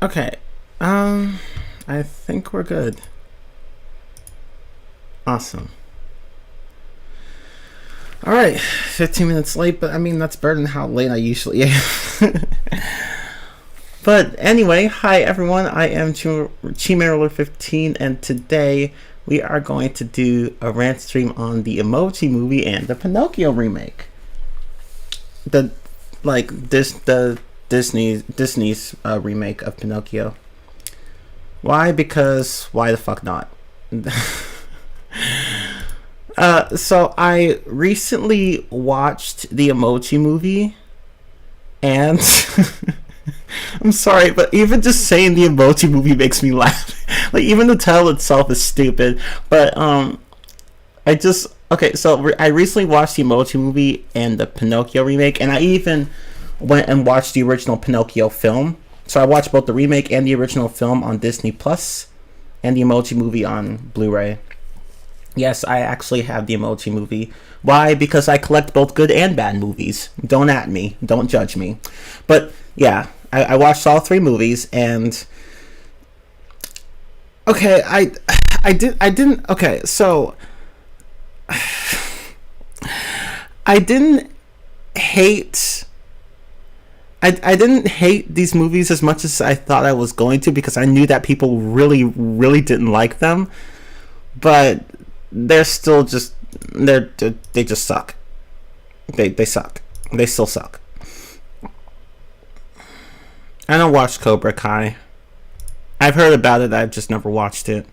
Okay. I think we're good. Awesome. All right, 15 minutes late, but I mean that's better than how late I usually am. But anyway, hi everyone. I am Chimaroler15, and today we are going to do a rant stream on the Emoji movie and the Pinocchio remake. The Disney's remake of Pinocchio. Why? Because why the fuck not? So I recently watched the Emoji movie, and I'm sorry, but even just saying the Emoji movie makes me laugh. Like, even the title itself is stupid. But I recently watched the Emoji movie and the Pinocchio remake, and I even went and watched the original Pinocchio film. So I watched both the remake and the original film on Disney Plus, and the Emoji movie on Blu-ray. Yes, I actually have the Emoji movie. Why? Because I collect both good and bad movies. Don't at me. Don't judge me. But yeah, I watched all three movies, and okay, I didn't. Okay, so I didn't hate. I didn't hate these movies as much as I thought I was going to, because I knew that people really, really didn't like them. But they're still just they just suck. They suck. They still suck. I don't watch Cobra Kai. I've heard about it. I've just never watched it.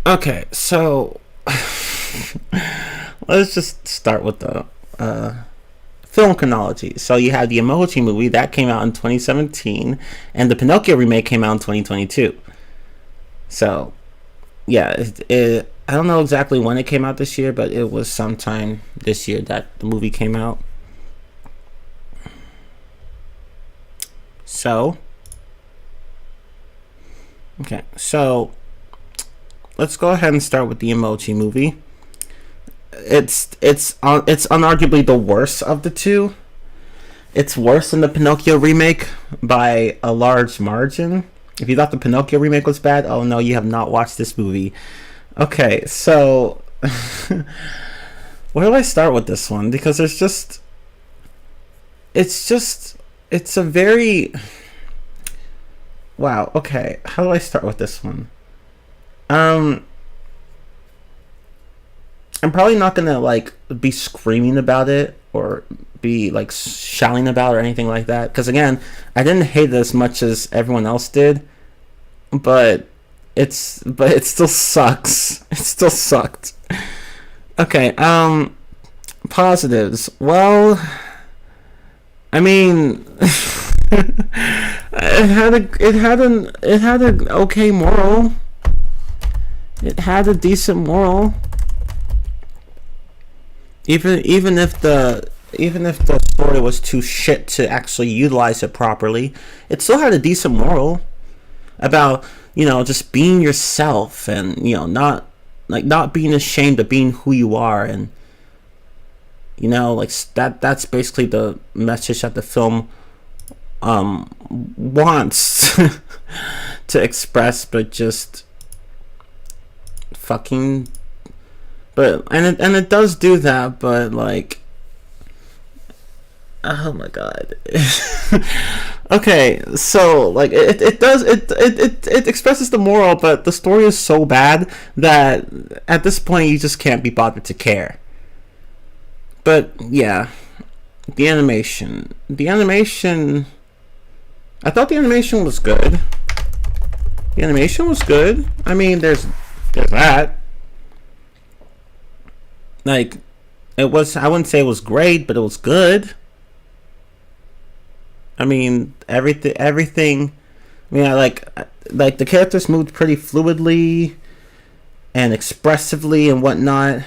Okay, so let's just start with the film chronology. So you have the Emoji movie that came out in 2017, and the Pinocchio remake came out in 2022. So yeah, I don't know exactly when it came out this year, but it was sometime this year that the movie came out. So okay, so let's go ahead and start with the Emoji movie. It's unarguably the worst of the two. It's worse than the Pinocchio remake by a large margin. If you thought the Pinocchio remake was bad, oh no, you have not watched this movie. Okay, so where do I start with this one? Because it's a very wow. Okay, how do I start with this one? I'm probably not gonna like be screaming about it or be like shouting about it or anything like that, because again, I didn't hate it as much as everyone else did, but it still sucks. It still sucked. Okay, positives. Well, I mean, it had an okay moral. It had a decent moral. Even if the story was too shit to actually utilize it properly, it still had a decent moral about, just being yourself, and not being ashamed of being who you are, and that's basically the message that the film wants to express, but just fucking. But it does do that, but like, oh my god. Okay, so like it expresses the moral, but the story is so bad that at this point you just can't be bothered to care. But yeah, the animation. I thought the animation was good. The animation was good. I mean, there's that. Like, it was, I wouldn't say it was great, but it was good. I mean, everything. I mean, I like the characters moved pretty fluidly and expressively and whatnot.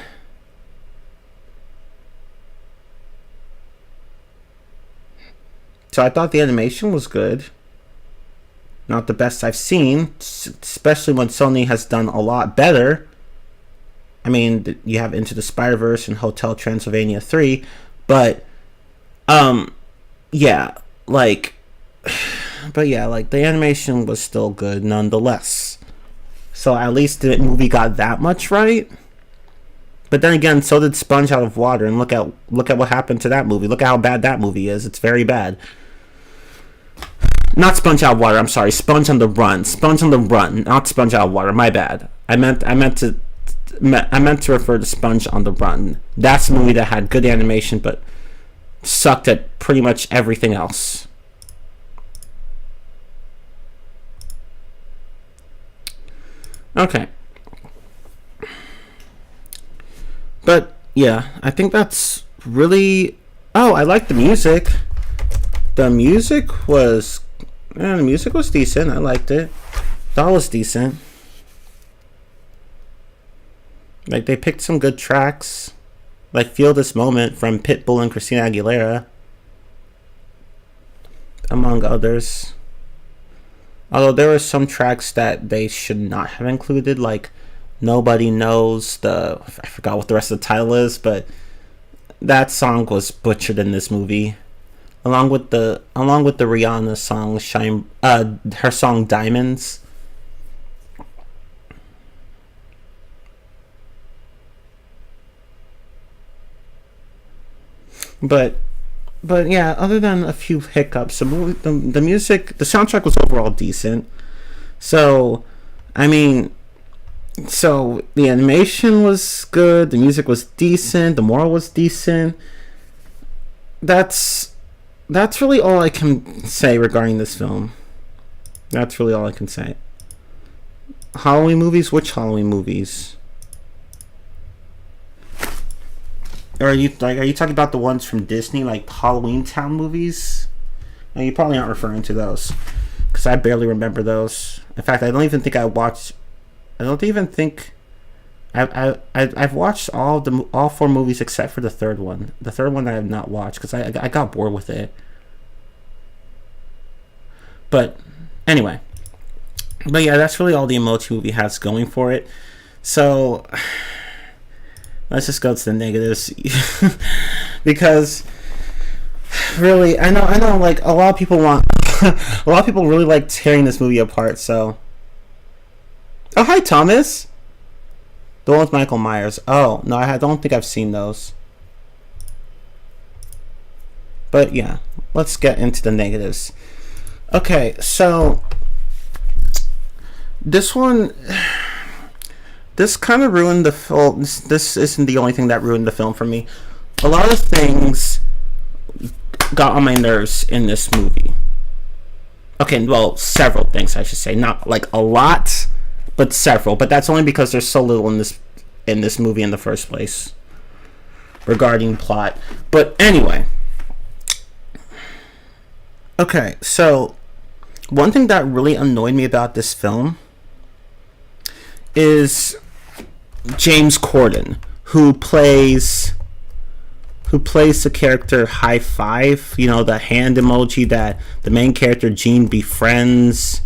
So I thought the animation was good. Not the best I've seen, especially when Sony has done a lot better. I mean, you have Into the Spider-Verse and Hotel Transylvania 3, but yeah, like But yeah, like the animation was still good nonetheless. So at least the movie got that much right. But then again, so did Sponge Out of Water, and look at what happened to that movie. Look at how bad that movie is. It's very bad. Not Sponge Out of Water. I'm sorry, Sponge on the Run. Sponge on the Run, not Sponge Out of Water. My bad. I meant to refer to Sponge on the Run. That's a movie that had good animation, but sucked at pretty much everything else. Okay. But yeah, I think that's really. Oh, I like the music. The music was decent. I liked it. That was decent. Like they picked some good tracks. Like Feel This Moment from Pitbull and Christina Aguilera, among others. Although there were some tracks that they should not have included, like Nobody Knows I forgot what the rest of the title is, but that song was butchered in this movie. Along with the Rihanna song her song Diamonds. But yeah, other than a few hiccups, the music, the soundtrack was overall decent. So, I mean, so the animation was good, the music was decent, the moral was decent. That's really all I can say regarding this film. That's really all I can say. Halloween movies? Which Halloween movies? Or are you talking about the ones from Disney, like Halloween Town movies? No, you probably aren't referring to those, because I barely remember those. In fact, I don't even think I watched. I don't even think I've watched all 4 movies except for the third one. The third one I have not watched because I got bored with it. But anyway, but yeah, that's really all the Emoji movie has going for it. So let's just go to the negatives. Because really, I know like a lot of people really like tearing this movie apart. So, oh, hi Thomas. The one with Michael Myers. Oh no, I don't think I've seen those. But yeah, let's get into the negatives. Okay, so this kind of ruined the film. This isn't the only thing that ruined the film for me. A lot of things got on my nerves in this movie. Okay, well, several things I should say. Not like a lot, but several. But that's only because there's so little in this movie in the first place regarding plot. But anyway. Okay, so one thing that really annoyed me about this film is James Corden, who plays the character High Five, the hand emoji that the main character Gene befriends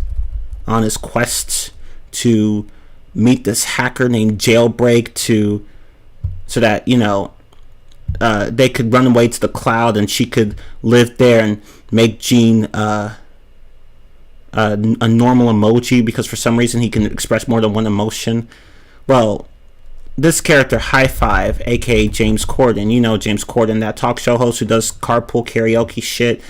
on his quest to meet this hacker named Jailbreak so that they could run away to the cloud and she could live there and make Gene a normal emoji because for some reason he can express more than one emotion. Well, this character High Five, aka James Corden, James Corden, that talk show host who does carpool karaoke shit,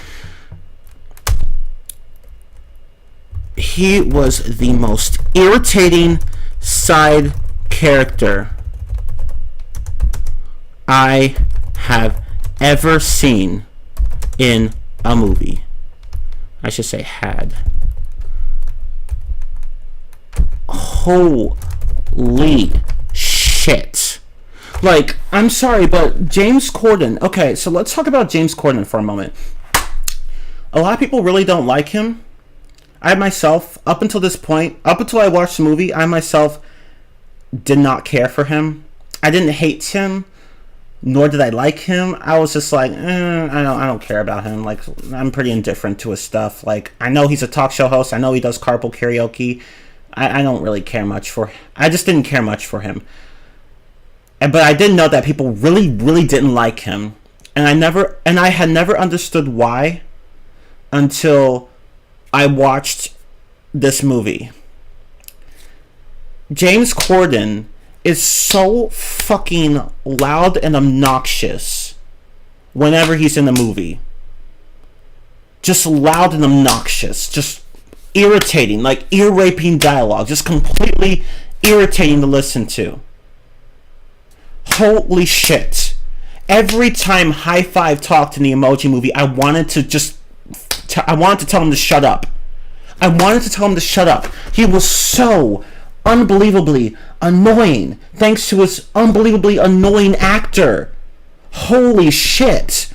he was the most irritating side character I have ever seen in a movie. I should say had. Holy shit. Like, I'm sorry, but James Corden. Okay, so let's talk about James Corden for a moment. A lot of people really don't like him. I myself, up until this point, up until I watched the movie, I myself did not care for him. I didn't hate him, nor did I like him. I was just like, I don't care about him. Like, I'm pretty indifferent to his stuff. Like, I know he's a talk show host. I know he does carpool karaoke. I don't really care much for. I just didn't care much for him. But I did know that people really, really didn't like him, and I had never understood why until I watched this movie. James Corden is so fucking loud and obnoxious whenever he's in the movie. Just loud and obnoxious. Just irritating. Like ear-raping dialogue. Just completely irritating to listen to. Holy shit. Every time High Five talked in the Emoji movie, I wanted to tell him to shut up. I wanted to tell him to shut up. He was so unbelievably annoying, thanks to his unbelievably annoying actor. Holy shit.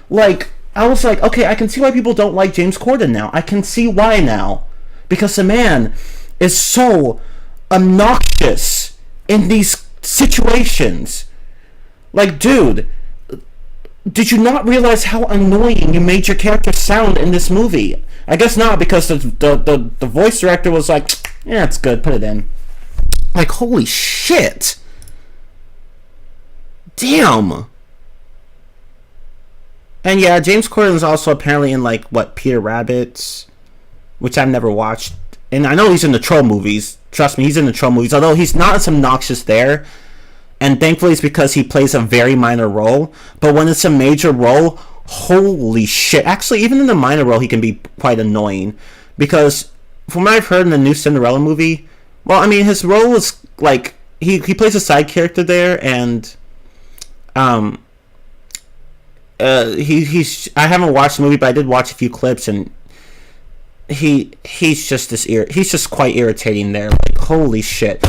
Like, I was like, okay, I can see why people don't like James Corden now. I can see why now. Because the man is so obnoxious in these situations. Like, dude, did you not realize how annoying you made your character sound in this movie? I guess not, because the voice director was like, yeah, it's good, put it in. Like, holy shit. Damn. And yeah, James Corden is also apparently in, like, Peter Rabbit, which I've never watched. And I know he's in the Troll movies. Trust me, he's in the Troll movies, although he's not as obnoxious there. And thankfully it's because he plays a very minor role. But when it's a major role, holy shit. Actually, even in the minor role, he can be quite annoying. Because from what I've heard in the new Cinderella movie, well, I mean, his role is, like, he plays a side character there, and he's I haven't watched the movie, but I did watch a few clips, and he's just quite irritating there. Like, holy shit.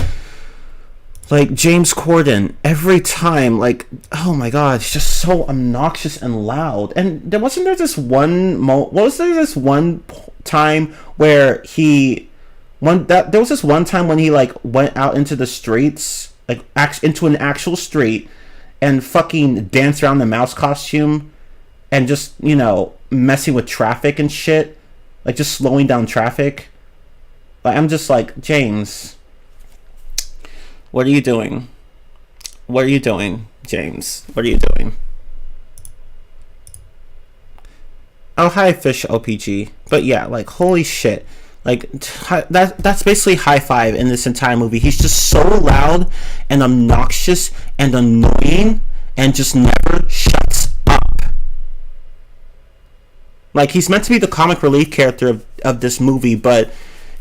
Like, James Corden, every time, like, oh my god, he's just so obnoxious and loud. And there wasn't there this one time where there was this one time when he, like, went out into the streets, like, into an actual street, and fucking danced around the mouse costume, and just, you know, messing with traffic and shit, like, just slowing down traffic. Like, I'm just like, James, what are you doing? What are you doing, James? What are you doing? Oh, hi, Fish OPG. But yeah, like, holy shit. Like, that's basically High Five in this entire movie. He's just so loud and obnoxious and annoying and just never shuts up. Like, he's meant to be the comic relief character of this movie, but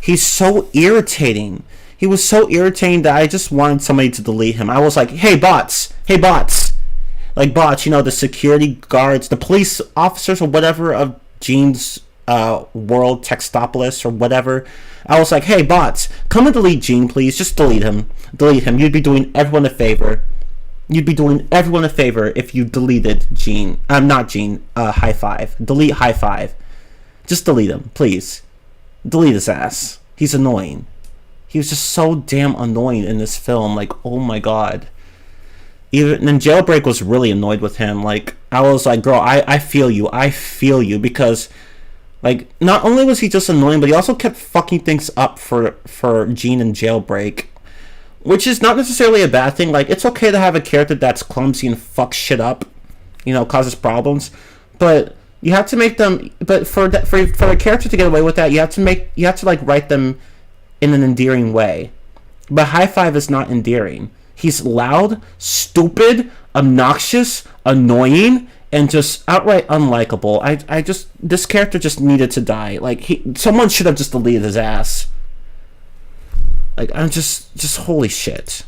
he's so irritating. He was so irritating that I just wanted somebody to delete him. I was like, hey, bots. Like, bots, you know, the security guards, the police officers or whatever of Gene's World Textopolis or whatever. I was like, hey, bots, come and delete Gene, please. Just delete him. You'd be doing everyone a favor. If you deleted Gene. Not Gene. High Five. Delete High Five. Just delete him, please. Delete his ass. He's annoying. He was just so damn annoying in this film. Like, oh my god. And then Jailbreak was really annoyed with him. Like, I was like, girl, I feel you. Because, like, not only was he just annoying, but he also kept fucking things up for Gene and Jailbreak. Which is not necessarily a bad thing. Like, it's okay to have a character that's clumsy and fucks shit up. You know, causes problems. But you have to make them... But for a character to get away with that, you have to like, write them in an endearing way. But High Five is not endearing. He's loud, stupid, obnoxious, annoying, and just outright unlikable. This character just needed to die. Like, someone should have just deleted his ass. Like, I'm just holy shit.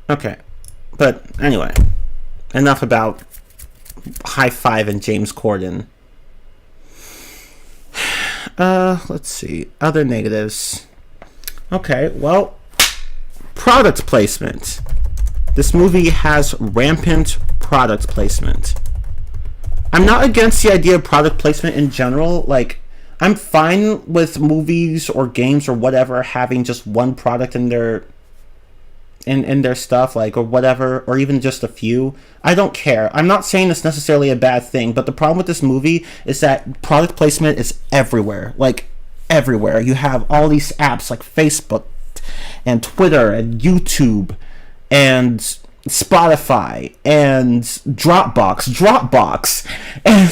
Okay. But anyway, enough about High Five and James Corden. Let's see. Other negatives. Okay, well, product placement. This movie has rampant product placement. I'm not against the idea of product placement in general. Like, I'm fine with movies or games or whatever having just one product in their stuff, like, or whatever, or even just a few. I don't care. I'm not saying it's necessarily a bad thing, but the problem with this movie is that product placement is everywhere. Like, everywhere. You have all these apps like Facebook and Twitter and YouTube and Spotify and Dropbox, and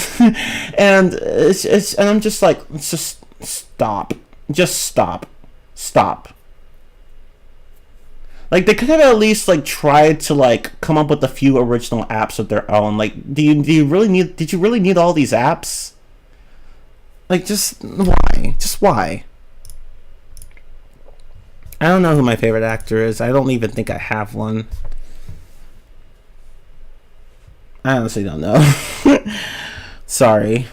and I'm just like, just stop, stop. Like, they could have at least like tried to like come up with a few original apps of their own. Like, do you really need? Did you really need all these apps? Like, just why? Just why? I don't know who my favorite actor is. I don't even think I have one. I honestly don't know. Sorry.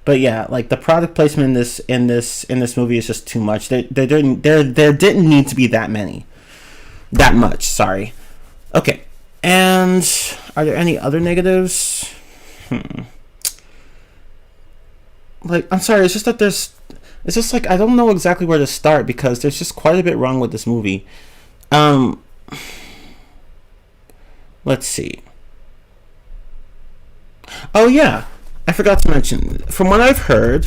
But yeah, like, the product placement in this movie is just too much. There didn't need to be that much. Sorry. Okay. And are there any other negatives? Like, I'm sorry. It's just that it's just like, I don't know exactly where to start because there's just quite a bit wrong with this movie. Let's see. Oh yeah, I forgot to mention. From what I've heard,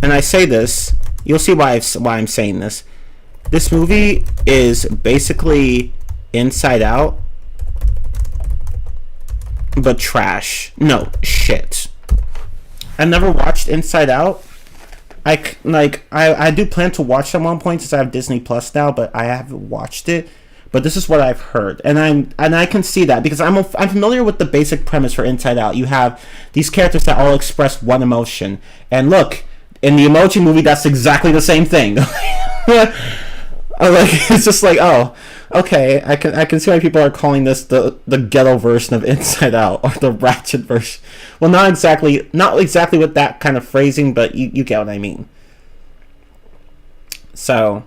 and I say this, you'll see why I'm saying this. This movie is basically Inside Out, but trash. No, shit. I never watched Inside Out. I do plan to watch it at one point since I have Disney Plus now, but I haven't watched it. But this is what I've heard, and I can see that because I'm familiar with the basic premise for Inside Out. You have these characters that all express one emotion, and look, in the Emoji movie, that's exactly the same thing. It's just like, oh, okay, I can see why people are calling this the ghetto version of Inside Out, or the ratchet version. Well, not exactly with that kind of phrasing, but you get what I mean. So,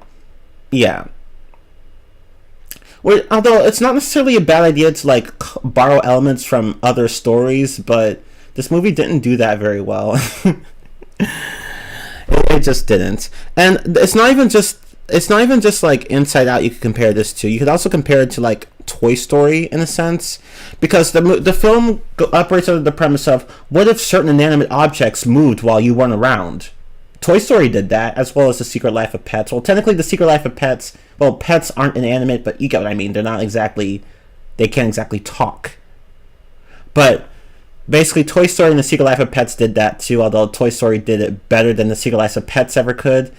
yeah. Although it's not necessarily a bad idea to like borrow elements from other stories, but this movie didn't do that very well. It just didn't, and it's not even just like Inside Out. You could compare this to. You could also compare it to like Toy Story in a sense, because the film operates under the premise of what if certain inanimate objects moved while you weren't around. Toy Story did that, as well as The Secret Life of Pets. Well, technically, The Secret Life of Pets, well, pets aren't inanimate, but you get what I mean. They can't exactly talk. But basically, Toy Story and The Secret Life of Pets did that too, although Toy Story did it better than The Secret Life of Pets ever could.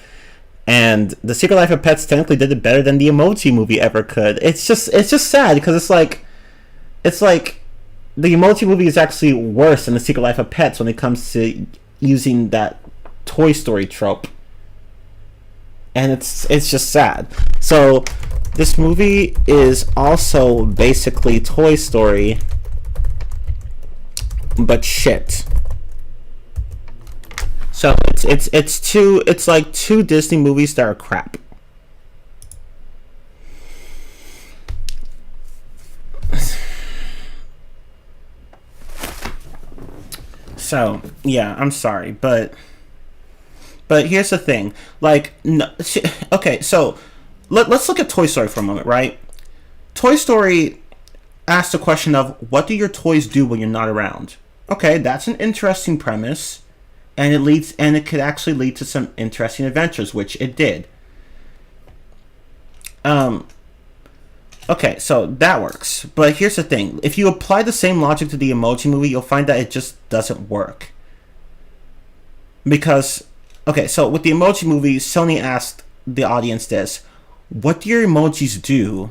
And The Secret Life of Pets technically did it better than the Emoji movie ever could. It's just sad, because it's like the Emoji movie is actually worse than The Secret Life of Pets when it comes to using that Toy Story trope, and it's just sad. So this movie is also basically Toy Story, but shit. So it's like two Disney movies that are crap. So yeah, I'm sorry, but here's the thing. Like, no, okay, so let's look at Toy Story for a moment, right? Toy Story asks the question of, what do your toys do when you're not around? Okay, that's an interesting premise, and it could actually lead to some interesting adventures, which it did. Okay, so that works. But here's the thing. If you apply the same logic to the Emoji movie, you'll find that it just doesn't work. Because, okay, so with the Emoji movie, Sony asked the audience this: what do your emojis do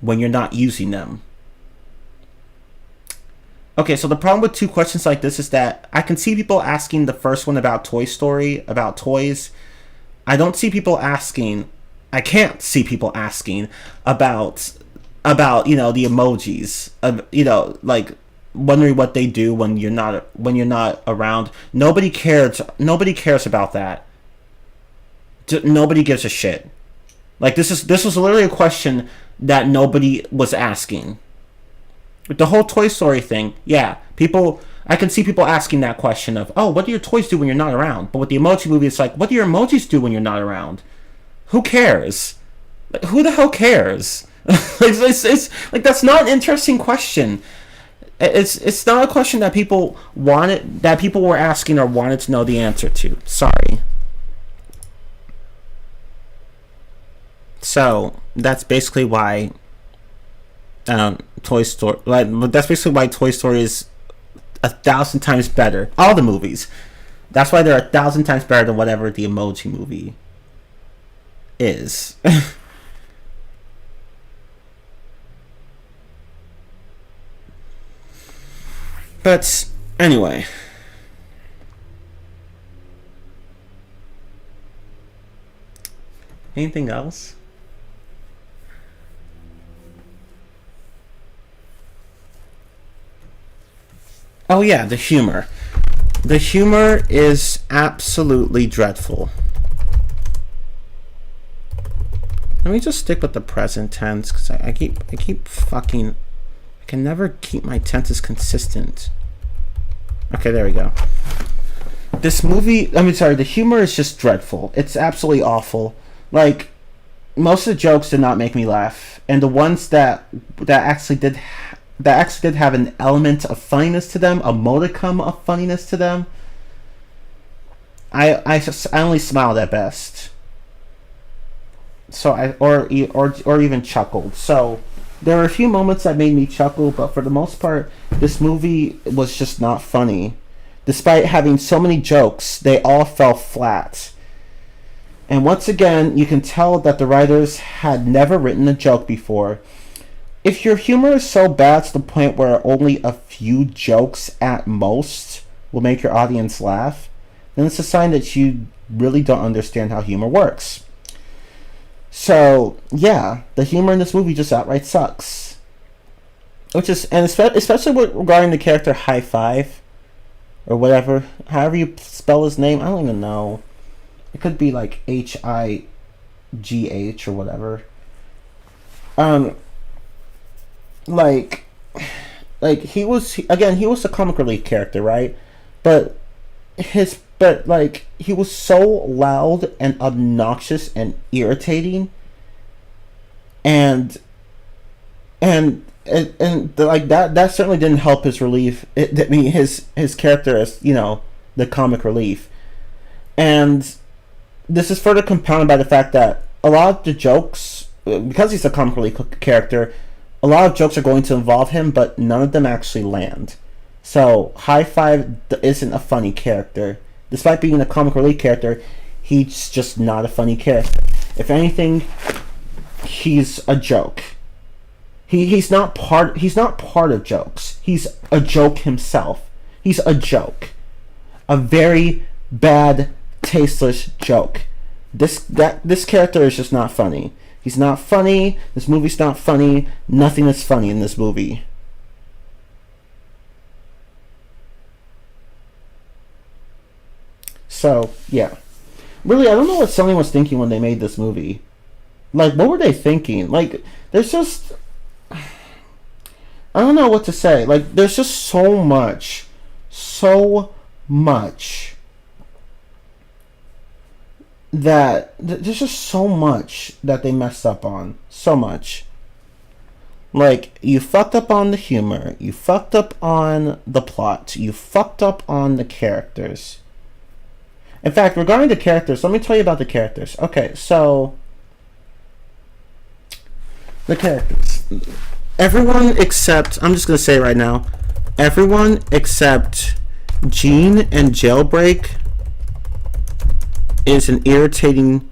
when you're not using them? Okay, so the problem with two questions like this is that I can see people asking the first one about Toy Story, about toys. I can't see people asking about the emojis, like wondering what they do when you're not around. Nobody cares about that. Nobody gives a shit. Like, this was literally a question that nobody was asking. With the whole Toy Story thing, yeah, I can see people asking that question of, oh, what do your toys do when you're not around? But with the Emoji movie, it's like, what do your emojis do when you're not around? Who cares? Like, who the hell cares? it's like, that's not an interesting question. It's not a question that people were asking or wanted to know the answer to. Sorry. So that's basically why Toy Story. Like, but that's basically why Toy Story is 1,000 times better. All the movies. That's why they're 1,000 times better than whatever the Emoji movie is. But anyway. Anything else? Oh yeah, the humor. The humor is absolutely dreadful. Let me just stick with the present tense because I keep fucking. I can never keep my tenses consistent. Okay, there we go. This movie, I mean, sorry, the humor is just dreadful. It's absolutely awful. Like, most of the jokes did not make me laugh, and the ones that actually did have an element of funniness to them, a modicum of funniness to them, I only smiled at best. So or even chuckled. So there were a few moments that made me chuckle, but for the most part, this movie was just not funny. Despite having so many jokes, they all fell flat. And once again, you can tell that the writers had never written a joke before. If your humor is so bad to the point where only a few jokes at most will make your audience laugh, then it's a sign that you really don't understand how humor works. So, yeah, the humor in this movie just outright sucks. Especially regarding the character High Five, or whatever, however you spell his name, I don't even know. It could be like High or whatever. Like he was a comic relief character, right? But he was so loud and obnoxious and irritating, and like that certainly didn't help his relief. His character as the comic relief, and this is further compounded by the fact that a lot of the jokes, because he's a comic relief character, a lot of jokes are going to involve him, but none of them actually land. So High Five isn't a funny character. Despite being a comic relief character, he's just not a funny character. If anything, he's a joke. He's not part of jokes. He's a joke himself. He's a joke. A very bad, tasteless joke. This character is just not funny. He's not funny. This movie's not funny. Nothing is funny in this movie. So, yeah. Really, I don't know what Sony was thinking when they made this movie. Like, what were they thinking? Like, there's just... I don't know what to say. Like, there's just so much that there's just so much that they messed up on. So much. Like, you fucked up on the humor. You fucked up on the plot. You fucked up on the characters. In fact, regarding the characters, let me tell you about the characters. Okay, so... the characters. Everyone except... I'm just going to say it right now. Everyone except Gene and Jailbreak is an irritating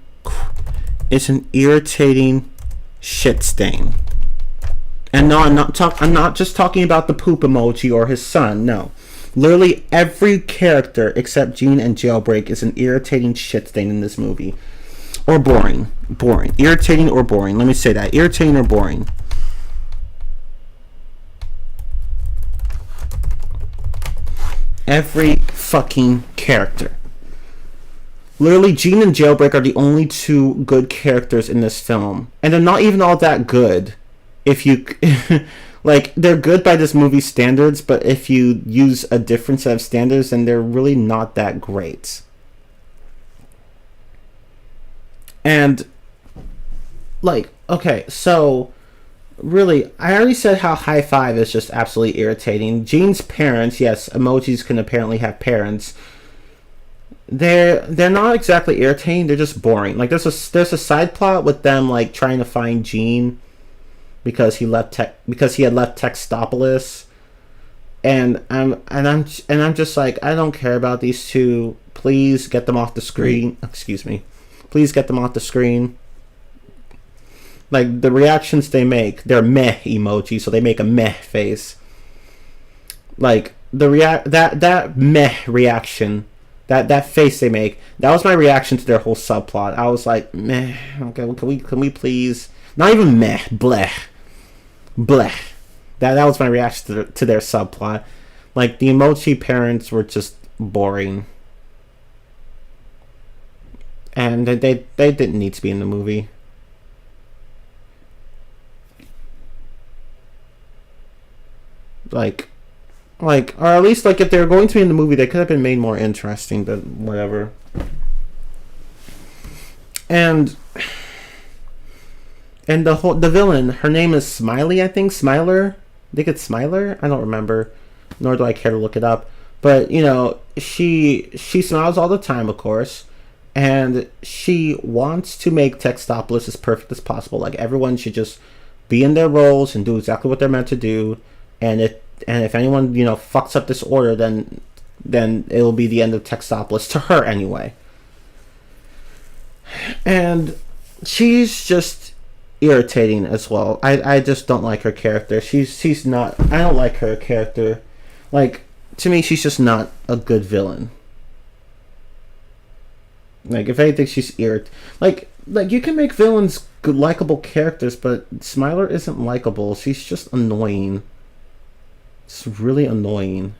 shit stain. And no, I'm not just talking about the poop emoji or his son. No, literally every character except Gene and Jailbreak is an irritating shit stain in this movie, or boring, irritating or boring. Let me say that, irritating or boring. Every fucking character. Literally, Gene and Jailbreak are the only two good characters in this film. And they're not even all that good. If you... like, they're good by this movie's standards, but if you use a different set of standards, then they're really not that great. And, like, okay, so... really, I already said how High Five is just absolutely irritating. Gene's parents, yes, emojis can apparently have parents. They're not exactly irritating. They're just boring. Like there's a side plot with them like trying to find Gene, because he had left Textopolis, and I'm just like, I don't care about these two. Please get them off the screen. Excuse me. Please get them off the screen. Like, the reactions they make, they're meh emoji, so they make a meh face. Like, that meh reaction, that face they make, that was my reaction to their whole subplot. I was like, meh. Okay, can we please, not even meh, bleh, bleh. That was my reaction to their subplot. Like, the emoji parents were just boring, and they didn't need to be in the movie. Like, or at least, like, if they were going to be in the movie, they could have been made more interesting, but whatever. And the villain, her name is Smiley, I think. Smiler? I think it's Smiler? I don't remember. Nor do I care to look it up. But, you know, she smiles all the time, of course. And she wants to make Textopolis as perfect as possible. Like, everyone should just be in their roles and do exactly what they're meant to do. And if anyone, you know, fucks up this order, then it'll be the end of Textopolis, to her anyway. And she's just irritating as well. I just don't like her character. She's not. I don't like her character. Like, to me, she's just not a good villain. Like, if anything, she's irritating. Like you can make villains good, likable characters, but Smiler isn't likable. She's just annoying. It's really annoying.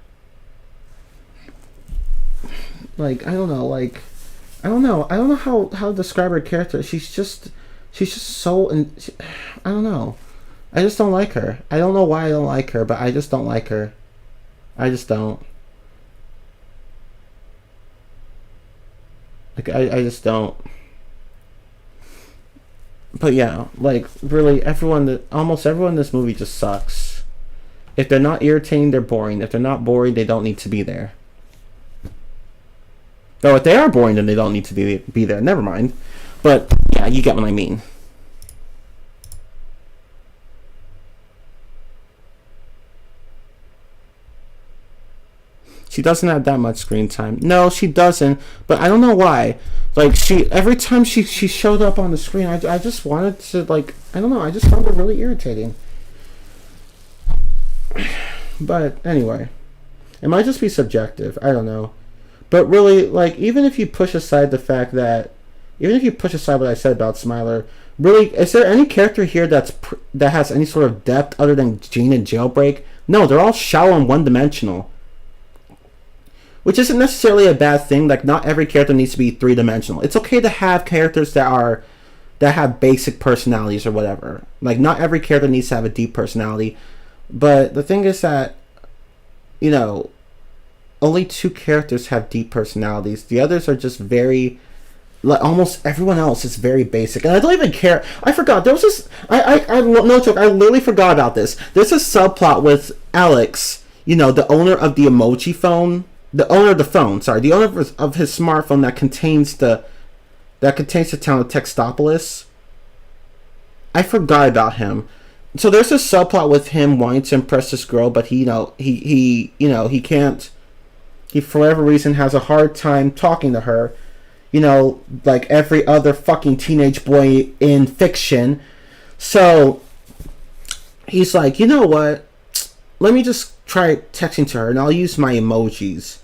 Like, I don't know. Like, I don't know how to describe her character. She's just so. I don't know. I just don't like her. I don't know why I don't like her, but I just don't like her. I just don't. Like, I just don't. But yeah, like, really, almost everyone in this movie just sucks. If they're not irritating, they're boring. If they're not boring, they don't need to be there. Though if they are boring, then they don't need to be there. Never mind. But yeah, you get what I mean. She doesn't have that much screen time. No, she doesn't. But I don't know why. Like, every time she showed up on the screen, I just wanted to, like, I don't know. I just found her really irritating. But anyway, it might just be subjective. I don't know. But really, like, even if you push aside what I said about Smiler, really, is there any character here that has any sort of depth other than Jean and Jailbreak? No, they're all shallow and one-dimensional. Which isn't necessarily a bad thing. Like, not every character needs to be three-dimensional. It's okay to have characters that have basic personalities or whatever. Like, not every character needs to have a deep personality. But the thing is that, you know, only two characters have deep personalities. The others are just very, like, almost everyone else is very basic. And I don't even care. I forgot. There was this, no joke, I literally forgot about this. There's a subplot with Alex, you know, the owner of the emoji phone. The owner of the phone, the owner of his smartphone that contains the town of Textopolis. I forgot about him. So there's a subplot with him wanting to impress this girl, but he can't. He, for whatever reason, has a hard time talking to her. You know, like every other fucking teenage boy in fiction. So he's like, you know what? Let me just try texting to her, and I'll use my emojis.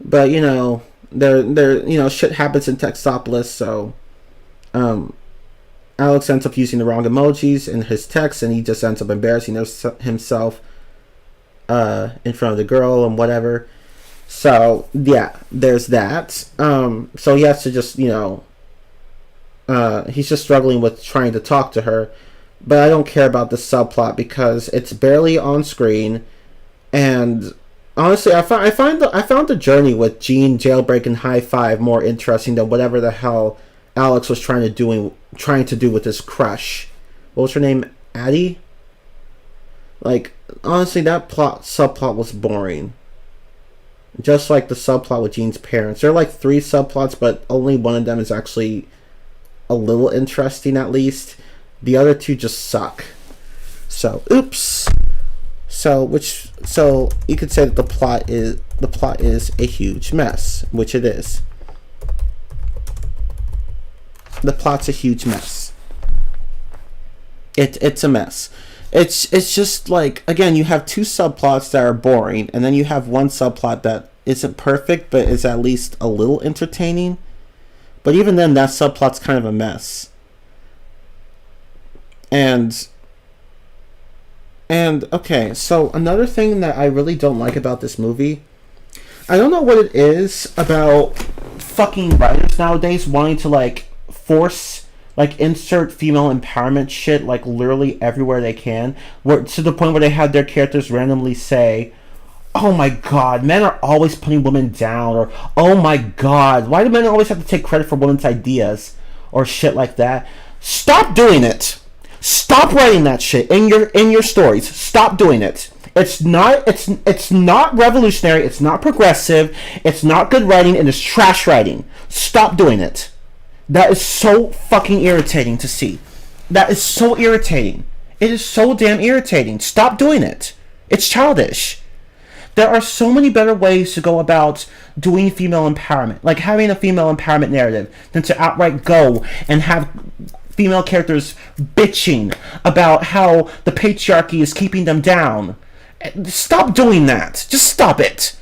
But, you know, shit happens in Textopolis, so Alex ends up using the wrong emojis in his text, and he just ends up embarrassing himself in front of the girl and whatever. So, yeah, there's that. So he has to just, you know, he's just struggling with trying to talk to her. But I don't care about the subplot because it's barely on screen. And honestly, I found the journey with Jean, Jailbreak, and High Five more interesting than whatever the hell Alex was trying to do with his crush. What was her name? Addie? Like, honestly, that subplot was boring. Just like the subplot with Jean's parents. There are like 3 subplots, but only one of them is actually a little interesting, at least. The other 2 just suck. So oops. So you could say that the plot is a huge mess, which it is. The plot's a huge mess. It's a mess. It's just like, again, you have two subplots that are boring, and then you have one subplot that isn't perfect but is at least a little entertaining. But even then, that subplot's kind of a mess. And okay, so another thing that I really don't like about this movie, I don't know what it is about fucking writers nowadays wanting to like force, like, insert female empowerment shit like literally everywhere they can, where to the point where they have their characters randomly say, "Oh my god, men are always putting women down," or "Oh my god, why do men always have to take credit for women's ideas?" or shit like that. Stop doing it. Stop writing that shit in your stories. Stop doing it. It's not revolutionary, it's not progressive, it's not good writing, and it's trash writing. Stop doing it. That is so fucking irritating to see. That is so irritating. It is so damn irritating. Stop doing it. It's childish. There are so many better ways to go about doing female empowerment, like having a female empowerment narrative, than to outright go and have female characters bitching about how the patriarchy is keeping them down. Stop doing that. Just stop it.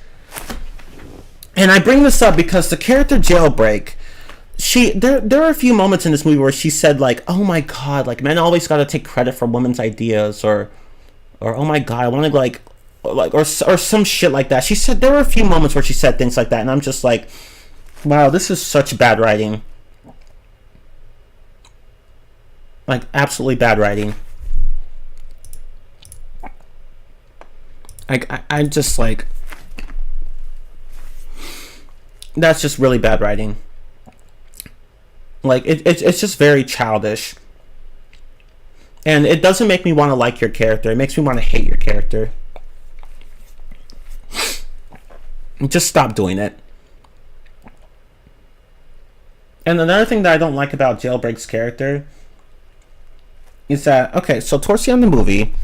And I bring this up because the character Jailbreak, there are a few moments in this movie where she said, like, "Oh my god, like, men always gotta take credit for women's ideas," or "Oh my god, I want to like or some shit like that. She said there were a few moments where she said things like that, and I'm just like, wow, this is such bad writing. Like, absolutely bad writing. I'm just like, that's just really bad writing. Like, it's just very childish. And it doesn't make me want to like your character. It makes me want to hate your character. Just stop doing it. And another thing that I don't like about Jailbreak's character is that, okay, so towards the end of the movie,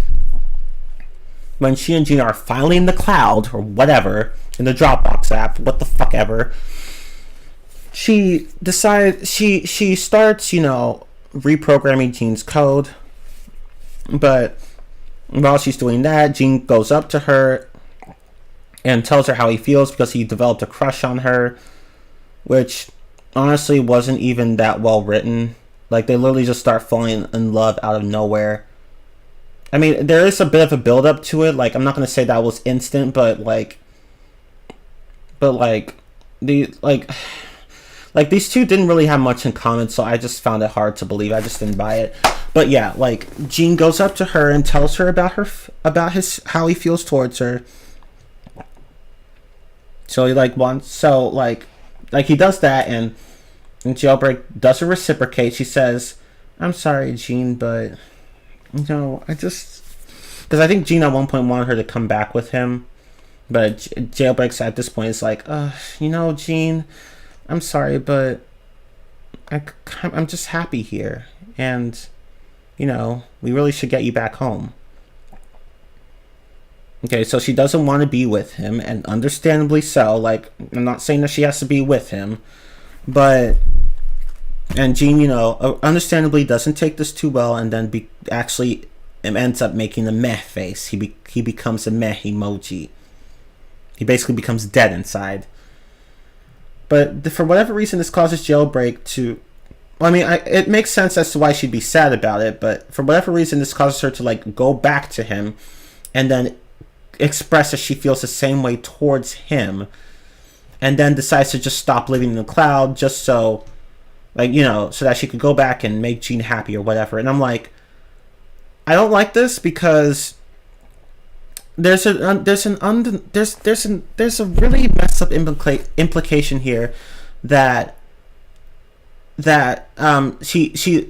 when she and Gina are finally in the cloud, or whatever, in the Dropbox app, what the fuck ever, she decides, she starts, reprogramming Jean's code. But while she's doing that, Jean goes up to her and tells her how he feels because he developed a crush on her, which honestly wasn't even that well written. Like, they literally just start falling in love out of nowhere. I mean, there is a bit of a build up to it. Like, I'm not gonna say that was instant, but these two didn't really have much in common, so I just found it hard to believe. I just didn't buy it. But yeah, like, Jean goes up to her and tells her about how he feels towards her. So he he does that, and Jailbreak doesn't reciprocate. She says, "I'm sorry, Jean, but I just..." Because I think Jean at one point wanted her to come back with him, but Jailbreak at this point is like, Jean, I'm sorry, but I'm just happy here, and we really should get you back home." Okay, so she doesn't want to be with him, and understandably so. Like, I'm not saying that she has to be with him, and Jean, understandably doesn't take this too well, and then actually ends up making a meh face. He becomes a meh emoji. He basically becomes dead inside. But for whatever reason, this causes Jailbreak to... Well, I mean, it makes sense as to why she'd be sad about it, but for whatever reason, this causes her to, like, go back to him and then express that she feels the same way towards him, and then decides to just stop living in the cloud just so, so that she could go back and make Jean happy or whatever. And I'm like, I don't like this because there's a really messed up implication here that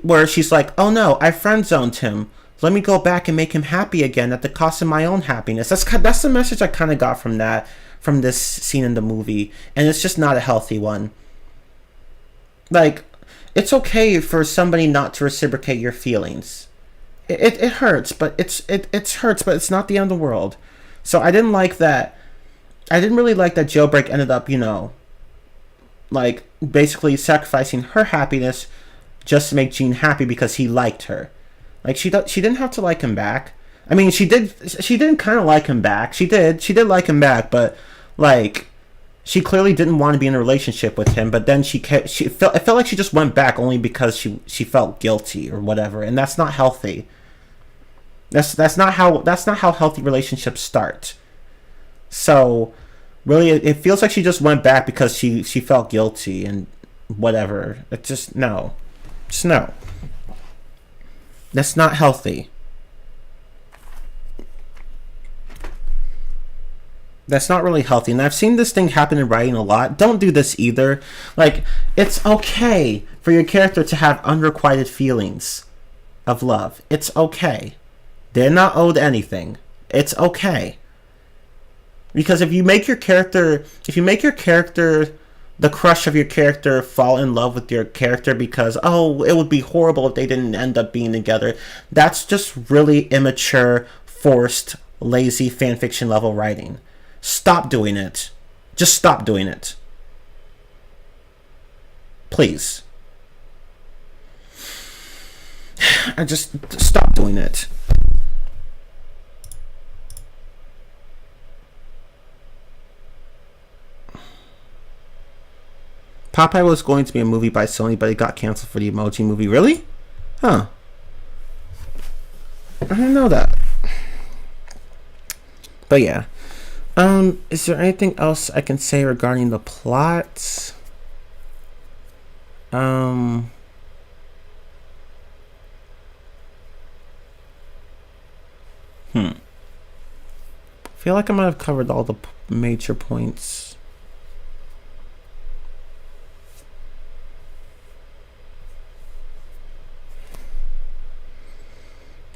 where she's like, "Oh no, I friend zoned him. Let me go back and make him happy again at the cost of my own happiness." That's the message I kind of got from this scene in the movie, and it's just not a healthy one. Like, it's okay for somebody not to reciprocate your feelings, it hurts, but it hurts, but it's not the end of the world. So I didn't like that. I didn't really like that Jailbreak ended up, like basically sacrificing her happiness just to make Gene happy because he liked her. Like she didn't have to like him back. I mean, she did. She didn't kind of like him back. She did. She did like him back, but like she clearly didn't want to be in a relationship with him. But then she felt. It felt like she just went back only because she felt guilty or whatever, and that's not healthy. That's not how healthy relationships start. So really, it feels like she just went back because she felt guilty and whatever. It just no, just no. That's not healthy. That's not really healthy. And I've seen this thing happen in writing a lot. Don't do this either. Like, it's okay for your character to have unrequited feelings of love. It's okay. They're not owed anything. It's okay. Because if you make your character, the crush of your character fall in love with your character because, oh, it would be horrible if they didn't end up being together, that's just really immature, forced, lazy fanfiction level writing. Stop doing it. Just stop doing it. Please. I just stop doing it. Popeye was going to be a movie by Sony, but it got canceled for the Emoji movie. Really? Huh. I didn't know that. But yeah. Is there anything else I can say regarding the plot? I feel like I might have covered all the major points.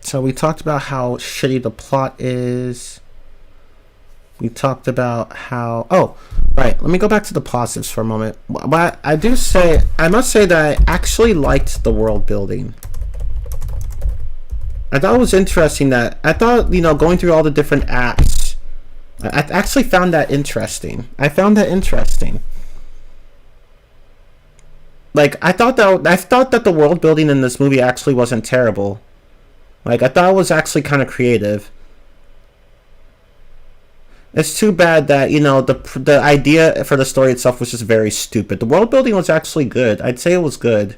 So we talked about how shitty the plot is. We talked about how... Oh, right. Let me go back to the positives for a moment. But I must say that I actually liked the world building. I thought it was interesting that... I thought, going through all the different acts, I actually found that interesting. Like, I thought that the world building in this movie actually wasn't terrible. Like, I thought it was actually kind of creative. It's too bad that, the idea for the story itself was just very stupid. The world building was actually good. I'd say it was good.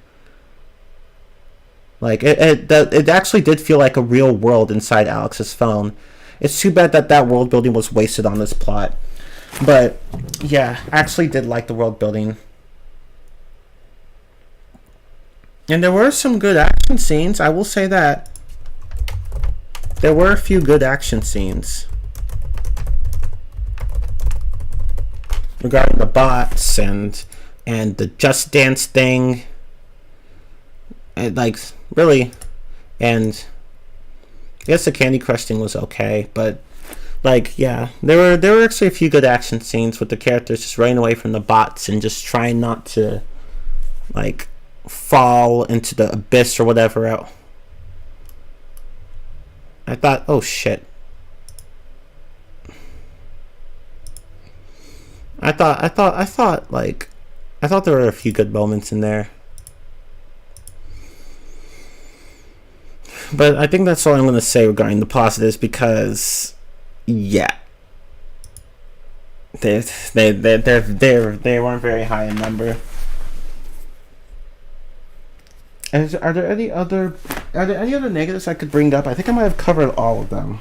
Like, it actually did feel like a real world inside Alex's phone. It's too bad that world building was wasted on this plot. But, yeah, I actually did like the world building. And there were some good action scenes, I will say that. There were a few good action scenes. Regarding the bots and the Just Dance thing, and really, and I guess the Candy Crush thing was okay, but yeah, there were actually a few good action scenes with the characters just running away from the bots and just trying not to fall into the abyss or whatever. I thought, oh shit. I thought there were a few good moments in there. But I think that's all I'm going to say regarding the positives because, yeah, they weren't very high in number. And are there any other negatives I could bring up? I think I might have covered all of them.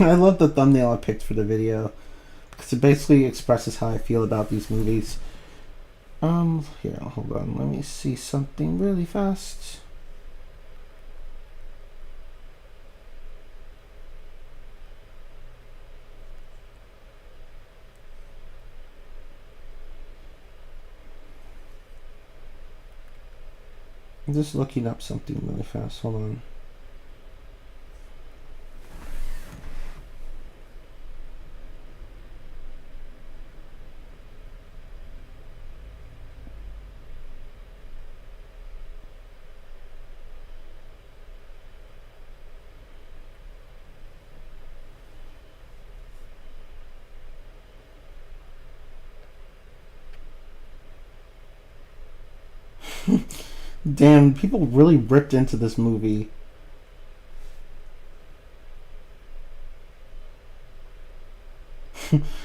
I love the thumbnail I picked for the video because it basically expresses how I feel about these movies. Here, hold on. Let me see something really fast. I'm just looking up something really fast. Hold on. Damn, people really ripped into this movie.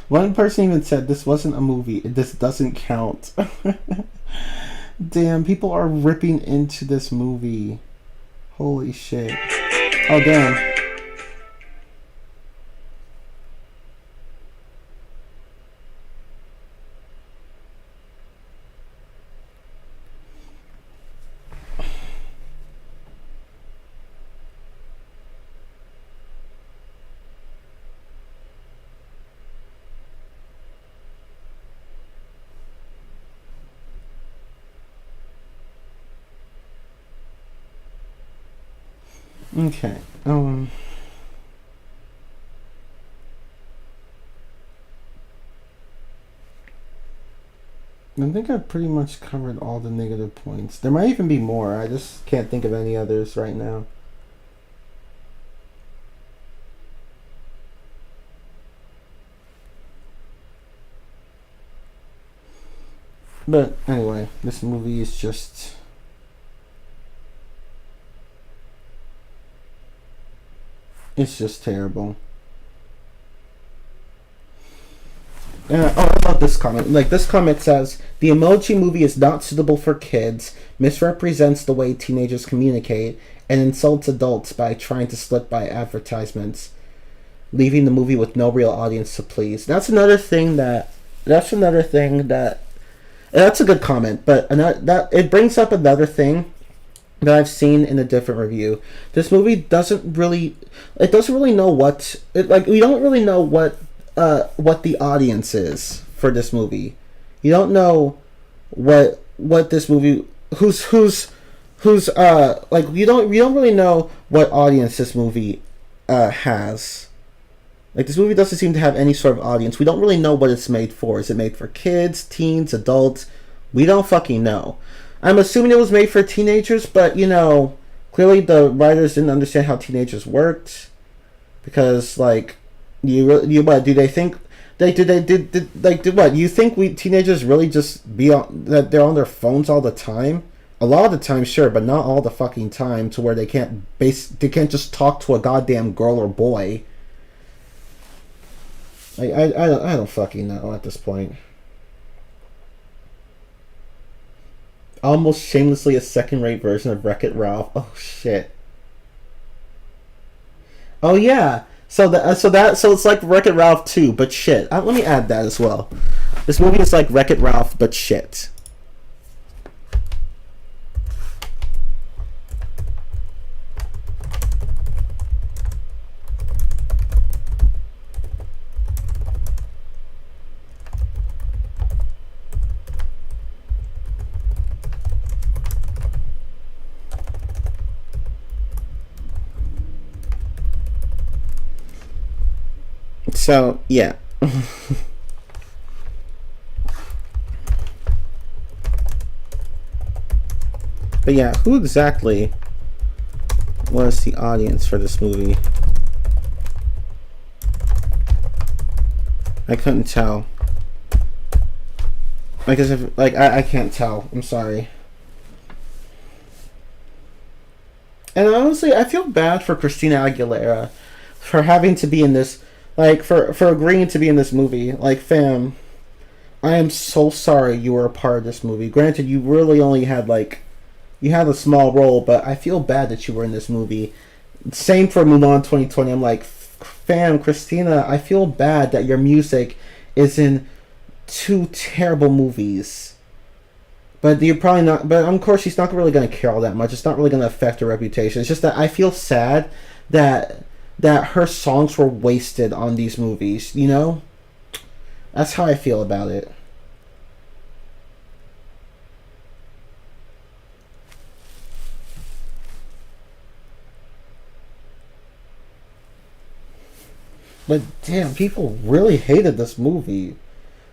One person even said this wasn't a movie. This doesn't count. Damn, people are ripping into this movie. Holy shit. Oh, damn. Okay. I think I've pretty much covered all the negative points. There might even be more. I just can't think of any others right now. But anyway, this movie is just... It's just terrible. I love this comment. Like, this comment says, the Emoji movie is not suitable for kids, misrepresents the way teenagers communicate, and insults adults by trying to slip by advertisements, leaving the movie with no real audience to please. That's another thing that... That's a good comment, but it brings up another thing that I've seen in a different review. This movie doesn't really know we don't really know what the audience is for this movie. You don't know what this movie you don't really know what audience this movie has. Like, this movie doesn't seem to have any sort of audience. We don't really know what it's made for. Is it made for kids, teens, adults? We don't fucking know. I'm assuming it was made for teenagers, but, clearly the writers didn't understand how teenagers worked. Because, like, what, do they think... you think teenagers really just that they're on their phones all the time? A lot of the time, sure, but not all the fucking time to where they can't just talk to a goddamn girl or boy. I don't fucking know at this point. Almost shamelessly a second-rate version of Wreck-It Ralph. Oh shit. Oh yeah. So it's like Wreck-It Ralph 2, but shit. Let me add that as well. This movie is like Wreck-It Ralph, but shit. So, yeah. But yeah, who exactly was the audience for this movie? I couldn't tell. I can't tell. I'm sorry. And honestly, I feel bad for Christina Aguilera for having to be in this, for agreeing to be in this movie. Like, fam, I am so sorry you were a part of this movie. Granted, you really only had, you had a small role, but I feel bad that you were in this movie. Same for Mulan 2020. I'm like, fam, Christina, I feel bad that your music is in 2 terrible movies. But you're probably not. But of course, she's not really going to care all that much. It's not really going to affect her reputation. It's just that I feel sad that her songs were wasted on these movies. That's how I feel about it. But damn, people really hated this movie.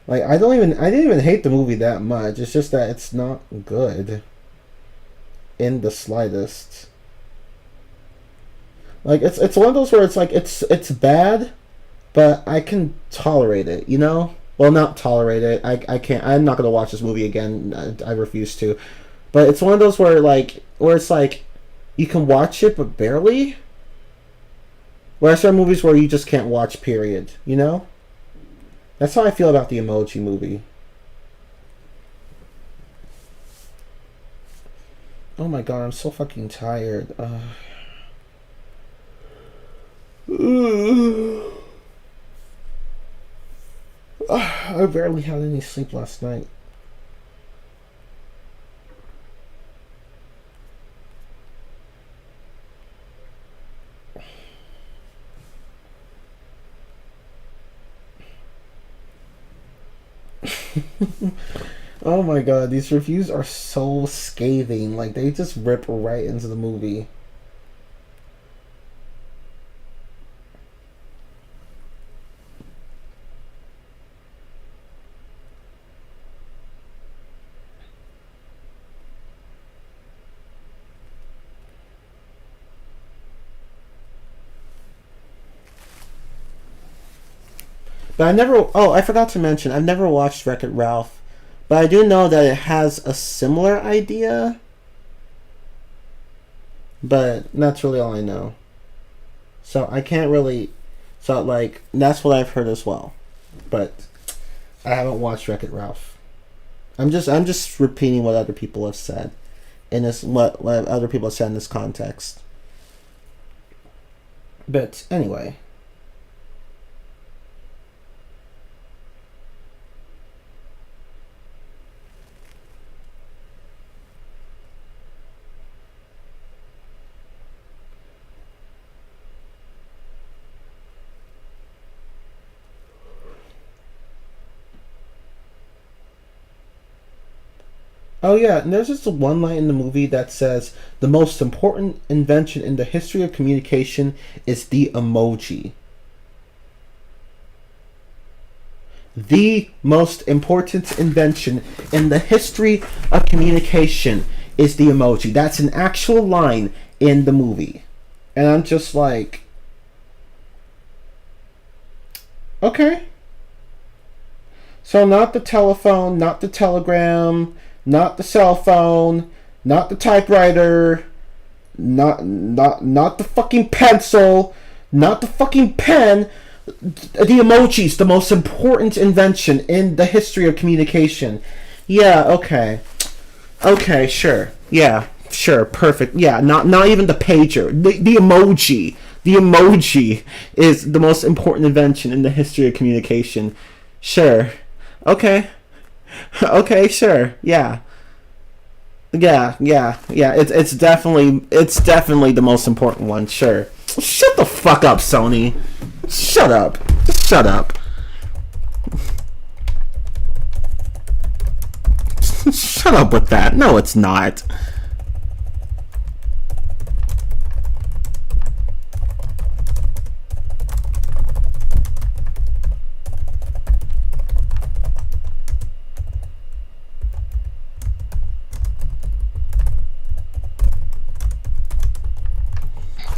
I didn't even hate the movie that much. It's just that it's not good in the slightest. It's one of those where it's bad, but I can tolerate it, Well, not tolerate it. I can't. I'm not gonna watch this movie again. I refuse to. But it's one of those where it's like you can watch it but barely. Whereas there are movies where you just can't watch, period. You know? That's how I feel about the Emoji movie. Oh my god, I'm so fucking tired. I barely had any sleep last night. Oh my god, these reviews are so scathing. Like, they just rip right into the movie. But I never... Oh, I forgot to mention, I've never watched Wreck-It Ralph. But I do know that it has a similar idea. But that's really all I know. So I can't really... So, like, that's what I've heard as well. But I haven't watched Wreck-It Ralph. I'm just repeating what other people have said. In this... What other people have said in this context. But, anyway... Oh yeah, and there's just one line in the movie that says the most important invention in the history of communication is the emoji. The most important invention in the history of communication is the emoji. That's an actual line in the movie. And I'm just like, okay. So not the telephone, not the telegram, not the cell phone, not the typewriter, not the fucking pencil, not the fucking pen. The emoji's the most important invention in the history of communication. Yeah, okay. Okay, sure. Yeah, sure, perfect. Yeah, not even the pager. The emoji. The emoji is the most important invention in the history of communication. Sure. Okay. Okay, sure. Yeah. Yeah. It's definitely the most important one. Sure. Shut the fuck up, Sony. Shut up. Just shut up. Shut up with that. No, it's not.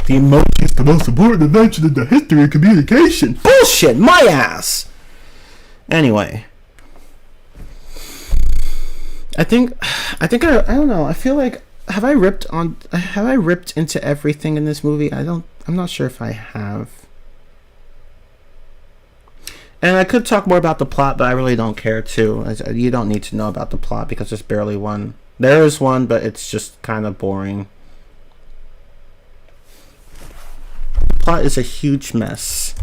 The emoji is the most important invention in the history of communication. Bullshit, my ass. Anyway, I don't know. I feel like have I ripped into everything in this movie? I'm not sure if I have. And I could talk more about the plot, but I really don't care to. You don't need to know about the plot because there's barely one. There is one, but it's just kind of boring. Plot is a huge mess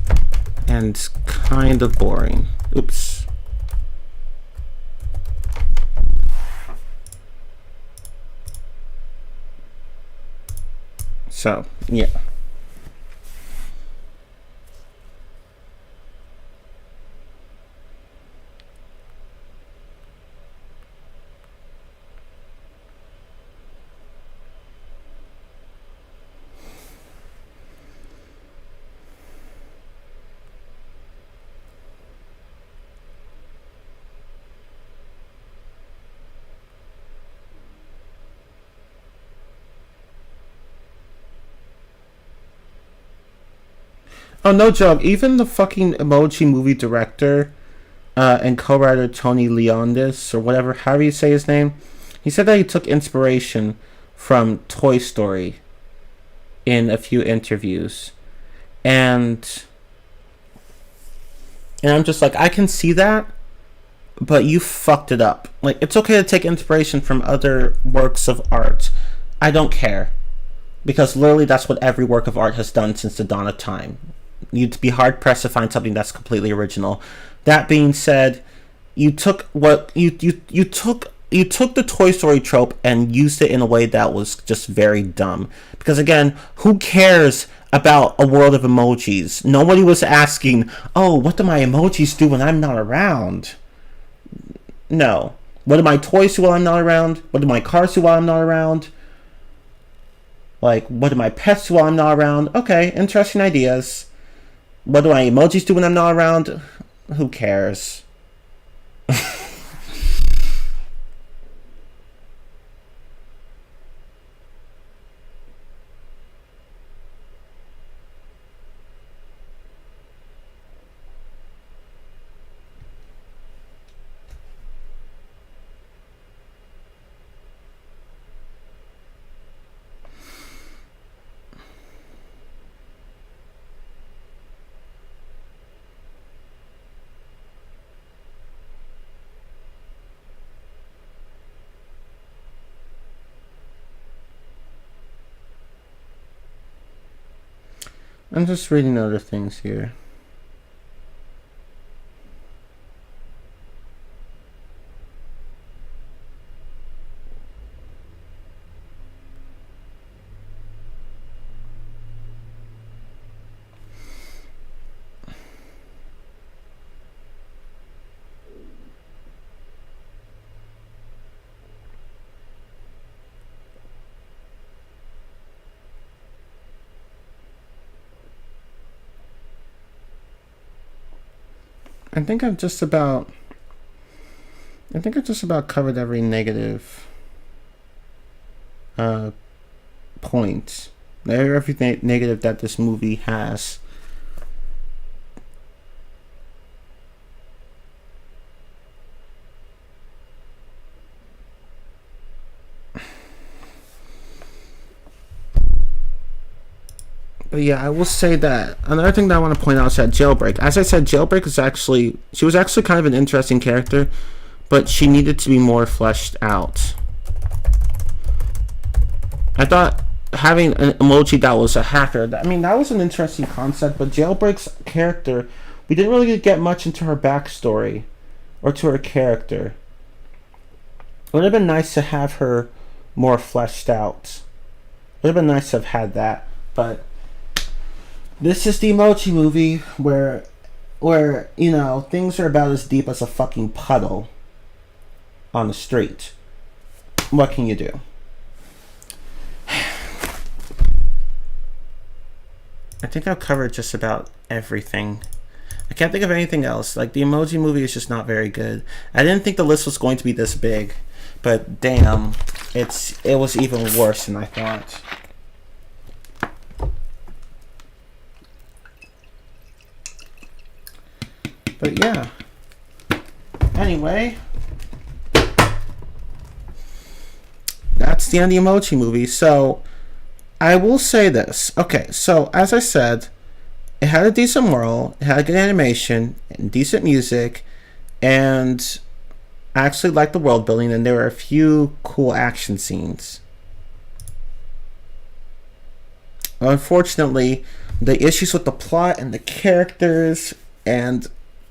and kind of boring. Oops. So, yeah. Oh, no joke. Even the fucking Emoji movie director and co-writer Tony Leondis, or whatever, however you say his name, He said that he took inspiration from Toy Story in a few interviews. And I'm just like, I can see that, but you fucked it up. Like, it's okay to take inspiration from other works of art. I don't care. Because literally that's what every work of art has done since the dawn of time. You'd be hard pressed to find something that's completely original. That being said, you took the Toy Story trope and used it in a way that was just very dumb. Because again, who cares about a world of emojis? Nobody was asking, oh, what do my emojis do when I'm not around? No. What do my toys do while I'm not around? What do my cars do while I'm not around? Like, what do my pets do while I'm not around? Okay, interesting ideas. What do my emojis do when I'm not around? Who cares? I'm just reading other things here. I think I've just about covered every negative point. Everything negative that this movie has. But yeah, I will say that another thing that I want to point out is that Jailbreak. As I said, Jailbreak is actually, she was actually kind of an interesting character, but she needed to be more fleshed out. I thought having an emoji that was a hacker, I mean, that was an interesting concept, but Jailbreak's character, we didn't really get much into her backstory or to her character. It would have been nice to have her more fleshed out. It would have been nice to have had that, but this is the Emoji Movie where you know, things are about as deep as a fucking puddle on the street. What can you do? I think I've covered just about everything. I can't think of anything else. Like, the Emoji Movie is just not very good. I didn't think the list was going to be this big, but damn, it was even worse than I thought. But yeah. Anyway, that's the end of the Emoji Movie. So I will say this. Okay, so as I said, it had a decent moral, it had good animation, and decent music, and I actually liked the world building, and there were a few cool action scenes. Unfortunately, the issues with the plot and the characters and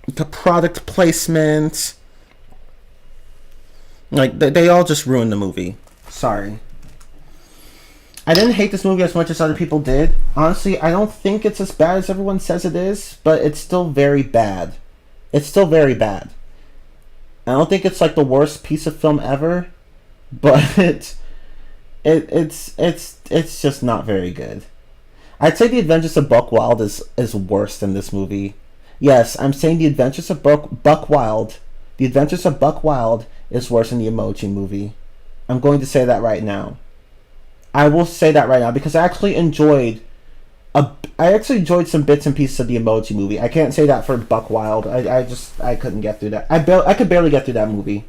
the product placement, like, they all just ruined the movie. Sorry. I didn't hate this movie as much as other people did. Honestly, I don't think it's as bad as everyone says it is, but it's still very bad. It's still very bad. I don't think it's like the worst piece of film ever, but it's just not very good. I'd say The Adventures of Buck Wild is worse than this movie. Yes, I'm saying The Adventures of Buck Wild. The Adventures of Buck Wild is worse than the Emoji Movie. I'm going to say that right now. I will say that right now because I actually enjoyed some bits and pieces of the Emoji Movie. I can't say that for Buck Wild. I couldn't get through that. I could barely get through that movie.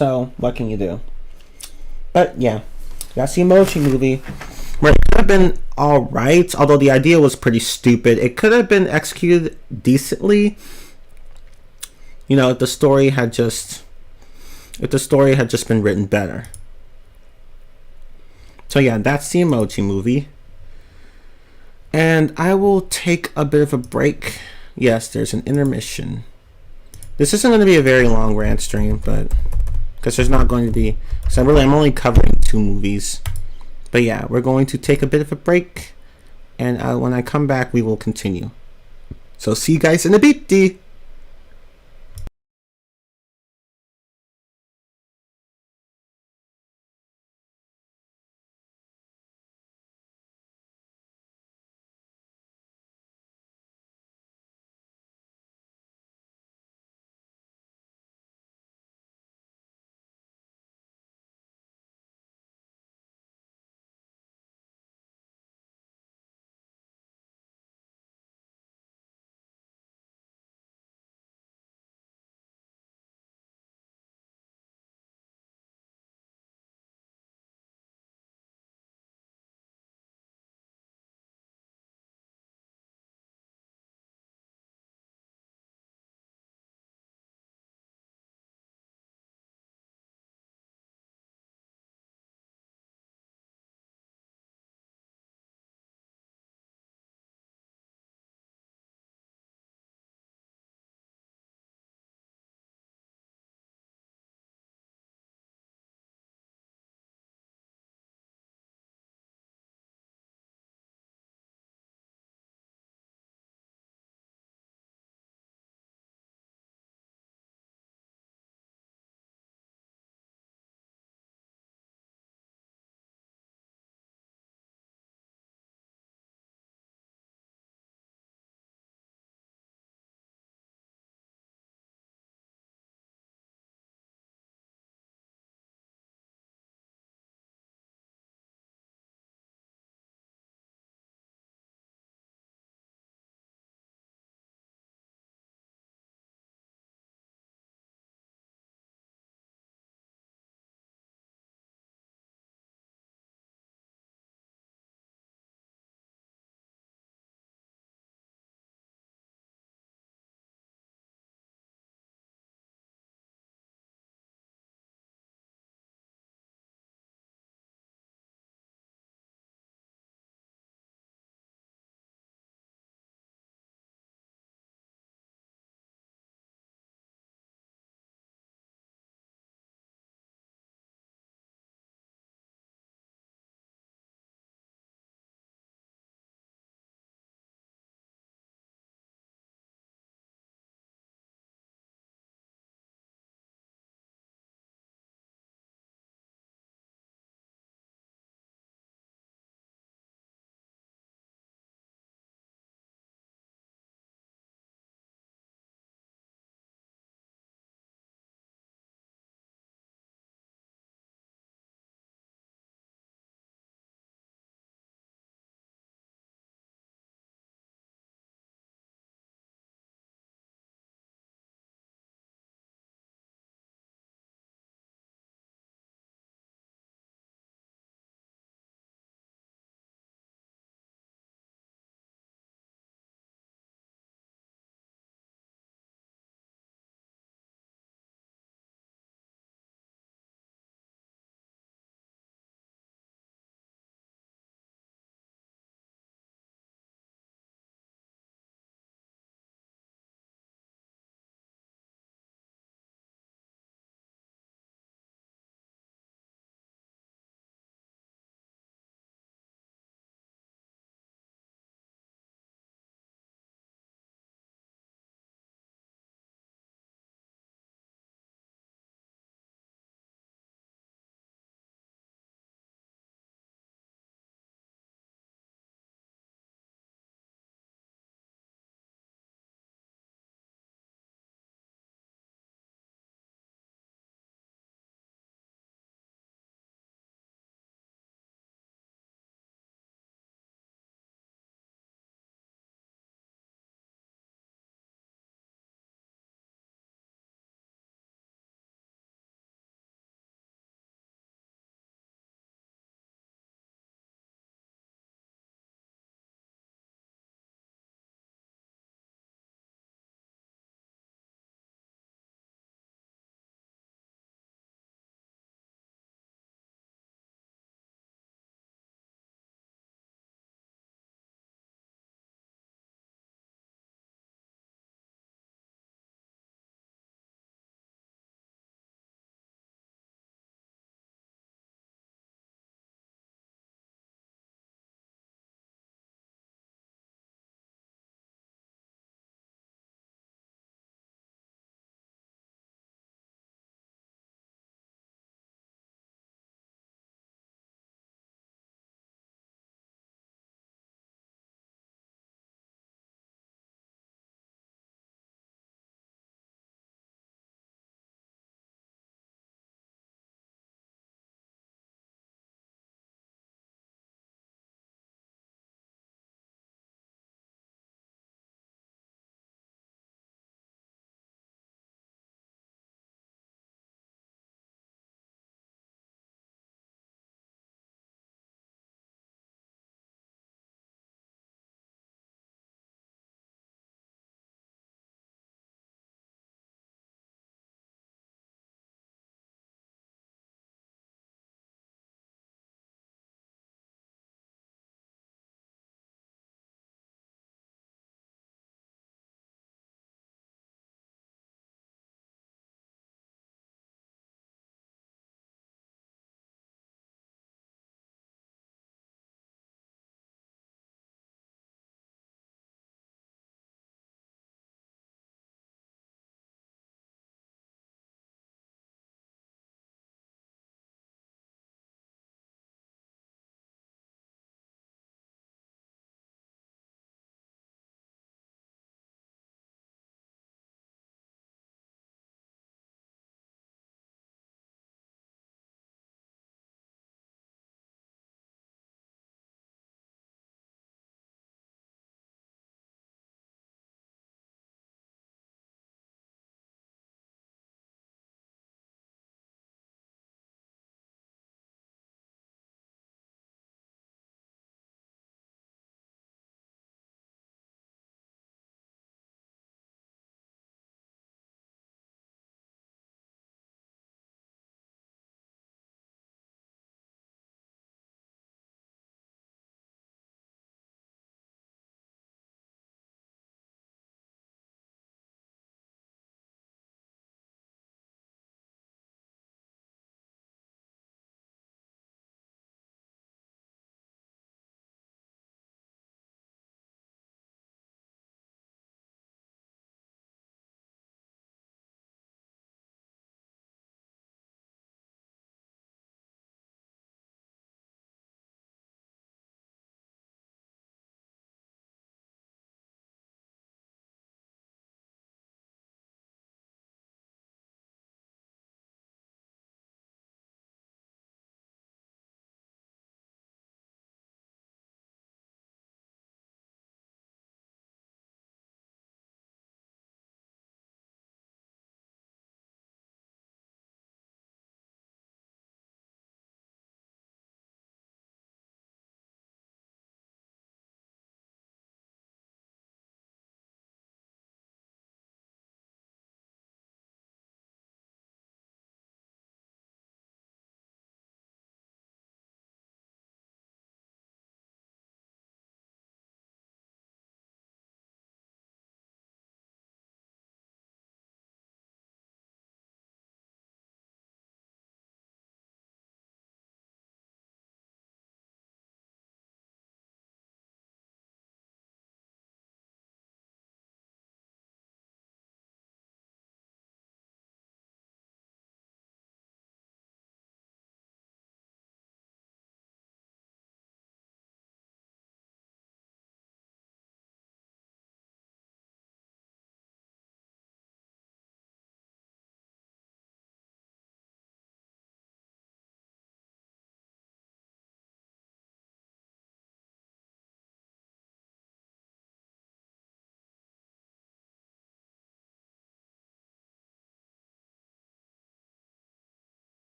So what can you do? But yeah, that's the Emoji movie. Where it could have been alright, although the idea was pretty stupid. It could have been executed decently. You know, if the story had just been written better. So yeah, that's the Emoji movie. And I will take a bit of a break. Yes, there's an intermission. This isn't going to be a very long rant stream, but because there's not going to be. So I'm only covering 2 movies. But yeah, we're going to take a bit of a break, and when I come back, we will continue. So see you guys in a bit.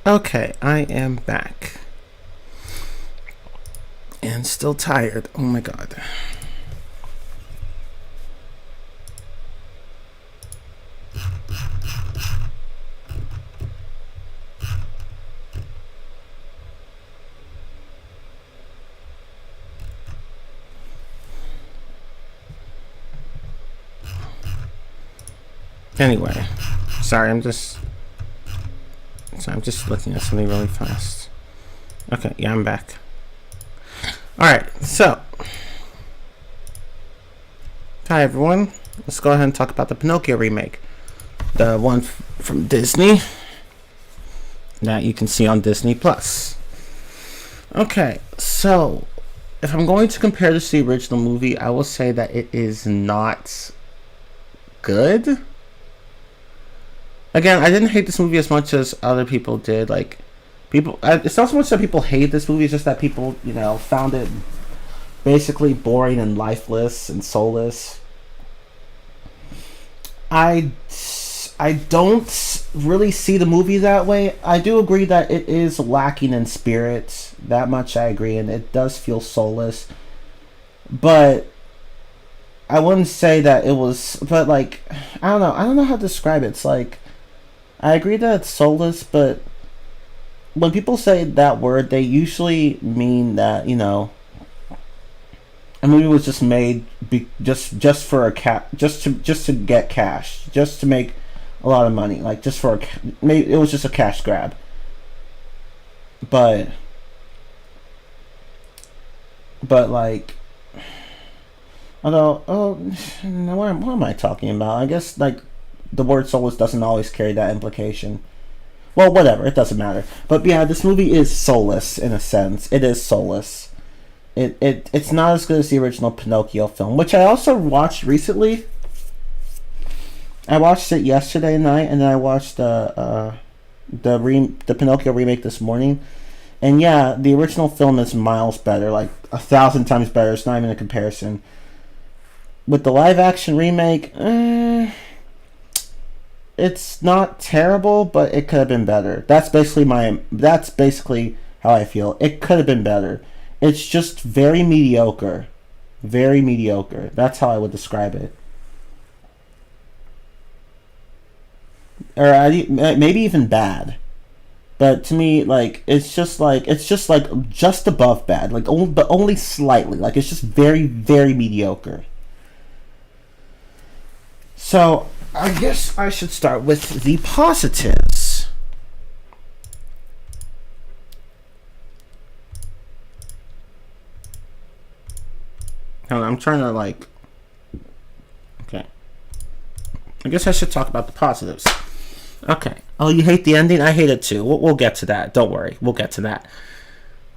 Okay, I am back. And still tired. Oh my god. Anyway, sorry, I'm just looking at something really fast. Okay, yeah, I'm back. Alright, so hi everyone. Let's go ahead and talk about the Pinocchio remake. The one from Disney that you can see on Disney Plus. Okay, so if I'm going to compare this to the original movie, I will say that it is not good. Again, I didn't hate this movie as much as other people did. Like, it's not so much that people hate this movie, it's just that people, found it basically boring and lifeless and soulless. I don't really see the movie that way. I do agree that it is lacking in spirit. That much I agree, and it does feel soulless. But I wouldn't say that it was. But like, I don't know. I don't know how to describe it. It's like, I agree that it's soulless, but when people say that word, they usually mean that a movie was just made just for just to get cash, just to make a lot of money, like just for maybe it was just a cash grab. But like, although what am I talking about? I guess like the word soulless doesn't always carry that implication. Well, whatever, it doesn't matter. But yeah, this movie is soulless in a sense. It is soulless. It's not as good as the original Pinocchio film, which I also watched recently. I watched it yesterday night, and then I watched the Pinocchio remake this morning. And yeah, the original film is miles better, like 1,000 times better. It's not even a comparison. With the live action remake, it's not terrible, but it could have been better. That's basically how I feel. It could have been better. It's just very mediocre. Very mediocre. That's how I would describe it. Or maybe even bad. But to me, like, it's just just above bad. Like, but only slightly. Like, it's just very, very mediocre. So, I guess I should start with the positives. I'm trying to okay. I guess I should talk about the positives. Okay. Oh, you hate the ending? I hate it too. We'll get to that. Don't worry. We'll get to that.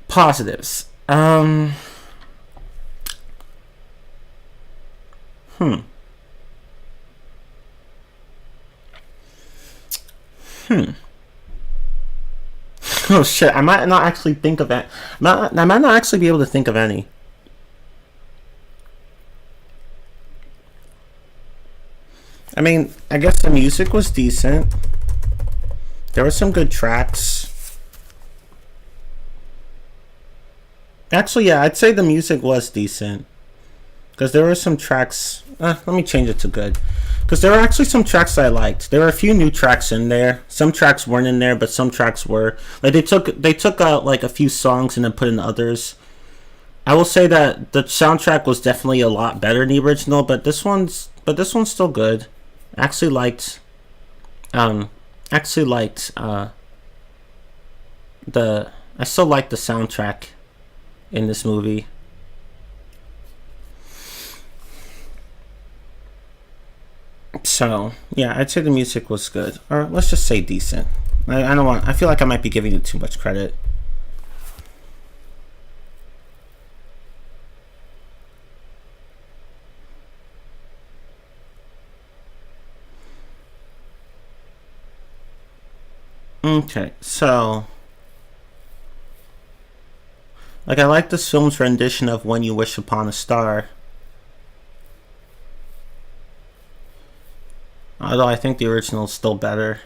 Positives. Hmm. Oh shit! I might not actually think of it. I might not actually be able to think of any. I mean, I guess the music was decent. There were some good tracks. Actually, yeah, I'd say the music was decent. Because there were some tracks... let me change it to good. Because there were actually some tracks I liked. There were a few new tracks in there. Some tracks weren't in there, but some tracks were. Like, they took out, like, a few songs and then put in others. I will say that the soundtrack was definitely a lot better than the original, but this one's still good. I still liked the soundtrack in this movie. So yeah, I'd say the music was good, or let's just say decent. I feel like I might be giving it too much credit. Okay, so like I like this film's rendition of When You Wish Upon a Star. Although I think the original is still better.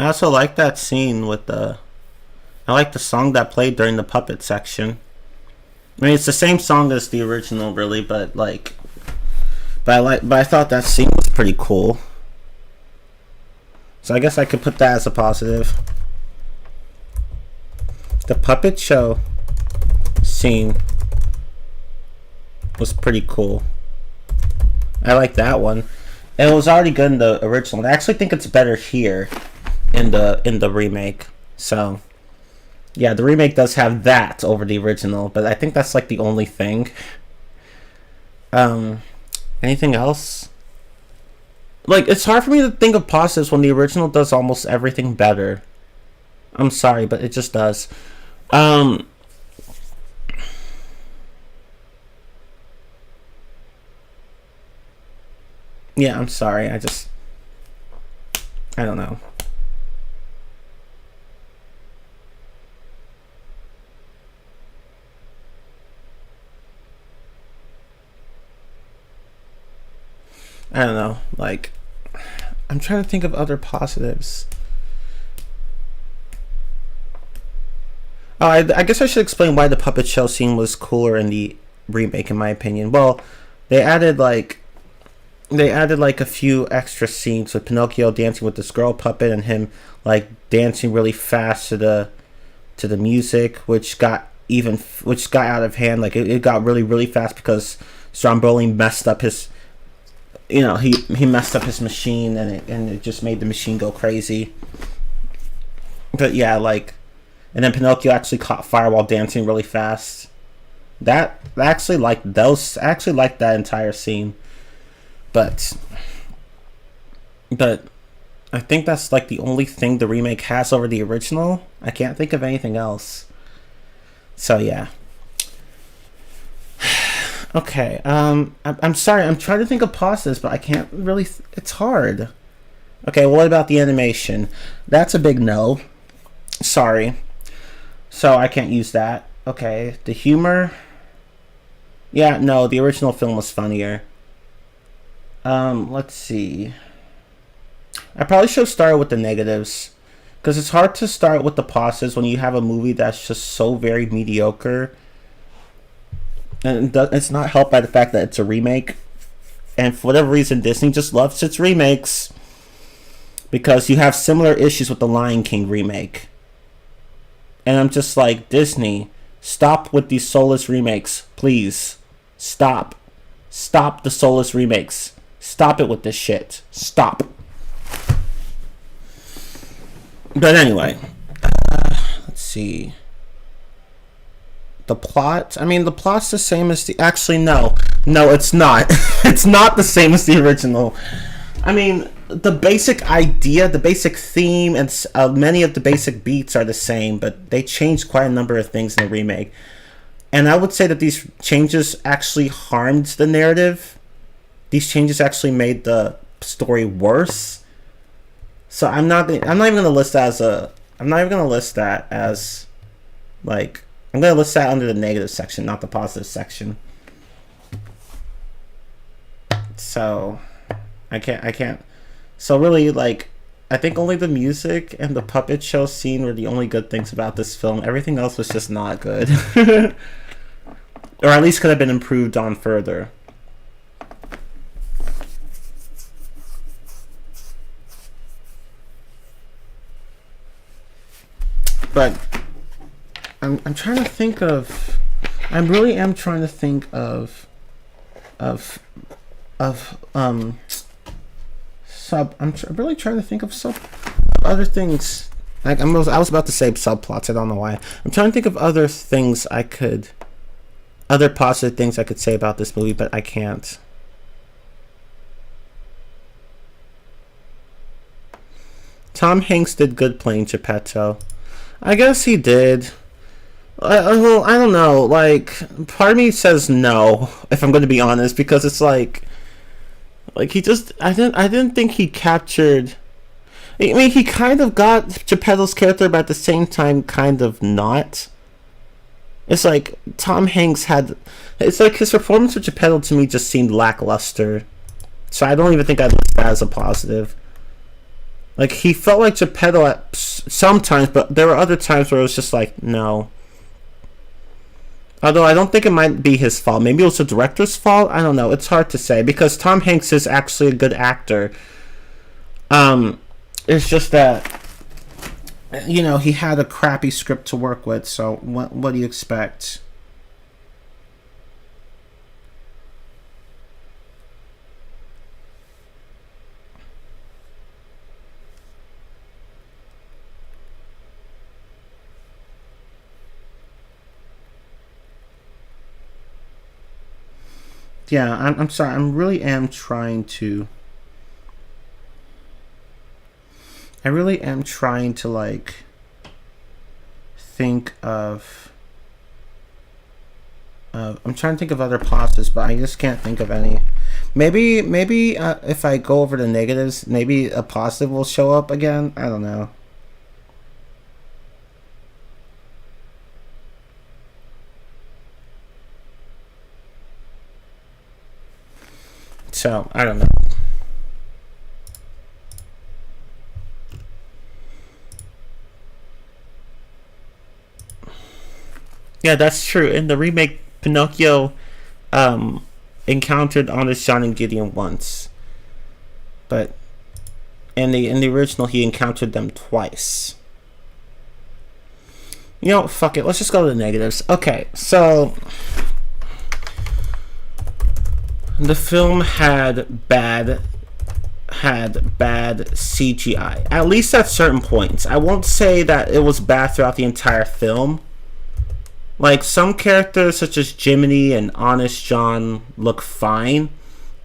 I also like that scene with the. I like the song that played during the puppet section. I mean, it's the same song as the original, really, but like, but I thought that scene was pretty cool. So I guess I could put that as a positive. The puppet show scene was pretty cool. I like that one. It was already good in the original. I actually think it's better here in the remake. So yeah, the remake does have that over the original, but I think that's like the only thing. Anything else? Like, it's hard for me to think of positives when the original does almost everything better. I'm sorry, but it just does. Yeah, I'm sorry. I don't know. I don't know. Like, I'm trying to think of other positives. Oh, I guess I should explain why the puppet show scene was cooler in the remake, in my opinion. Well, they added like a few extra scenes with Pinocchio dancing with this girl puppet and him like dancing really fast to the music, which got out of hand. Like it got really fast because Stromboli messed up his, he messed up his machine, and it just made the machine go crazy. But yeah, like, and then Pinocchio actually caught fire while dancing really fast. I actually liked that entire scene. But I think that's like the only thing the remake has over the original. I can't think of anything else. So yeah. Okay. I'm sorry. I'm trying to think of positives, but I can't really. It's hard. Okay. What about the animation? That's a big no. Sorry. So I can't use that. Okay. The humor. Yeah. No. The original film was funnier. Let's see. I probably should have started with the negatives, because it's hard to start with the positives when you have a movie that's just so very mediocre, and it's not helped by the fact that it's a remake. And for whatever reason, Disney just loves its remakes, because you have similar issues with the Lion King remake. And I'm just like, Disney, stop with these soulless remakes, please. Stop the soulless remakes. Stop it with this shit. Stop. But anyway, let's see. The plot. I mean, the plot's the same as the. Actually, no, it's not. It's not the same as the original. I mean, the basic idea, the basic theme, and many of the basic beats are the same, but they changed quite a number of things in the remake. And I would say that these changes actually harmed the narrative. These changes actually made the story worse. So I'm not even gonna list that as like, I'm gonna list that under the negative section, not the positive section. So I can't. So really, like, I think only the music and the puppet show scene were the only good things about this film. Everything else was just not good. Or at least could have been improved on further. But I'm trying to think of. I really am trying to think of really trying to think of other things. Like I was about to say subplots. I don't know why. I'm trying to think of other things other positive things I could say about this movie, but I can't. Tom Hanks did good playing Geppetto. I guess he did. Well, I don't know. Like, part of me says no, if I'm going to be honest, because it's like he just. I didn't think he captured. I mean, he kind of got Geppetto's character, but at the same time, kind of not. It's like Tom Hanks had. It's like his performance with Geppetto to me just seemed lackluster. So I don't even think I'd list that as a positive. Like, he felt like Geppetto at sometimes, but there were other times where it was just like, no. Although I don't think it might be his fault. Maybe it was the director's fault. I don't know. It's hard to say because Tom Hanks is actually a good actor. It's just that, you know, he had a crappy script to work with. So what do you expect? Yeah, I'm sorry. I really am trying to. I really am trying to like think of. I'm trying to think of other positives, but I just can't think of any. Maybe if I go over the negatives, maybe a positive will show up again. I don't know. So I don't know. Yeah, that's true. In the remake, Pinocchio encountered Honest John and Gideon once, but in the original, he encountered them twice. You know, fuck it. Let's just go to the negatives. Okay, so the film had bad CGI. At least at certain points. I won't say that it was bad throughout the entire film. Like, some characters such as Jiminy and Honest John look fine.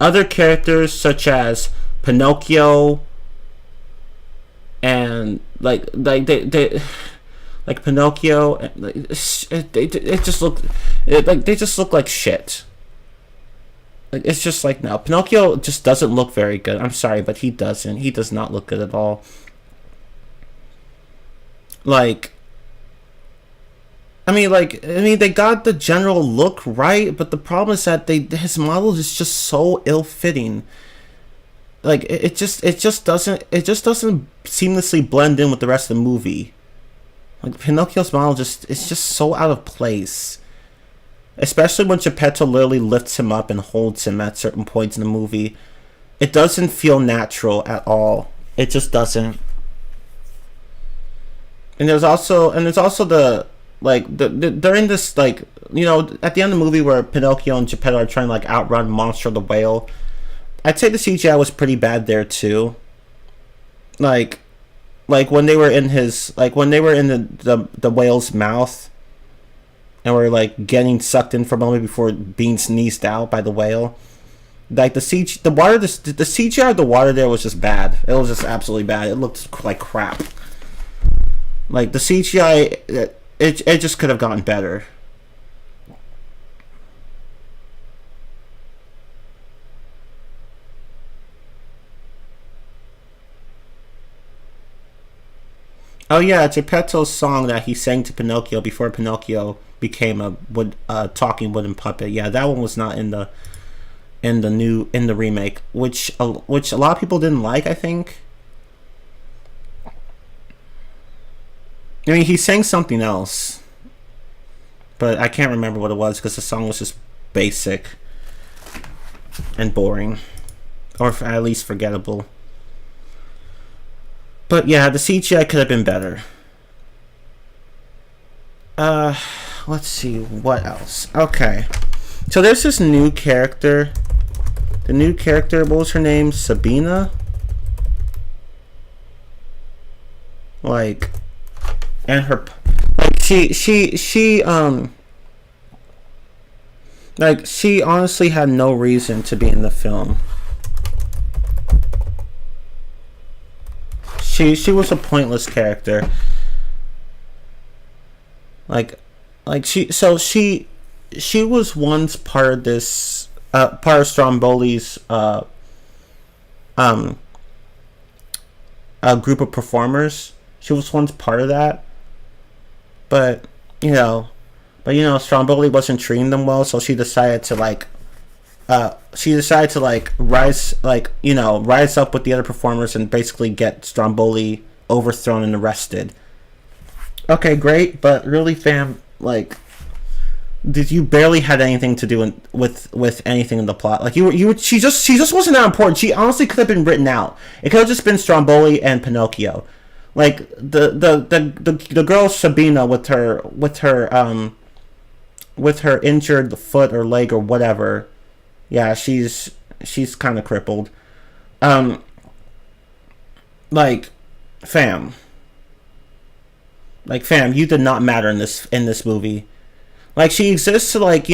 Other characters such as Pinocchio and they like Pinocchio, it just look like they just look like shit. Like, it's just like, no, Pinocchio just doesn't look very good. I'm sorry, but he doesn't. He does not look good at all. Like, they got the general look right, but the problem is that his model is just so ill-fitting. Like, it just doesn't seamlessly blend in with the rest of the movie. Like, Pinocchio's model it's just so out of place. Especially when Geppetto literally lifts him up and holds him at certain points in the movie. It doesn't feel natural at all. It just doesn't. And there's also the during this, like, you know, at the end of the movie where Pinocchio and Geppetto are trying to like outrun Monster the Whale, I'd say the CGI was pretty bad there too. Like when they were in the whale's mouth and were like getting sucked in for a moment before being sneezed out by the whale. Like the CGI of the water there was just bad. It was just absolutely bad. It looked like crap. Like the CGI, it just could have gotten better. Oh yeah, Geppetto's song that he sang to Pinocchio before Pinocchio became a talking wooden puppet. Yeah, that one was not in the remake, which a lot of people didn't like, I think. I mean, he sang something else, but I can't remember what it was because the song was just basic and boring, or at least forgettable. But yeah, the CGI could have been better. Let's see what else. Okay, so there's this new character. The new character, what was her name? Sabina. Like, and her, like, she honestly had no reason to be in the film. She was a pointless character. Like she was once part of this part of Stromboli's a group of performers. She was once part of that, but Stromboli wasn't treating them well, so she decided to like she decided to like rise up with the other performers and basically get Stromboli overthrown and arrested. Okay, great, but really, fam, like, did you barely had anything to do with anything in the plot? Like she just wasn't that important. She honestly could have been written out. It could have just been Stromboli and Pinocchio, like the girl Sabina with her injured foot or leg or whatever. Yeah, she's kind of crippled. Um, like, fam, you did not matter in this movie. Like, she exists to like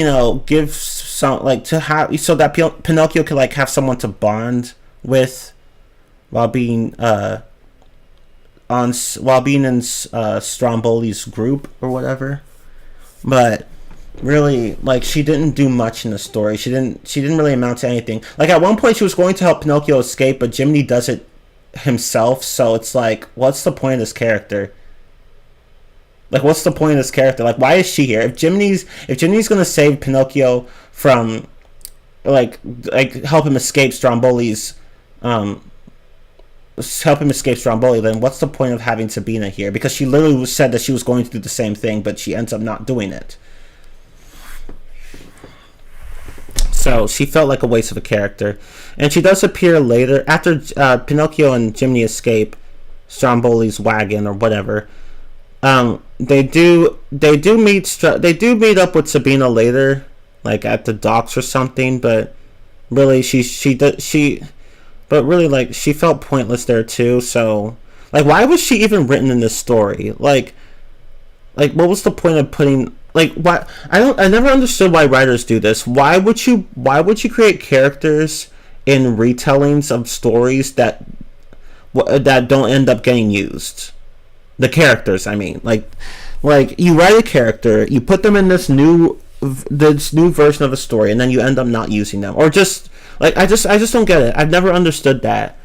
give some like to have so that Pinocchio could like have someone to bond with while being in Stromboli's group or whatever. But really, like, she didn't do much in the story. She didn't really amount to anything. Like, at one point she was going to help Pinocchio escape, but Jiminy does it himself. So it's like, what's the point of this character? Like, what's the point of this character? Like, why is she here? If Jiminy's gonna save Pinocchio from like help him escape Stromboli's then what's the point of having Sabina here? Because she literally said that she was going to do the same thing, but she ends up not doing it. So she felt like a waste of a character. And she does appear later after Pinocchio and Jiminy escape Stromboli's wagon or whatever. They do meet up with Sabina later, like at the docks or something. But really, she felt pointless there too. So, like, why was she even written in this story? Like what was the point of putting like why I never understood why writers do this. Why would you create characters in retellings of stories that don't end up getting used? The characters, I mean, like you write a character, you put them in this new version of a story, and then you end up not using them, or just like I just don't get it. I've never understood that.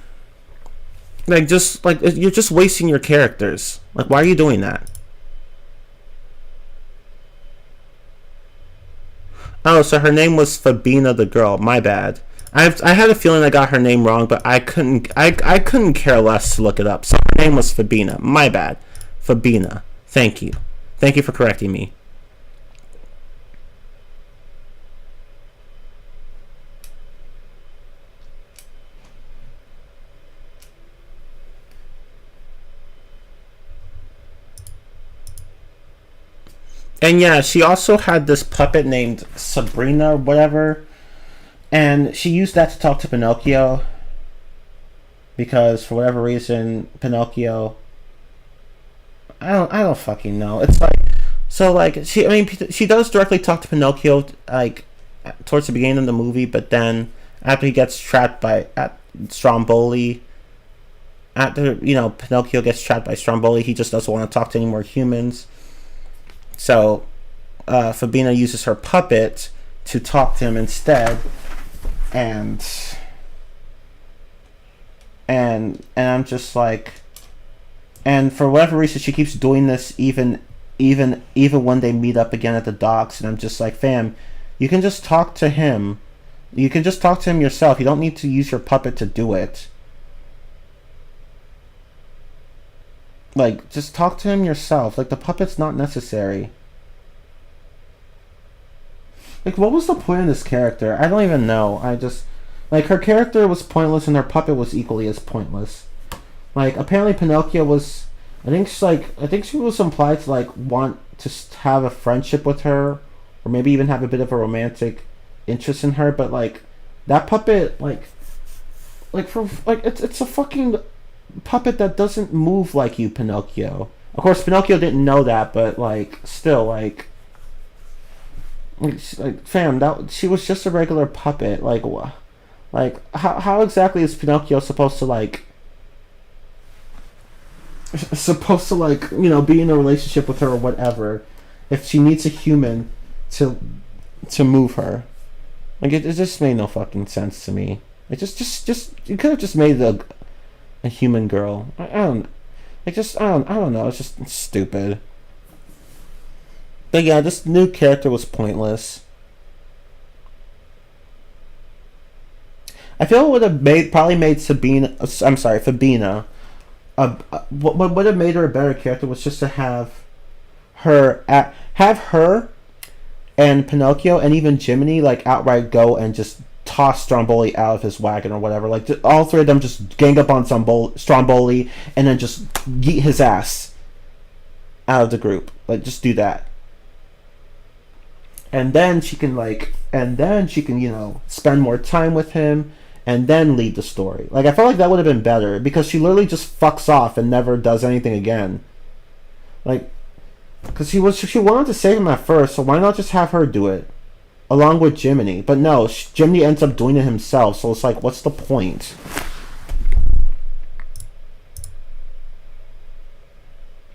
Like, just like, you're just wasting your characters. Like, why are you doing that? Oh, so her name was Fabina the girl. My bad. I had a feeling I got her name wrong, but I couldn't care less to look it up. So her name was Fabina. My bad. Fabina. Thank you. Thank you for correcting me. And yeah, she also had this puppet named Sabrina or whatever. And she used that to talk to Pinocchio. Because for whatever reason, Pinocchio, I don't fucking know. It's like, so like she does directly talk to Pinocchio like towards the beginning of the movie, but then after he gets trapped at Stromboli, after Pinocchio gets trapped by Stromboli, he just doesn't want to talk to any more humans. So Fabina uses her puppet to talk to him instead, and I'm just like, and for whatever reason she keeps doing this even when they meet up again at the docks, and I'm just like, fam, you can just talk to him. You can just talk to him yourself. You don't need to use your puppet to do it. Like, just talk to him yourself. Like, the puppet's not necessary. Like, what was the point of this character? I don't even know. I just, like, her character was pointless and her puppet was equally as pointless. Like, apparently Pinocchio was, I think she was implied to, like, want to have a friendship with her, or maybe even have a bit of a romantic interest in her, but, like, that puppet, it's a fucking puppet that doesn't move like you, Pinocchio. Of course, Pinocchio didn't know that, but, like, still, like fam, that she was just a regular puppet. Like, how exactly is Pinocchio supposed to be in a relationship with her or whatever if she needs a human to move her? Like, it just made no fucking sense to me. It just you could have just made it a human girl. I don't know. It's just stupid. But yeah, this new character was pointless. I feel it would have probably made Sabina. I'm sorry, Fabina. What would have made her a better character was just to have her and Pinocchio and even Jiminy like outright go and just toss Stromboli out of his wagon or whatever. Like all three of them just gang up on Stromboli and then just yeet his ass out of the group. Like just do that. And then she can spend more time with him and then lead the story. Like I felt like that would have been better because she literally just fucks off and never does anything again. Like, because she wanted to save him at first, so why not just have her do it along with Jiminy? But no, Jiminy ends up doing it himself. So it's like, what's the point?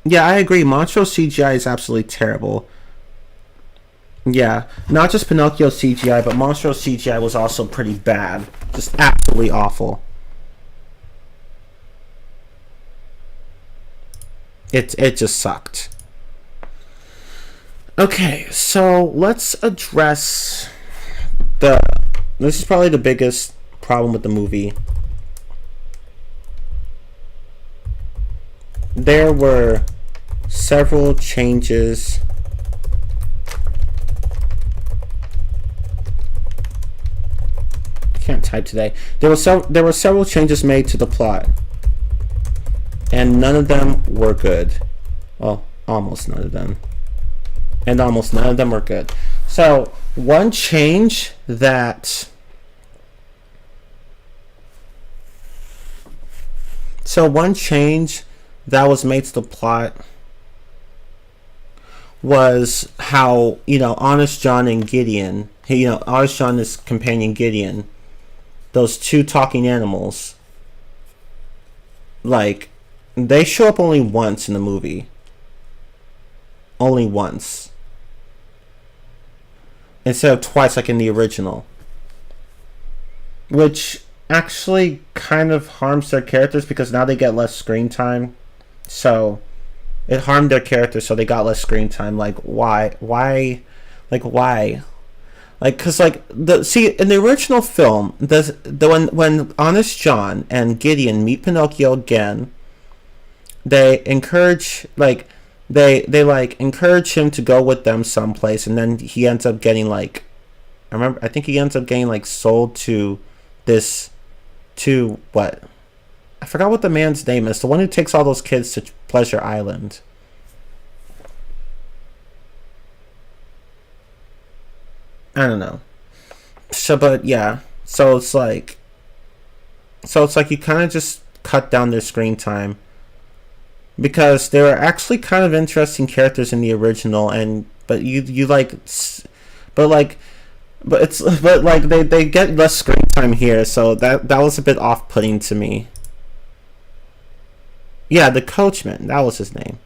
Yeah, I agree. Montrose CGI is absolutely terrible. Yeah, not just Pinocchio CGI, but Montrose CGI was also pretty bad. Just absolutely awful. It just sucked. Okay, so let's address the... This is probably the biggest problem with the movie. There were several changes... Can't type today. There were several changes made to the plot, and none of them were good. Well, almost none of them, and almost none of them were good. So one change that was made to the plot was how Honest John and Gideon, Honest John and his companion Gideon, those two talking animals, like, they show up only once in the movie. Only once. Instead of twice like in the original. Which actually kind of harms their characters because now they get less screen time. So, it harmed their characters so they got less screen time. Like, why? Like, why? Like, cause like in the original film, when Honest John and Gideon meet Pinocchio again, they encourage encourage him to go with them someplace, and then he ends up getting I think he ends up getting sold to what? I forgot what the man's name is. The one who takes all those kids to Pleasure Island. I don't know. So, but yeah. So it's like you kind of just cut down their screen time because they were actually kind of interesting characters in the original, but they get less screen time here, so that was a bit off-putting to me. Yeah, the coachman, that was his name.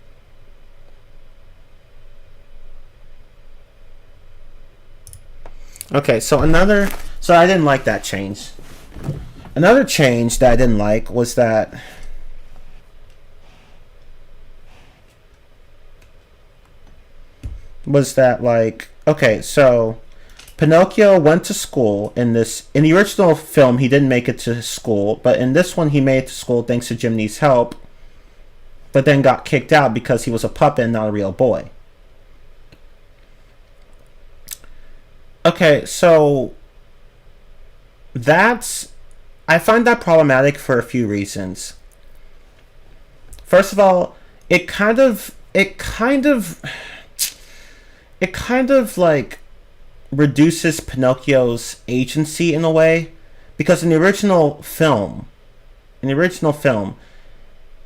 Okay, so I didn't like that change. Another change that I didn't like was that okay, so Pinocchio went to school in the original film. He didn't make it to school, but in this one he made it to school thanks to Jiminy's help, but then got kicked out because he was a puppet and not a real boy. Okay, so I find that problematic for a few reasons. First of all, it kind of reduces Pinocchio's agency in a way, because in the original film,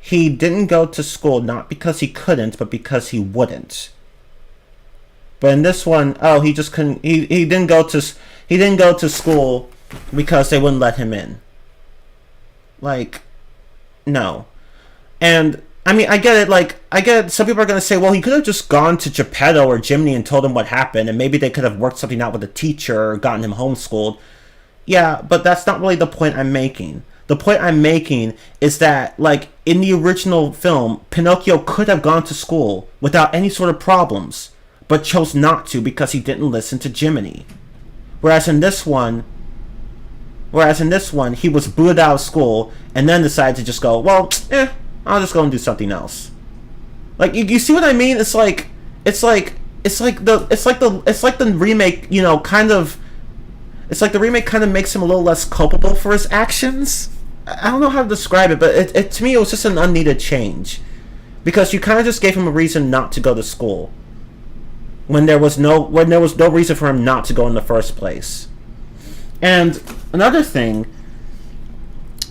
he didn't go to school not because he couldn't, but because he wouldn't. But in this one, he just couldn't. He didn't go to school because they wouldn't let him in. No. And I mean, I get it. I get it. Some people are gonna say, well, he could have just gone to Geppetto or Jiminy and told him what happened, and maybe they could have worked something out with the teacher or gotten him homeschooled. Yeah, but that's not really the point I'm making. The point I'm making is that, in the original film, Pinocchio could have gone to school without any sort of problems, but chose not to because he didn't listen to Jiminy. Whereas in this one, Whereas in this one, he was booted out of school and then decided to just go, well, I'll just go and do something else. Like, you see what I mean? It's like the remake, you know, kind of. It's like the remake kind of makes him a little less culpable for his actions. I don't know how to describe it, but it to me it was just an unneeded change, because you kind of just gave him a reason not to go to school when there was no reason for him not to go in the first place. And another thing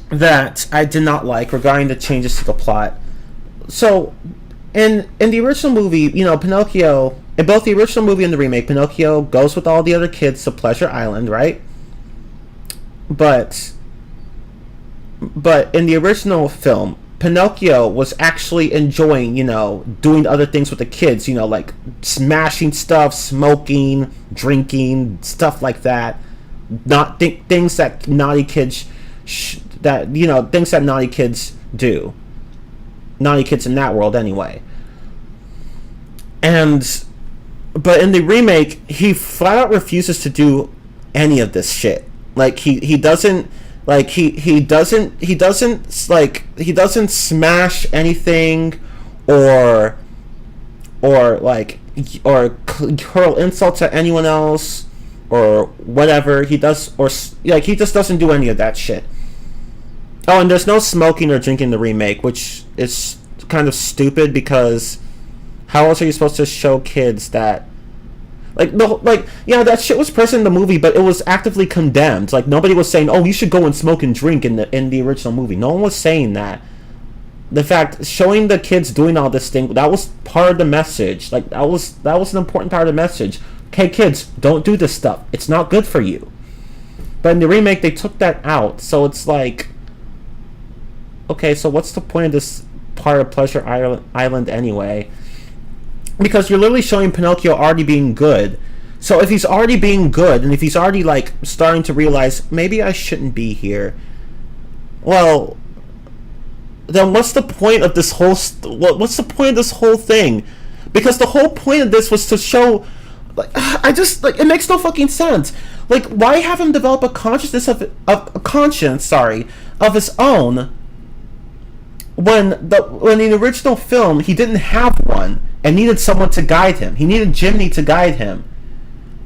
that I did not like regarding the changes to the plot. So in the original movie, you know, Pinocchio, in both the original movie and the remake, Pinocchio goes with all the other kids to Pleasure Island, right? But in the original film, Pinocchio was actually enjoying, you know, doing other things with the kids, you know, like smashing stuff, smoking, drinking, stuff like that. Not things that naughty kids things that naughty kids do. Naughty kids in that world anyway. But in the remake, he flat out refuses to do any of this shit. Like he doesn't smash anything or hurl insults at anyone else or whatever. He just doesn't do any of that shit. Oh, and there's no smoking or drinking in the remake, which is kind of stupid, because how else are you supposed to show kids that that shit was present in the movie, but it was actively condemned. Like, nobody was saying, "Oh, you should go and smoke and drink" in the original movie. No one was saying that. The fact showing the kids doing all this thing, that was part of the message. Like, that was an important part of the message. Okay, kids, don't do this stuff. It's not good for you. But in the remake, they took that out. So it's like, okay, so what's the point of this part of Pleasure Island anyway? Because you're literally showing Pinocchio already being good. So if he's already being good, and if he's already, like, starting to realize, maybe I shouldn't be here, well, then what's the point of this whole what's the point of this whole thing? Because the whole point of this was to show, like, it makes no fucking sense. Like, why have him develop a consciousness of his own when in the original film he didn't have one and needed someone to guide him. He needed Jiminy to guide him.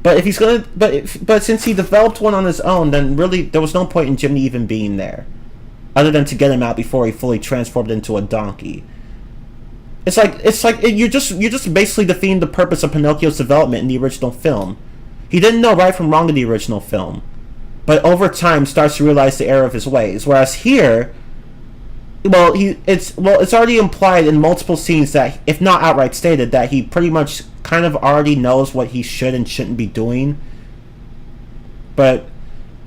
But if he's gonna, but since he developed one on his own, then really there was no point in Jiminy even being there, other than to get him out before he fully transformed into a donkey. It's like you're just basically defeating the purpose of Pinocchio's development in the original film. He didn't know right from wrong in the original film, but over time starts to realize the error of his ways. Whereas here, it's already implied in multiple scenes that, if not outright stated, that he pretty much kind of already knows what he should and shouldn't be doing. But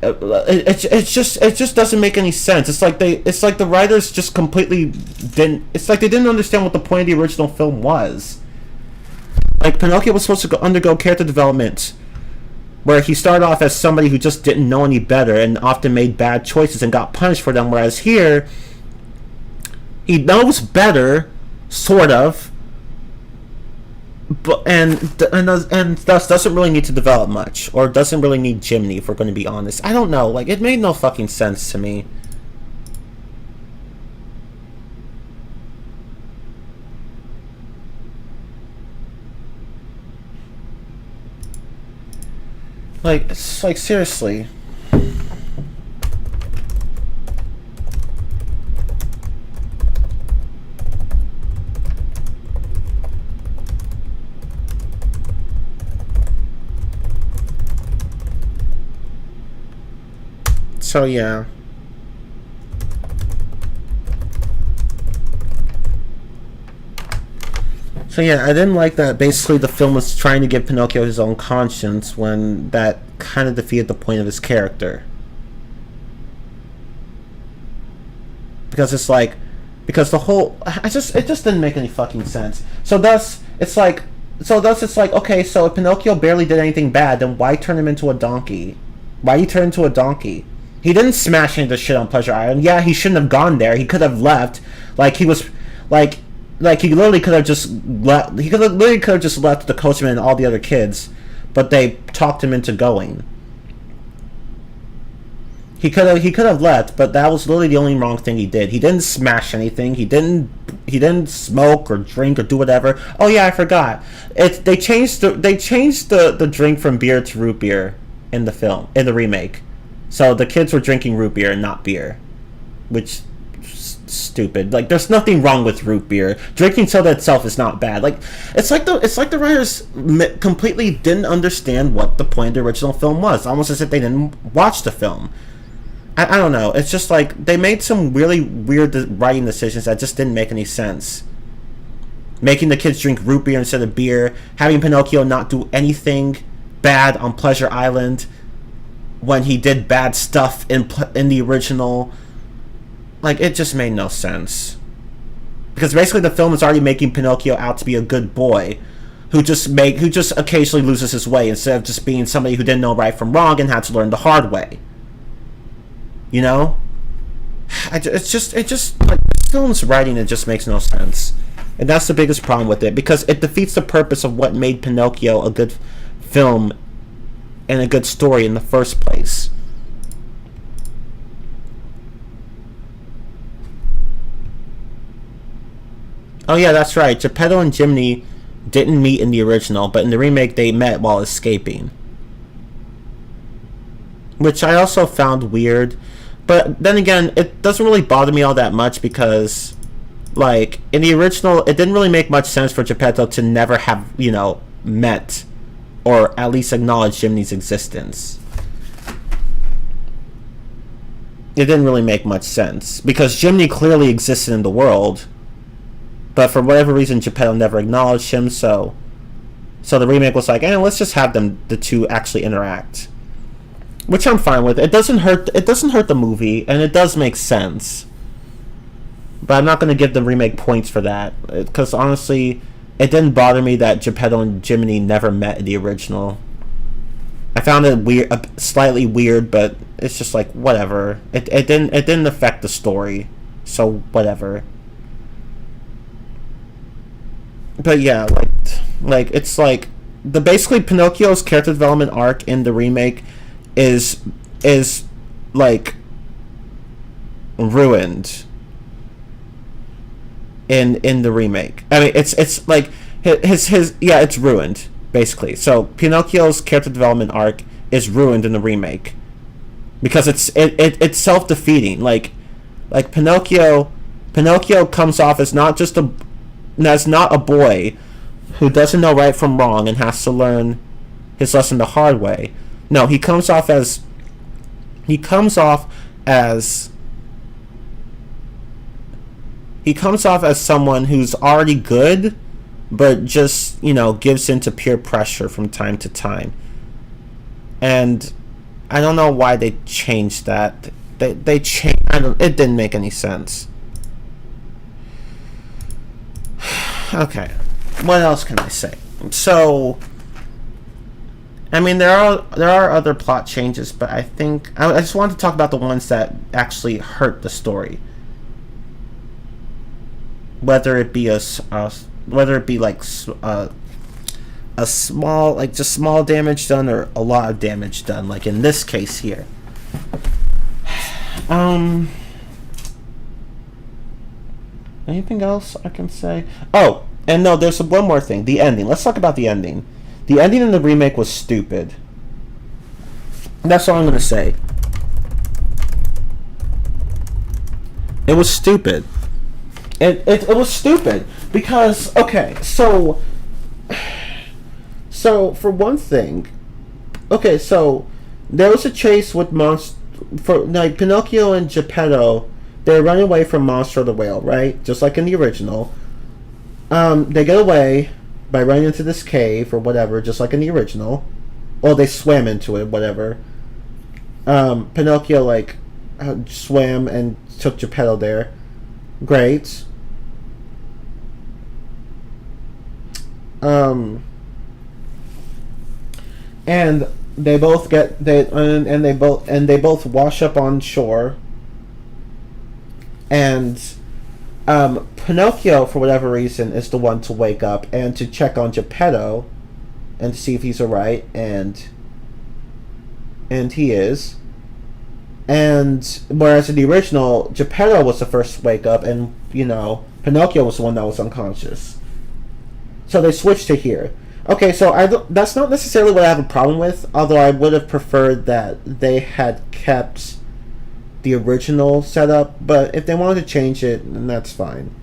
it just doesn't make any sense. It's like the writers just completely didn't. It's like they didn't understand what the point of the original film was. Like, Pinocchio was supposed to undergo character development, where he started off as somebody who just didn't know any better and often made bad choices and got punished for them. Whereas here, he knows better, sort of, but and thus doesn't really need to develop much, or doesn't really need Jiminy, if we're going to be honest. I don't know. Like, it made no fucking sense to me. Like, it's like, seriously. So yeah. So yeah, I didn't like that basically the film was trying to give Pinocchio his own conscience, when that kind of defeated the point of his character. Because it's like, the whole, it just didn't make any fucking sense. So thus it's like, okay, so if Pinocchio barely did anything bad, then why turn him into a donkey? Why he turn into a donkey? He didn't smash any of the shit on Pleasure Island. Yeah, he shouldn't have gone there. He could have left. Like, he was, like he literally could have just left. He literally could have just left the coachman and all the other kids, but they talked him into going. he could have left, but that was literally the only wrong thing he did. He didn't smash anything. He didn't smoke or drink or do whatever. Oh yeah, I forgot. They changed the drink from beer to root beer in the remake. So the kids were drinking root beer and not beer, which stupid. Like, there's nothing wrong with root beer. Drinking soda itself is not bad. Like, it's like the writers completely didn't understand what the point of the original film was. Almost as if they didn't watch the film. I don't know. It's just like they made some really weird writing decisions that just didn't make any sense. Making the kids drink root beer instead of beer, having Pinocchio not do anything bad on Pleasure Island when he did bad stuff in the original. Like, it just made no sense. Because basically the film is already making Pinocchio out to be a good boy who just occasionally loses his way instead of just being somebody who didn't know right from wrong and had to learn the hard way. You know? It just like, this film's writing, it just makes no sense. And that's the biggest problem with it, because it defeats the purpose of what made Pinocchio a good film and a good story in the first place. Oh yeah, that's right. Geppetto and Jiminy didn't meet in the original, but in the remake they met while escaping. Which I also found weird. But then again, it doesn't really bother me all that much because, like, in the original, it didn't really make much sense for Geppetto to never have, met or at least acknowledged Jiminy's existence. It didn't really make much sense because Jiminy clearly existed in the world, but for whatever reason Geppetto never acknowledged him, so the remake was like, let's just have the two actually interact. Which I'm fine with. It doesn't hurt the movie, and it does make sense. But I'm not going to give the remake points for that, because honestly, it didn't bother me that Geppetto and Jiminy never met in the original. I found it weird, slightly weird, but it's just like, whatever. It didn't affect the story, so whatever. But yeah, like it's like basically Pinocchio's character development arc in the remake is like ruined in the remake. I mean, it's like his it's ruined basically. So Pinocchio's character development arc is ruined in the remake because it's self-defeating. Like Pinocchio comes off as not a boy who doesn't know right from wrong and has to learn his lesson the hard way. No, he comes off as someone who's already good, but just, gives in to peer pressure from time to time. And I don't know why they changed that. They changed. It didn't make any sense. Okay, what else can I say? So, I mean, there are other plot changes, but I think I just wanted to talk about the ones that actually hurt the story. Whether it be like a small, like just small damage done, or a lot of damage done, like in this case here. Anything else I can say? Oh, and no, there's one more thing. The ending. Let's talk about the ending. The ending in the remake was stupid. That's all I'm going to say. It was stupid. It was stupid. Because, okay, so for one thing, okay, so there was a chase with Pinocchio and Geppetto. They're running away from Monster the Whale, right? Just like in the original. They get away by running into this cave or whatever, just like in the original. Or they swam into it, whatever. Pinocchio, swam and took Geppetto there. Great. And they both wash up on shore. And Pinocchio, for whatever reason, is the one to wake up and to check on Geppetto and see if he's alright, and he is. And whereas in the original, Geppetto was the first to wake up, and Pinocchio was the one that was unconscious. So they switched to here. Okay, so that's not necessarily what I have a problem with, although I would have preferred that they had kept the original setup, but if they wanted to change it, then that's fine.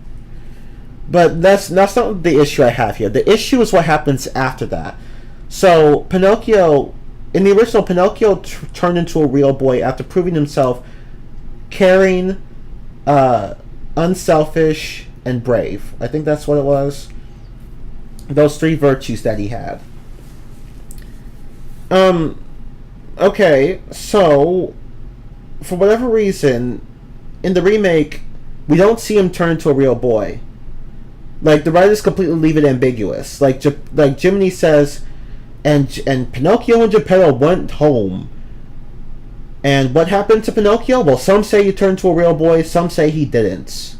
But that's not the issue I have here. The issue is what happens after that. So Pinocchio, in the original, Pinocchio turned into a real boy after proving himself caring, unselfish, and brave. I think that's what it was. Those three virtues that he had. Okay, so for whatever reason, in the remake, we don't see him turn into a real boy. Like, the writers completely leave it ambiguous. Like Jiminy says, and Pinocchio and Geppetto went home. And what happened to Pinocchio? Well, some say he turned to a real boy, some say he didn't.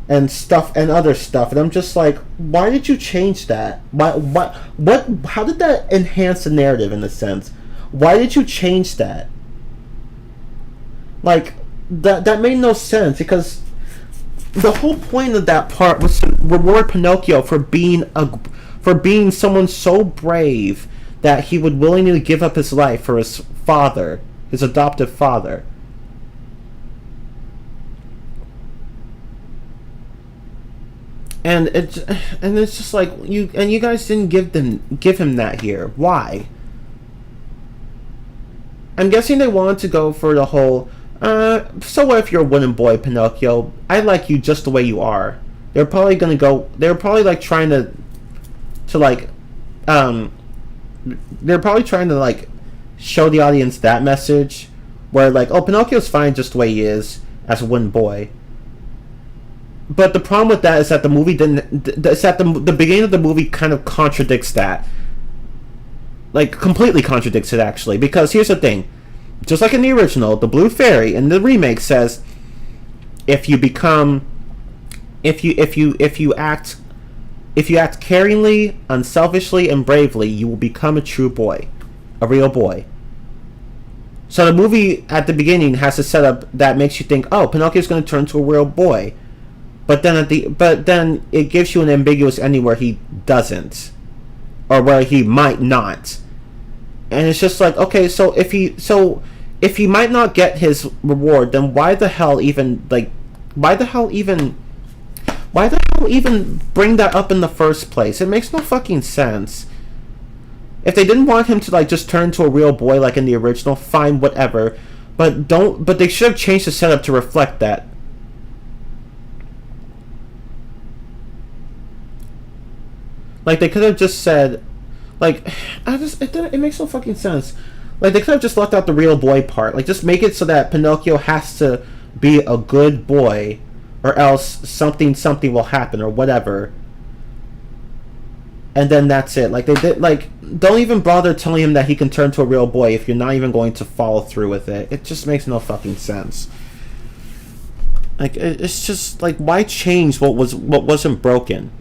And stuff, and other stuff. And I'm just like, why did you change that? How did that enhance the narrative, in a sense? Why did you change that? Like, that made no sense, because the whole point of that part was to reward Pinocchio for being someone so brave that he would willingly give up his life for his father, his adoptive father. And it's just like, you guys didn't give him that here. Why? I'm guessing they wanted to go for the whole, so what if you're a wooden boy, Pinocchio? I like you just the way you are. They're probably like trying to show the audience that message, where like, oh, Pinocchio's fine just the way he is as a wooden boy. But the problem with that is that the movie the beginning of the movie kind of contradicts that. Like, completely contradicts it, actually. Because here's the thing. Just like in the original, the Blue Fairy in the remake says, if you act caringly, unselfishly, and bravely, you will become a true boy. A real boy. So the movie at the beginning has a setup that makes you think, oh, Pinocchio's going to turn into a real boy. But then it gives you an ambiguous ending where he doesn't, or where he might not, and it's just like, okay, so if he might not get his reward, then why the hell even bring that up in the first place? It makes no fucking sense. If they didn't want him to like just turn into a real boy like in the original, fine, whatever. But they should have changed the setup to reflect that. Like, they could have just said, like, it makes no fucking sense. Like, they could have just left out the real boy part. Like, just make it so that Pinocchio has to be a good boy, or else something will happen, or whatever. And then that's it. Like, they did, like, don't even bother telling him that he can turn to a real boy if you're not even going to follow through with it. It just makes no fucking sense. Like, it's just, like, why change what wasn't broken?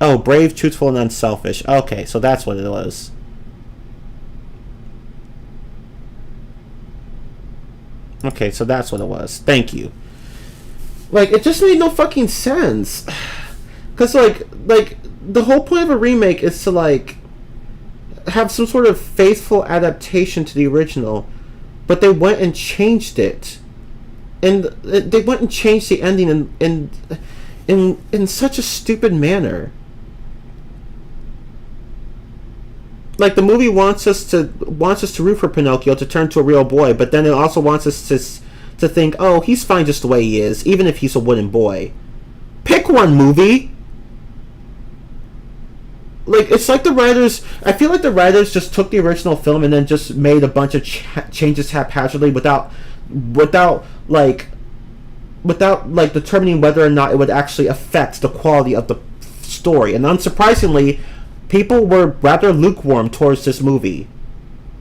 Oh, brave, truthful, and unselfish. Okay, so that's what it was. Okay, so that's what it was. Thank you. Like, it just made no fucking sense. Because, like, the whole point of a remake is to, like, have some sort of faithful adaptation to the original. But they went and changed it. And they went and changed the ending in such a stupid manner. Like, the movie wants us to root for Pinocchio to turn to a real boy, but then it also wants us to think, oh, he's fine just the way he is, even if he's a wooden boy. Pick one, movie. Like, it's like the writers. I feel like the writers just took the original film and then just made a bunch of changes haphazardly without determining whether or not it would actually affect the quality of the story. And unsurprisingly, people were rather lukewarm towards this movie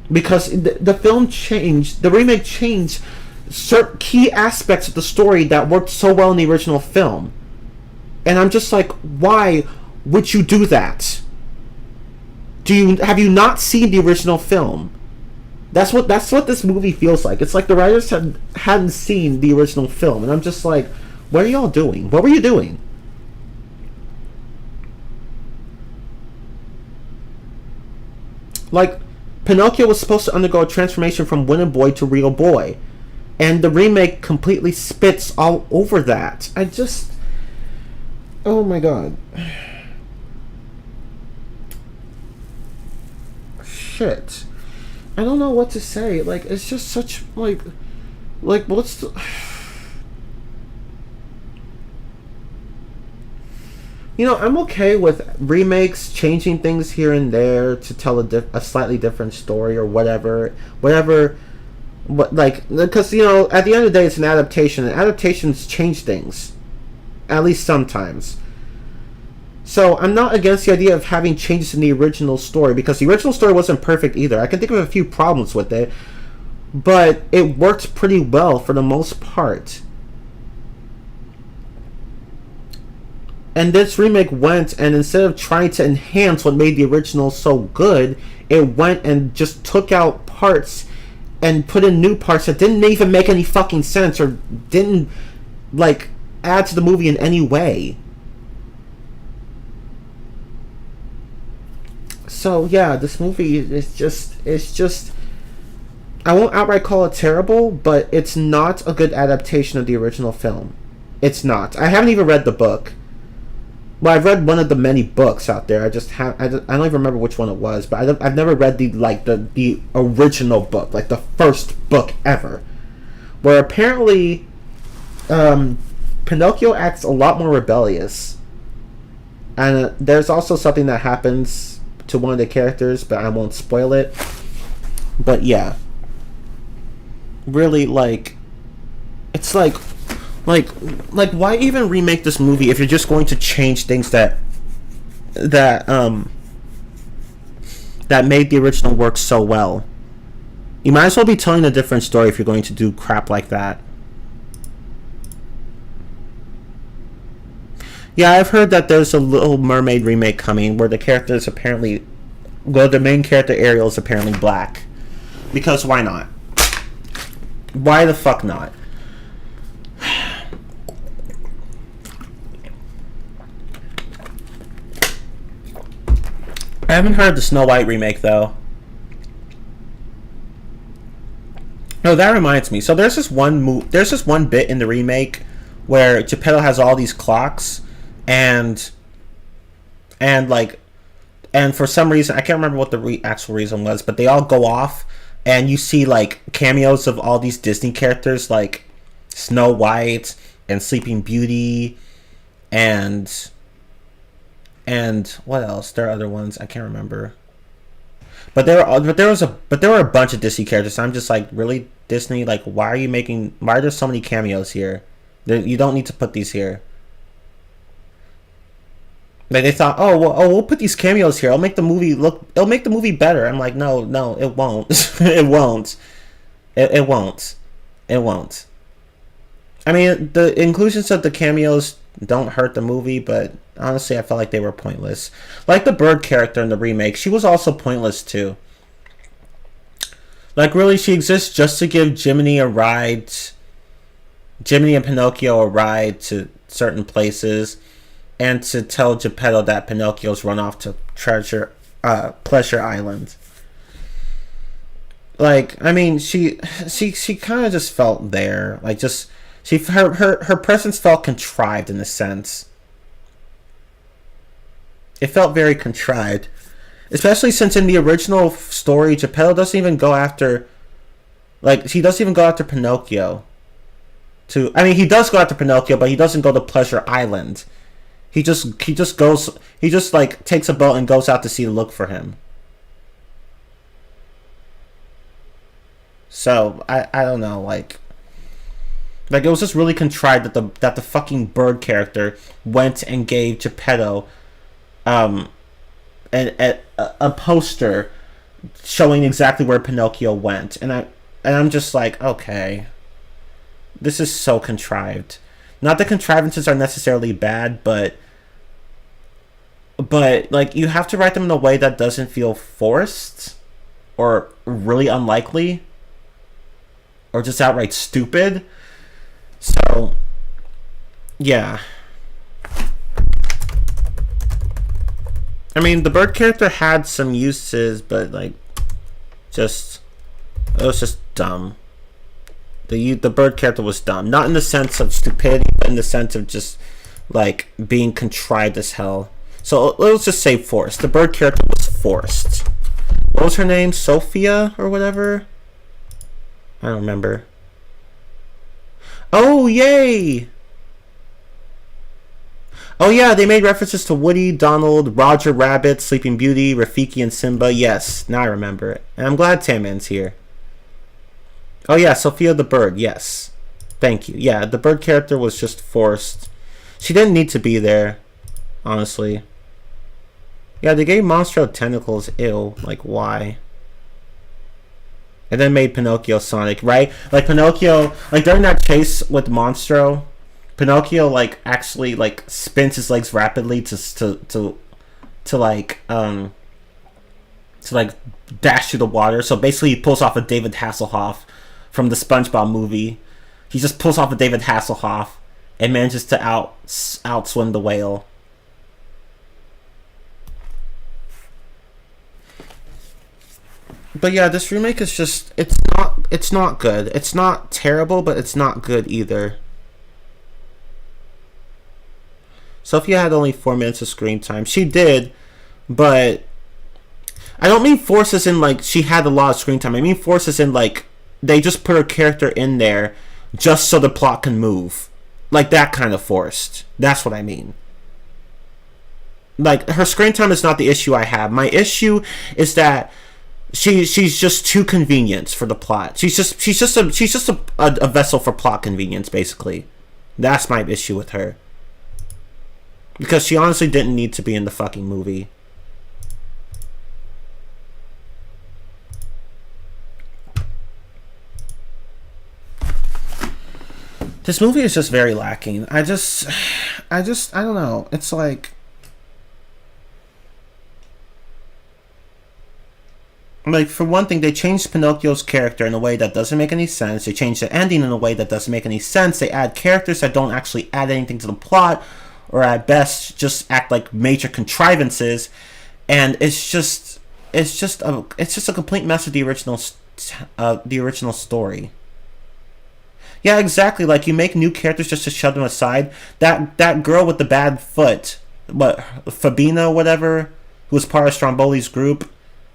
because the film changed, the remake changed certain key aspects of the story that worked so well in the original film. And I'm just like, why would you do that? Have you not seen the original film? That's what this movie feels like. It's like the writers hadn't seen the original film, and I'm just like, what are y'all doing? What were you doing? Like, Pinocchio was supposed to undergo a transformation from winner boy to real boy, and the remake completely spits all over that. I just, oh my god, shit. I don't know what to say. Like, it's just such like what's the, I'm okay with remakes, changing things here and there to tell a slightly different story or whatever. What, like, because at the end of the day, it's an adaptation, and adaptations change things, at least sometimes. So I'm not against the idea of having changes in the original story, because the original story wasn't perfect either. I can think of a few problems with it, but it worked pretty well for the most part. And this remake went, and instead of trying to enhance what made the original so good, it went and just took out parts and put in new parts that didn't even make any fucking sense, or didn't, like, add to the movie in any way. So yeah, this movie is just I won't outright call it terrible, but it's not a good adaptation of the original film. It's not. I haven't even read the book. Well, I've read one of the many books out there. I don't even remember which one it was, but I've never read the original book, like the first book ever, where apparently Pinocchio acts a lot more rebellious, and there's also something that happens to one of the characters, but I won't spoil it. But yeah, really, like, it's like why even remake this movie if you're just going to change things that made the original work so well? You might as well be telling a different story if you're going to do crap like that. Yeah, I've heard that there's a Little Mermaid remake coming where the main character Ariel is apparently black. Because why not? Why the fuck not? I haven't heard the Snow White remake though. No, that reminds me. So there's this one bit in the remake where Geppetto has all these clocks, and for some reason I can't remember what the actual reason was, but they all go off, and you see like cameos of all these Disney characters like Snow White and Sleeping Beauty, and what else? There are other ones I can't remember. But there were a bunch of Disney characters. So I'm just like, really, Disney? Like, why are there so many cameos here? You don't need to put these here. Like, they thought, we'll put these cameos here. It'll make the movie better. I'm like, no, it won't. It won't. It won't. It won't. I mean, the inclusions of the cameos don't hurt the movie, but honestly, I felt like they were pointless. Like the bird character in the remake, she was also pointless too. Like, really, she exists just to give Jiminy and Pinocchio a ride to certain places, and to tell Geppetto that Pinocchio's run off to Pleasure Island. Like, I mean, she kind of just felt there. Like, just her presence felt contrived in a sense. It felt very contrived, especially since in the original story, Geppetto doesn't even go after, he doesn't even go after Pinocchio. He does go after Pinocchio, but he doesn't go to Pleasure Island. He just takes a boat and goes out to sea to look for him. So I don't know, like it was just really contrived that the fucking bird character went and gave Geppetto a poster showing exactly where Pinocchio went, and I'm just like, okay, this is so contrived. Not that contrivances are necessarily bad, but like, you have to write them in a way that doesn't feel forced or really unlikely or just outright stupid. So, yeah. I mean, the bird character had some uses, but like, it was just dumb. The bird character was dumb, not in the sense of stupidity, but in the sense of just like being contrived as hell. So let's just say forced. The bird character was forced. What was her name? Sophia or whatever? I don't remember. Oh, yay! Oh yeah, they made references to Woody, Donald, Roger Rabbit, Sleeping Beauty, Rafiki, and Simba. Yes, now I remember it. And I'm glad Tamman's here. Oh yeah, Sophia the bird. Yes. Thank you. Yeah, the bird character was just forced. She didn't need to be there, honestly. Yeah, they gave Monstro tentacles. Ew. Like, why? And then made Pinocchio Sonic, right? Like, Pinocchio, like, during that chase with Monstro, Pinocchio, like, actually, like, spins his legs rapidly to dash through the water. So basically he pulls off a David Hasselhoff from the SpongeBob movie. He just pulls off a David Hasselhoff and manages to outswim the whale. But yeah, this remake is just, it's not good. It's not terrible, but it's not good either. Sophia had only 4 minutes of screen time. She did, but I don't mean forces in like she had a lot of screen time. I mean forces in like they just put her character in there just so the plot can move. Like that kind of forced. That's what I mean. Like her screen time is not the issue I have. My issue is that she's just too convenient for the plot. She's just a vessel for plot convenience, basically. That's my issue with her. Because she honestly didn't need to be in the fucking movie. This movie is just very lacking. I don't know. It's like for one thing, they changed Pinocchio's character in a way that doesn't make any sense. They changed the ending in a way that doesn't make any sense. They add characters that don't actually add anything to the plot, or at best just act like major contrivances, and it's just a complete mess of the original story. Yeah, exactly. Like, you make new characters just to shove them aside. That girl with the bad foot, Fabina, whatever, who was part of Stromboli's group,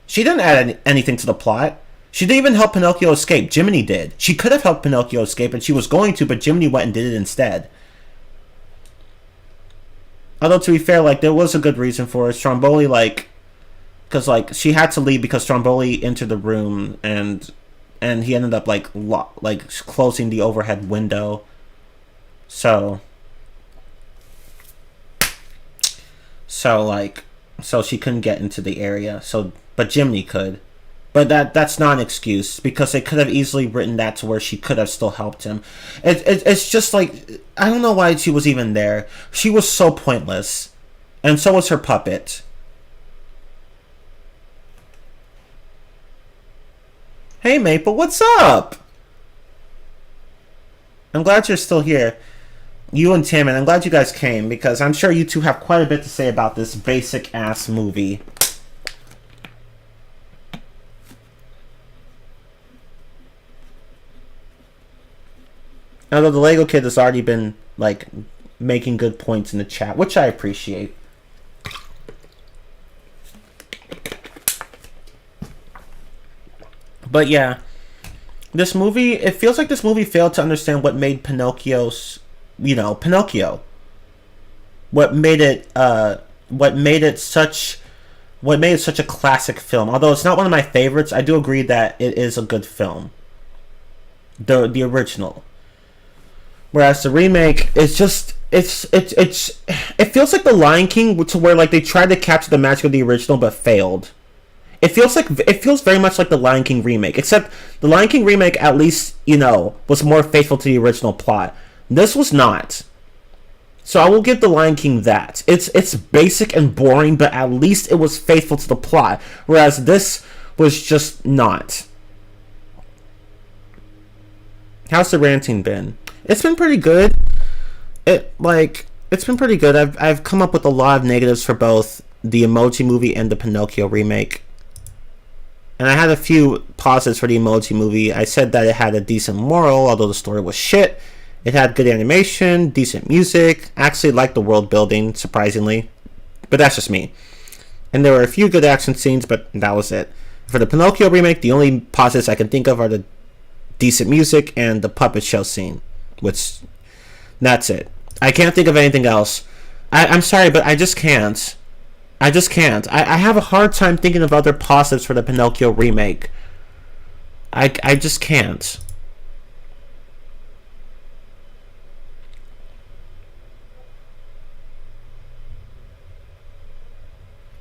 she didn't add anything to the plot. She didn't even help Pinocchio escape. Jiminy did. She could have helped Pinocchio escape, and she was going to, but Jiminy went and did it instead. Although, to be fair, like, there was a good reason for it. Stromboli, like, because, like, she had to leave because Stromboli entered the room, and he ended up, like, closing the overhead window. So she couldn't get into the area. But Jiminy could. But that's not an excuse, because they could have easily written that to where she could have still helped him. It's just like, I don't know why she was even there. She was so pointless. And so was her puppet. Hey Maple, what's up? I'm glad you're still here. You and Tim, and I'm glad you guys came, because I'm sure you two have quite a bit to say about this basic ass movie. Although the Lego Kid has already been, like, making good points in the chat, which I appreciate. But yeah, this movie, it feels like this movie failed to understand what made Pinocchio's, Pinocchio. What made it such a classic film. Although it's not one of my favorites, I do agree that it is a good film. The original. Whereas the remake is just it feels like The Lion King, to where like they tried to capture the magic of the original but failed. It feels very much like The Lion King remake, except The Lion King remake at least, was more faithful to the original plot. This was not. So I will give The Lion King that. It's basic and boring, but at least it was faithful to the plot. Whereas this was just not. How's the ranting been? It's been pretty good. It's been pretty good. I've come up with a lot of negatives for both the Emoji movie and the Pinocchio remake. And I had a few positives for the Emoji movie. I said that it had a decent moral, although the story was shit. It had good animation, decent music. I actually liked the world building, surprisingly. But that's just me. And there were a few good action scenes, but that was it. For the Pinocchio remake, the only positives I can think of are the decent music and the puppet show scene. Which, that's it. I can't think of anything else. I'm sorry, but I just can't. I have a hard time thinking of other positives for the Pinocchio remake. I just can't.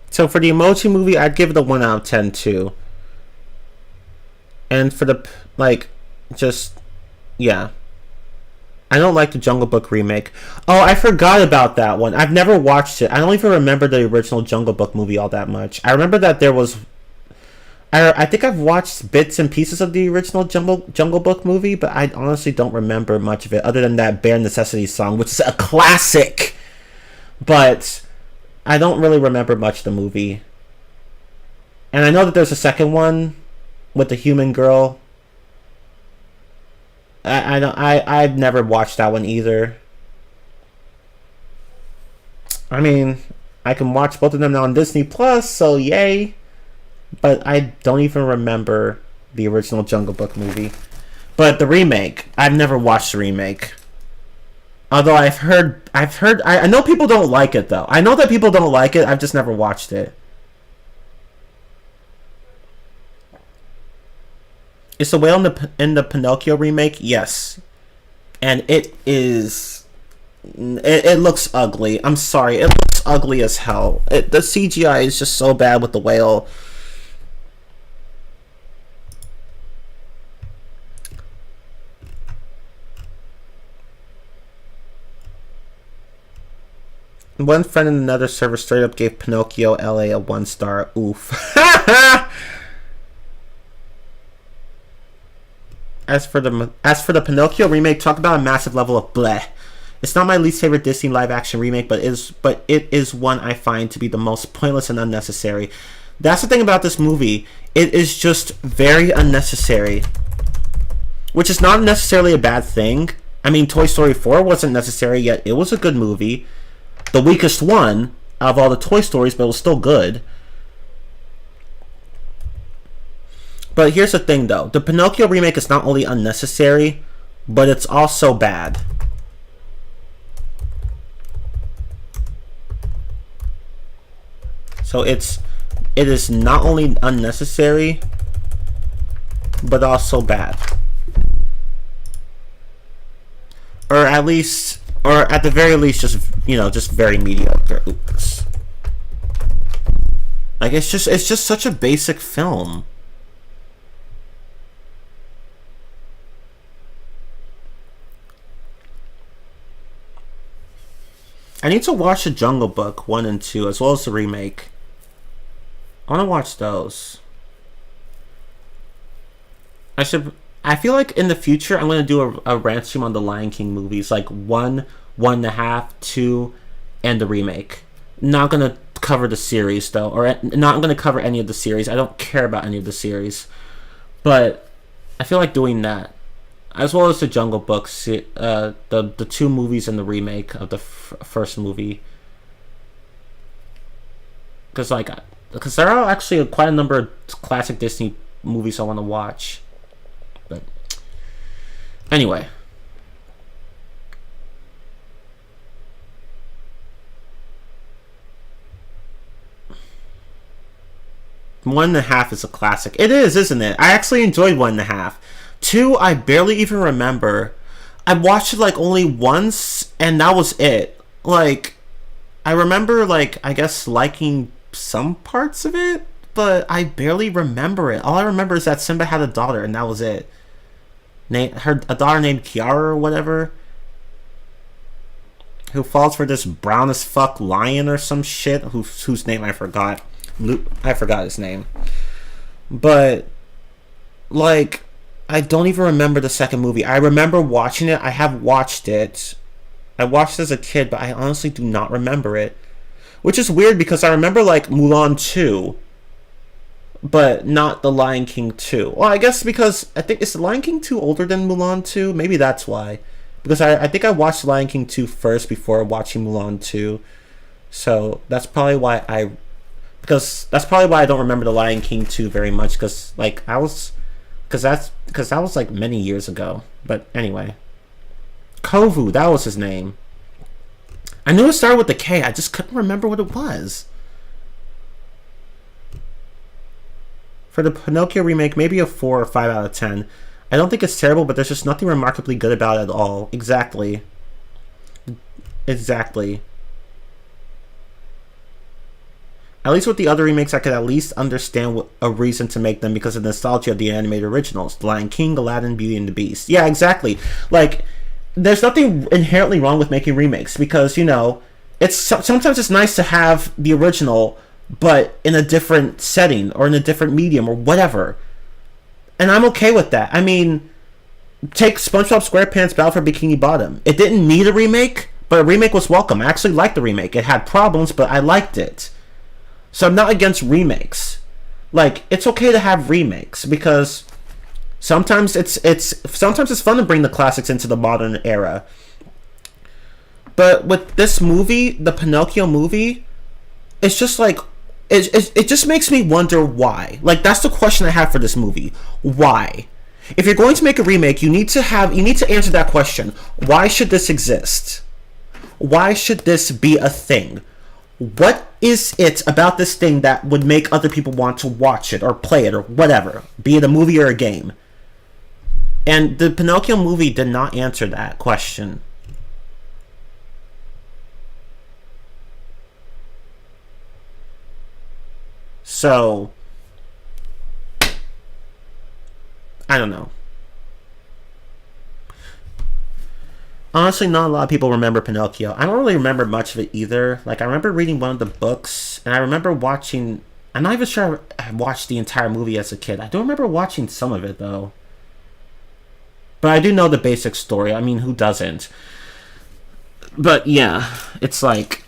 So for the Emoji movie, I'd give it a 1 out of 10 too. And for the, yeah. I don't like the Jungle Book remake. Oh, I forgot about that one. I've never watched it. I don't even remember the original Jungle Book movie all that much. I remember that there was... I think I've watched bits and pieces of the original Jungle Book movie, but I honestly don't remember much of it, other than that Bare Necessities song, which is a classic! But I don't really remember much of the movie. And I know that there's a second one with the human girl. I've never watched that one either. I mean, I can watch both of them now on Disney Plus, so yay. But I don't even remember the original Jungle Book movie. But the remake, I've never watched the remake. Although I've heard, I know people don't like it though. I know that people don't like it. I've just never watched it. Is the whale in the Pinocchio remake? Yes. And it is... It looks ugly. I'm sorry. It looks ugly as hell. The CGI is just so bad with the whale. One friend in another server straight up gave Pinocchio LA a 1 star. Oof. As for the Pinocchio remake, talk about a massive level of bleh. It's not my least favorite Disney live action remake, but it is one I find to be the most pointless and unnecessary. That's the thing about this movie. It is just very unnecessary. Which is not necessarily a bad thing. I mean, Toy Story 4 wasn't necessary, yet it was a good movie. The weakest one out of all the Toy Stories, but it was still good. But here's the thing, though. The Pinocchio remake is not only unnecessary, but it's also bad. So it is not only unnecessary, but also bad. Or at the very least, just very mediocre. Oops. Like, it's just such a basic film. I need to watch the Jungle Book 1 and 2, as well as the remake. I want to watch those. I feel like in the future, I'm going to do a Rantstream on the Lion King movies. Like 1, 1.5, 2, and the remake. Not going to cover the series, though. Or not going to cover any of the series. I don't care about any of the series. But I feel like doing that. As well as the Jungle Book, the 2 movies and the remake of the first movie. Because there are actually quite a number of classic Disney movies I want to watch. But anyway. One and a Half is a classic. It is, isn't it? I actually enjoyed 1.5. 2, I barely even remember. I watched it like only once, and that was it. Like, I remember, like, I guess liking some parts of it, but I barely remember it. All I remember is that Simba had a daughter, and that was it. A daughter named Kiara or whatever, who falls for this brown as fuck lion or some shit, whose name I forgot. I forgot his name. But like, I don't even remember the second movie. I remember watching it. I have watched it. I watched it as a kid, but I honestly do not remember it. Which is weird because I remember like Mulan 2, but not The Lion King 2. Well, I guess because I think is The Lion King 2 older than Mulan 2? Maybe that's why. Because I think I watched The Lion King 2 first before watching Mulan 2. So that's probably why I don't remember The Lion King 2 very much, because like I was because that was like many years ago. But anyway, Kovu, that was his name. I knew it started with the K. I just couldn't remember what it was. For the Pinocchio remake, maybe a 4 or 5 out of 10. I don't think it's terrible, but there's just nothing remarkably good about it at all. Exactly. Exactly. At least with the other remakes, I could at least understand a reason to make them because of the nostalgia of the animated originals. The Lion King, Aladdin, Beauty and the Beast. Yeah, exactly. Like, there's nothing inherently wrong with making remakes because, you know, sometimes it's nice to have the original but in a different setting or in a different medium or whatever. And I'm okay with that. I mean, take SpongeBob SquarePants Battle for Bikini Bottom. It didn't need a remake, but a remake was welcome. I actually liked the remake. It had problems, but I liked it. So I'm not against remakes. Like, it's okay to have remakes because sometimes it's fun to bring the classics into the modern era. But with this movie, the Pinocchio movie, it's just like it just makes me wonder why. Like, that's the question I have for this movie. Why? If you're going to make a remake, you need to answer that question. Why should this exist? Why should this be a thing? What is it about this thing that would make other people want to watch it or play it or whatever, be it a movie or a game? And the Pinocchio movie did not answer that question. So, I don't know. Honestly, not a lot of people remember Pinocchio. I don't really remember much of it either. Like, I remember reading one of the books, and I remember watching... I'm not even sure I watched the entire movie as a kid. I don't remember watching some of it, though. But I do know the basic story. I mean, who doesn't? But, yeah. It's like...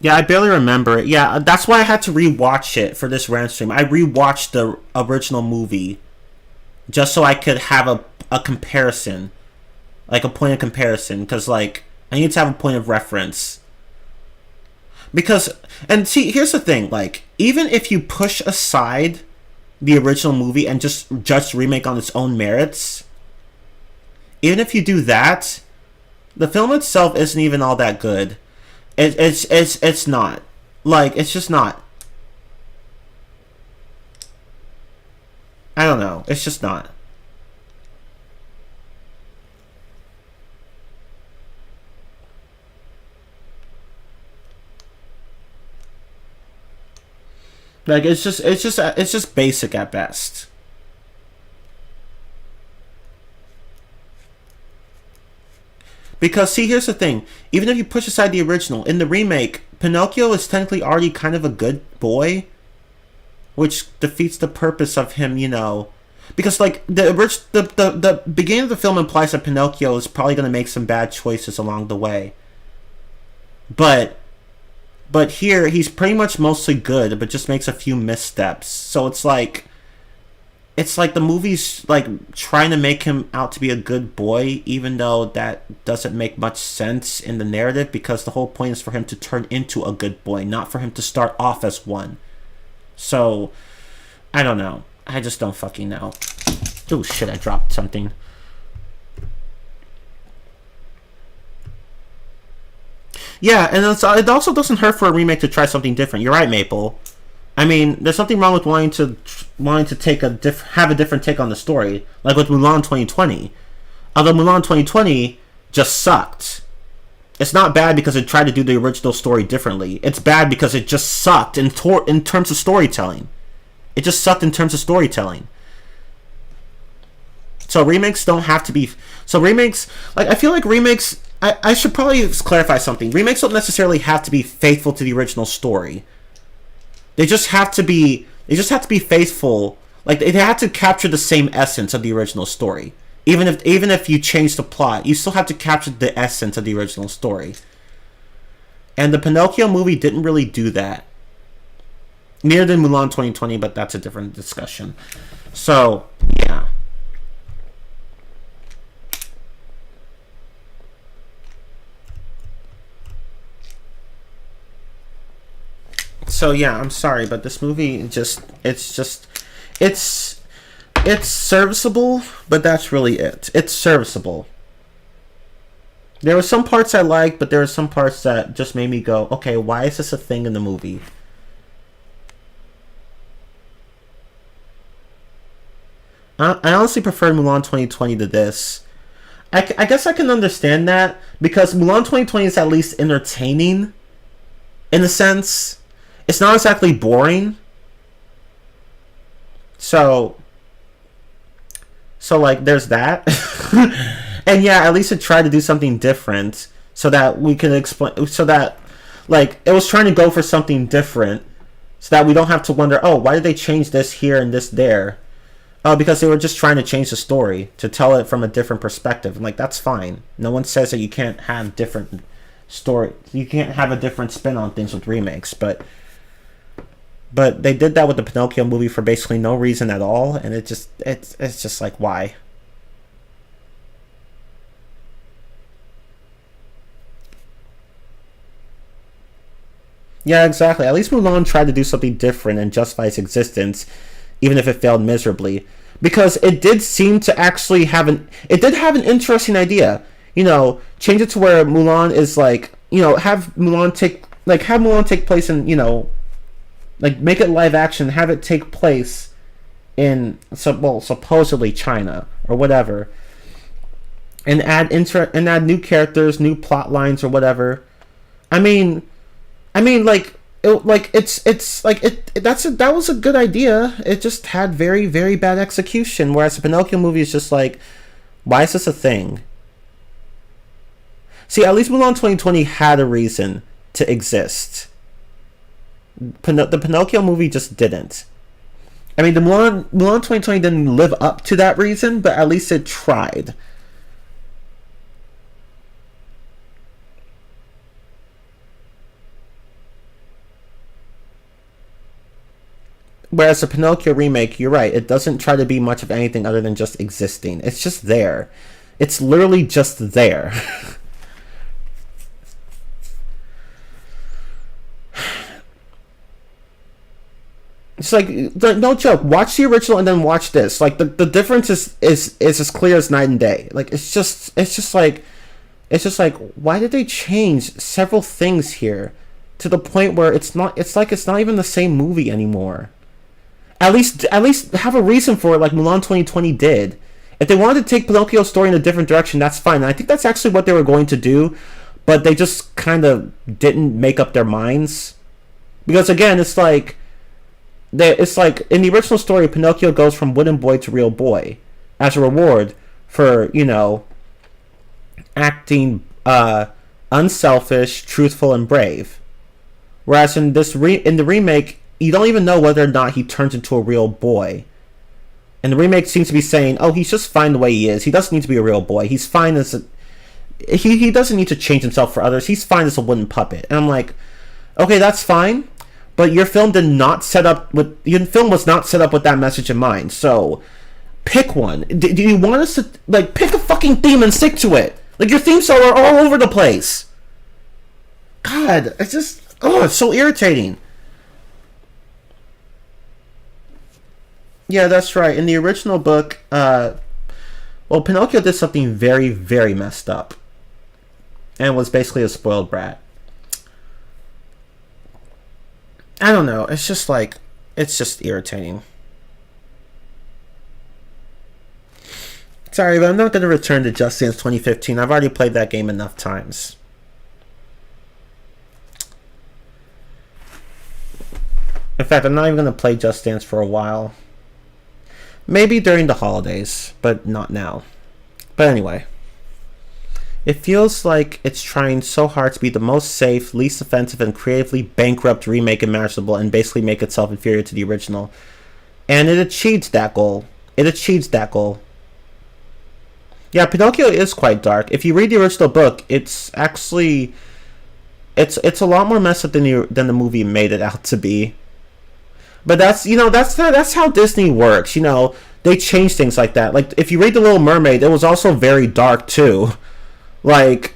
Yeah, I barely remember it. Yeah, that's why I had to rewatch it for this Rantstream. I rewatched the original movie just so I could have a comparison, like a point of comparison, because like I need to have a point of reference. Because, and see, here's the thing, like, even if you push aside the original movie and just judge the remake on its own merits, even if you do that, the film itself isn't even all that good. It's not. Like, it's just not. I don't know. It's just not. Like, it's just basic at best. Because, see, here's the thing. Even if you push aside the original, in the remake, Pinocchio is technically already kind of a good boy, which defeats the purpose of him, you know. Because, like, the beginning of the film implies that Pinocchio is probably going to make some bad choices along the way. But here, he's pretty much mostly good, but just makes a few missteps. So it's like the movie's like trying to make him out to be a good boy, even though that doesn't make much sense in the narrative, because the whole point is for him to turn into a good boy, not for him to start off as one. So, I don't know. I just don't fucking know. Oh shit, I dropped something. Yeah, and it also doesn't hurt for a remake to try something different. You're right, Maple. I mean, there's something wrong with wanting to take have a different take on the story, like with Mulan 2020. Although Mulan 2020 just sucked. It's not bad because it tried to do the original story differently. It's bad because it just sucked in terms of storytelling. It just sucked in terms of storytelling. So remakes don't have to be... So remakes... Like, I feel like remakes... I should probably clarify something. Remakes don't necessarily have to be faithful to the original story. They just have to be. They just have to be faithful. Like they have to capture the same essence of the original story. Even if you change the plot, you still have to capture the essence of the original story. And the Pinocchio movie didn't really do that. Neither did Mulan 2020, but that's a different discussion. So, yeah. So yeah, I'm sorry, but this movie it's serviceable, but that's really it. It's serviceable. There were some parts I liked, but there were some parts that just made me go, okay, why is this a thing in the movie? I honestly prefer Mulan 2020 to this. I guess I can understand that, because Mulan 2020 is at least entertaining, in a sense. It's not exactly boring. So like, there's that. And yeah, at least it tried to do something different, so that we can explain, so that, like, it was trying to go for something different, so that we don't have to wonder, oh, why did they change this here and this there? Oh, because they were just trying to change the story to tell it from a different perspective. And like, that's fine. No one says that you can't have different story. You can't have a different spin on things with remakes, but they did that with the Pinocchio movie for basically no reason at all, and it's just like, why? Yeah, exactly. At least Mulan tried to do something different and justify its existence, even if it failed miserably, because it did seem to actually have an interesting idea. Change it to where Mulan is like, have Mulan take place in, like, make it live action, have it take place in supposedly China or whatever, and add new characters, new plot lines or whatever. I mean, that was a good idea. It just had very, very bad execution. Whereas the Pinocchio movie is just like, why is this a thing? See, at least Mulan 2020 had a reason to exist. The Pinocchio movie just didn't. I mean, the Mulan 2020 didn't live up to that reason, but at least it tried. Whereas the Pinocchio remake, you're right, it doesn't try to be much of anything other than just existing. It's just there. It's literally just there. It's like, no joke. Watch the original and then watch this. Like, the difference is as clear as night and day. Like, it's just like, why did they change several things here to the point where it's not even the same movie anymore? At least have a reason for it, like Mulan 2020 did. If they wanted to take Pinocchio's story in a different direction, that's fine. And I think that's actually what they were going to do, but they just kind of didn't make up their minds. Because again, it's like in the original story, Pinocchio goes from wooden boy to real boy as a reward for, acting unselfish, truthful, and brave. Whereas in the remake, you don't even know whether or not he turns into a real boy. And the remake seems to be saying, oh, he's just fine the way he is. He doesn't need to be a real boy. He's fine as he doesn't need to change himself for others. He's fine as a wooden puppet. And I'm like, okay, that's fine. But your film was not set up with that message in mind. So pick one. Do you want us to, like, pick a fucking theme and stick to it? Like, your theme songs are all over the place. God, it's so irritating. Yeah, that's right. In the original book, Pinocchio did something very, very messed up. And was basically a spoiled brat. I don't know. It's just irritating. Sorry, but I'm not going to return to Just Dance 2015. I've already played that game enough times. In fact, I'm not even going to play Just Dance for a while. Maybe during the holidays, but not now. But anyway. It feels like it's trying so hard to be the most safe, least offensive, and creatively bankrupt remake imaginable and basically make itself inferior to the original. And it achieved that goal. It achieves that goal. Yeah, Pinocchio is quite dark. If you read the original book, it's actually it's a lot more messed up than the movie made it out to be. But that's how Disney works. They change things like that. Like if you read The Little Mermaid, it was also very dark too. Like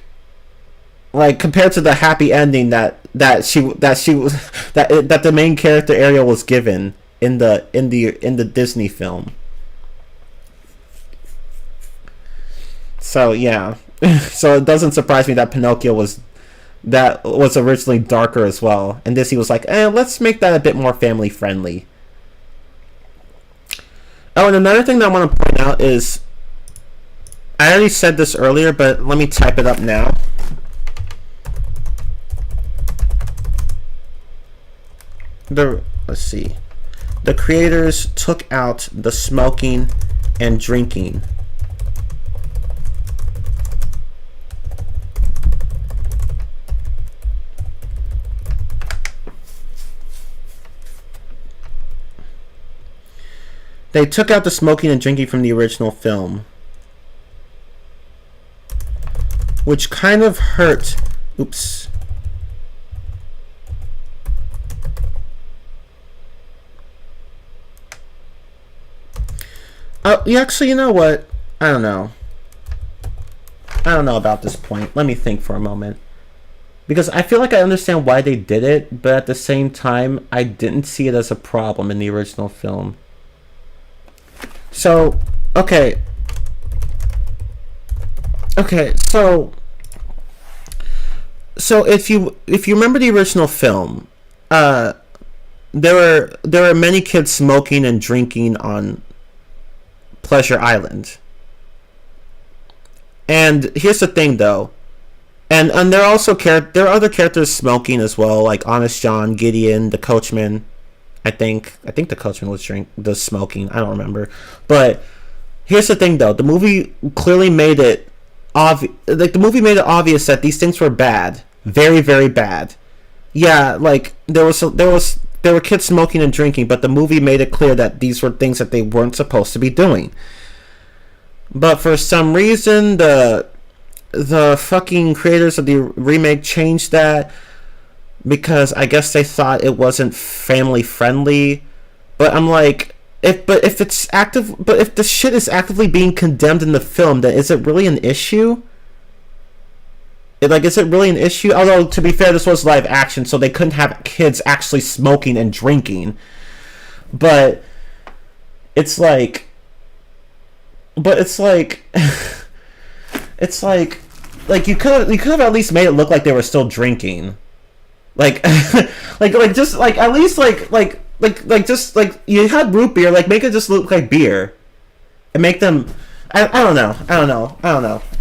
compared to the happy ending that the main character Ariel was given in the Disney film. So yeah, so it doesn't surprise me that Pinocchio was originally darker as well, and Disney was like, let's make that a bit more family friendly. Oh, and another thing that I want to point out is, I already said this earlier, but let me type it up now. Let's see. The creators took out the smoking and drinking. They took out the smoking and drinking from the original film, which kind of hurt. Oops. Yeah, actually, you know what? I don't know. I don't know about this point. Let me think for a moment. Because I feel like I understand why they did it, but at the same time, I didn't see it as a problem in the original film. So, okay, so if you remember the original film, there were many kids smoking and drinking on Pleasure Island. And here's the thing, though, and there are also there are other characters smoking as well, like Honest John, Gideon, the coachman. I think the coachman was smoking. I don't remember. But here's the thing, though. The movie clearly made it obvious. Like, the movie made it obvious that these things were bad, very, very bad. Yeah, like there were kids smoking and drinking, but the movie made it clear that these were things that they weren't supposed to be doing. But for some reason, the fucking creators of the remake changed that, because I guess they thought it wasn't family friendly. But I'm like, if the shit is actively being condemned in the film, then is it really an issue? Is it really an issue? Although, to be fair, this was live action, so they couldn't have kids actually smoking and drinking. But it's like it's like you could have at least made it look like they were still drinking. Just at least just you had root beer, make it just look like beer, and make them. I don't know.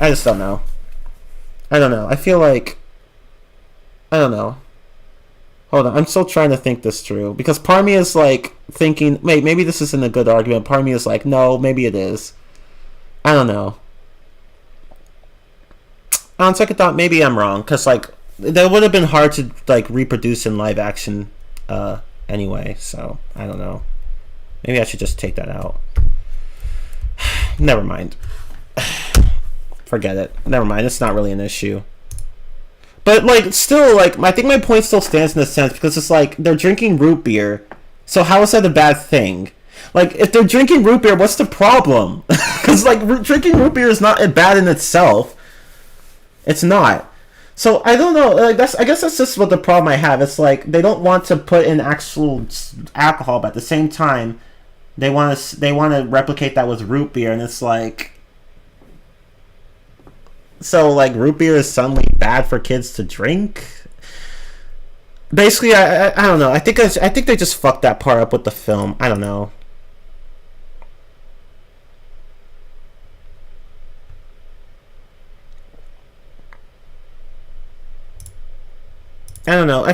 I just don't know. I don't know. I feel like, I don't know. Hold on, I'm still trying to think this through, because part of me is thinking, wait, maybe this isn't a good argument. Part of me is like, no, maybe it is. I don't know. On second thought, maybe I'm wrong, because that would have been hard to reproduce in live action anyway, so I don't know. Maybe I should just take that out. Never mind. Forget it. Never mind. It's not really an issue. But still, I think my point still stands in a sense, because it's they're drinking root beer, so how is that a bad thing? If they're drinking root beer, what's the problem? Because drinking root beer is not bad in itself. It's not. So I don't know. I guess that's just what the problem I have. It's they don't want to put in actual alcohol, but at the same time, they want to replicate that with root beer, and it's so root beer is suddenly bad for kids to drink. Basically, I don't know. I think they just fucked that part up with the film. I don't know. I don't know. I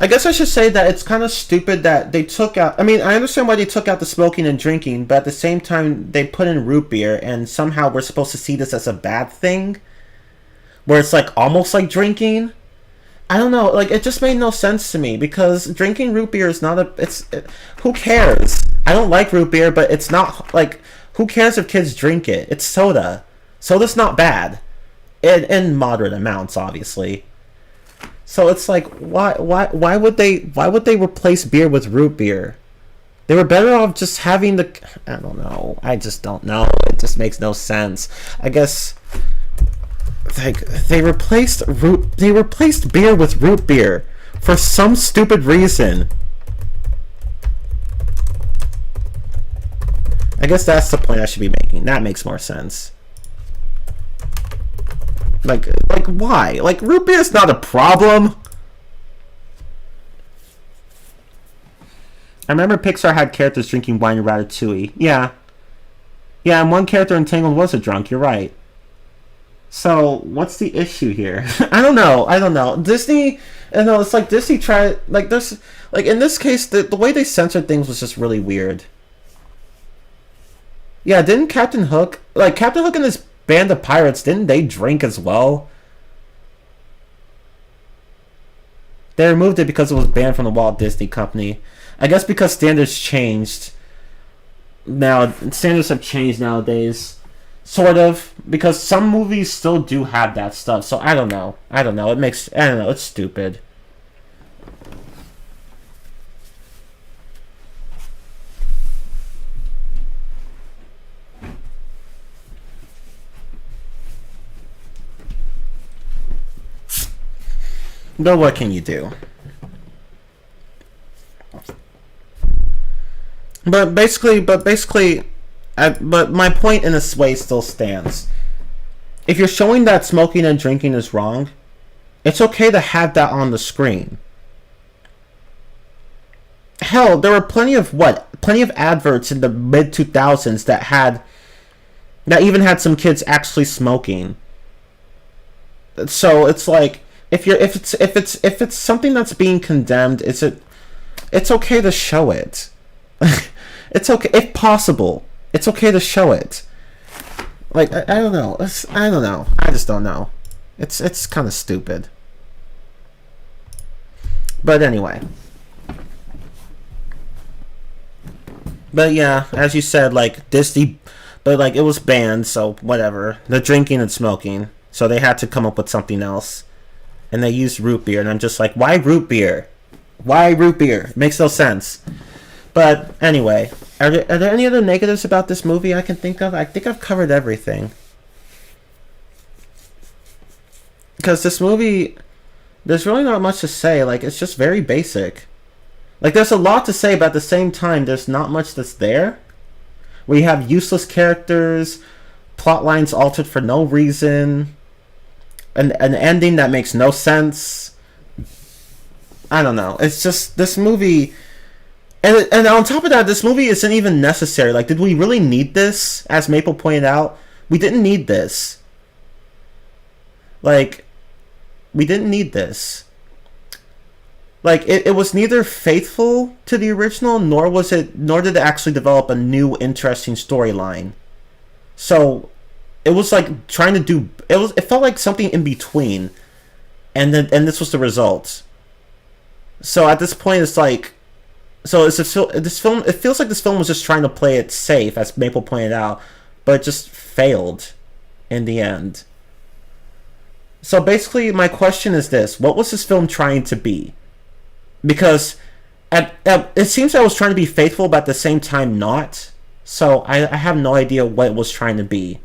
guess I should say that it's kind of stupid that they took out. I mean, I understand why they took out the smoking and drinking, but at the same time, they put in root beer, and somehow we're supposed to see this as a bad thing. where it's like almost like drinking. I don't know, like it just made no sense to me because drinking root beer is not who cares? I don't like root beer, but it's not like who cares if kids drink it? It's soda. Soda's not bad. In moderate amounts, obviously. So it's like why would they replace beer with root beer? They were better off just having I don't know. I just don't know. It just makes no sense. I guess like they replaced beer with root beer for some stupid reason. I guess that's the point I should be making. That makes more sense. Like why? Like root beer is not a problem. I remember Pixar had characters drinking wine in Ratatouille. Yeah, and one character in Tangled was a drunk. You're right. So what's the issue here? I don't know. Disney, you know, it's like Disney tried like this. Like in this case, the way they censored things was just really weird. Yeah, didn't Captain Hook and his band of pirates, didn't they drink as well? They removed it because it was banned from the Walt Disney Company. I guess because standards changed. Now standards have changed nowadays, sort of, because some movies still do have that stuff. So I don't know. It's stupid. But what can you do? But my point in this way still stands. If you're showing that smoking and drinking is wrong, it's okay to have that on the screen. Hell, there were plenty of adverts in the mid 2000s that even had some kids actually smoking. So it's like if it's something that's being condemned, it's okay to show it. It's okay if possible. It's okay to show it. Like I don't know. I don't know. I just don't know. It's kind of stupid. But anyway. But yeah, as you said, like Disney, but like it was banned, so whatever. They're drinking and smoking, so they had to come up with something else, and they used root beer, and I'm just like, why root beer? Why root beer? It makes no sense. But anyway, are there any other negatives about this movie I can think of? I think I've covered everything. Because this movie, there's really not much to say. Like, it's just very basic. Like, there's a lot to say, but at the same time, there's not much that's there. We have useless characters, plot lines altered for no reason, an ending that makes no sense. I don't know. It's just, this movie... And on top of that, this movie isn't even necessary. Like, did we really need this? As Maple pointed out, we didn't need this. Like, we didn't need this. Like, it was neither faithful to the original, nor did it actually develop a new, interesting storyline. So, it was like trying to do... It felt like something in between. And this was the result. So, at this point, it's like... So this film, it feels like this film was just trying to play it safe, as Maple pointed out, but it just failed in the end. So basically, my question is this: what was this film trying to be? Because it seems I was trying to be faithful, but at the same time not. So I have no idea what it was trying to be.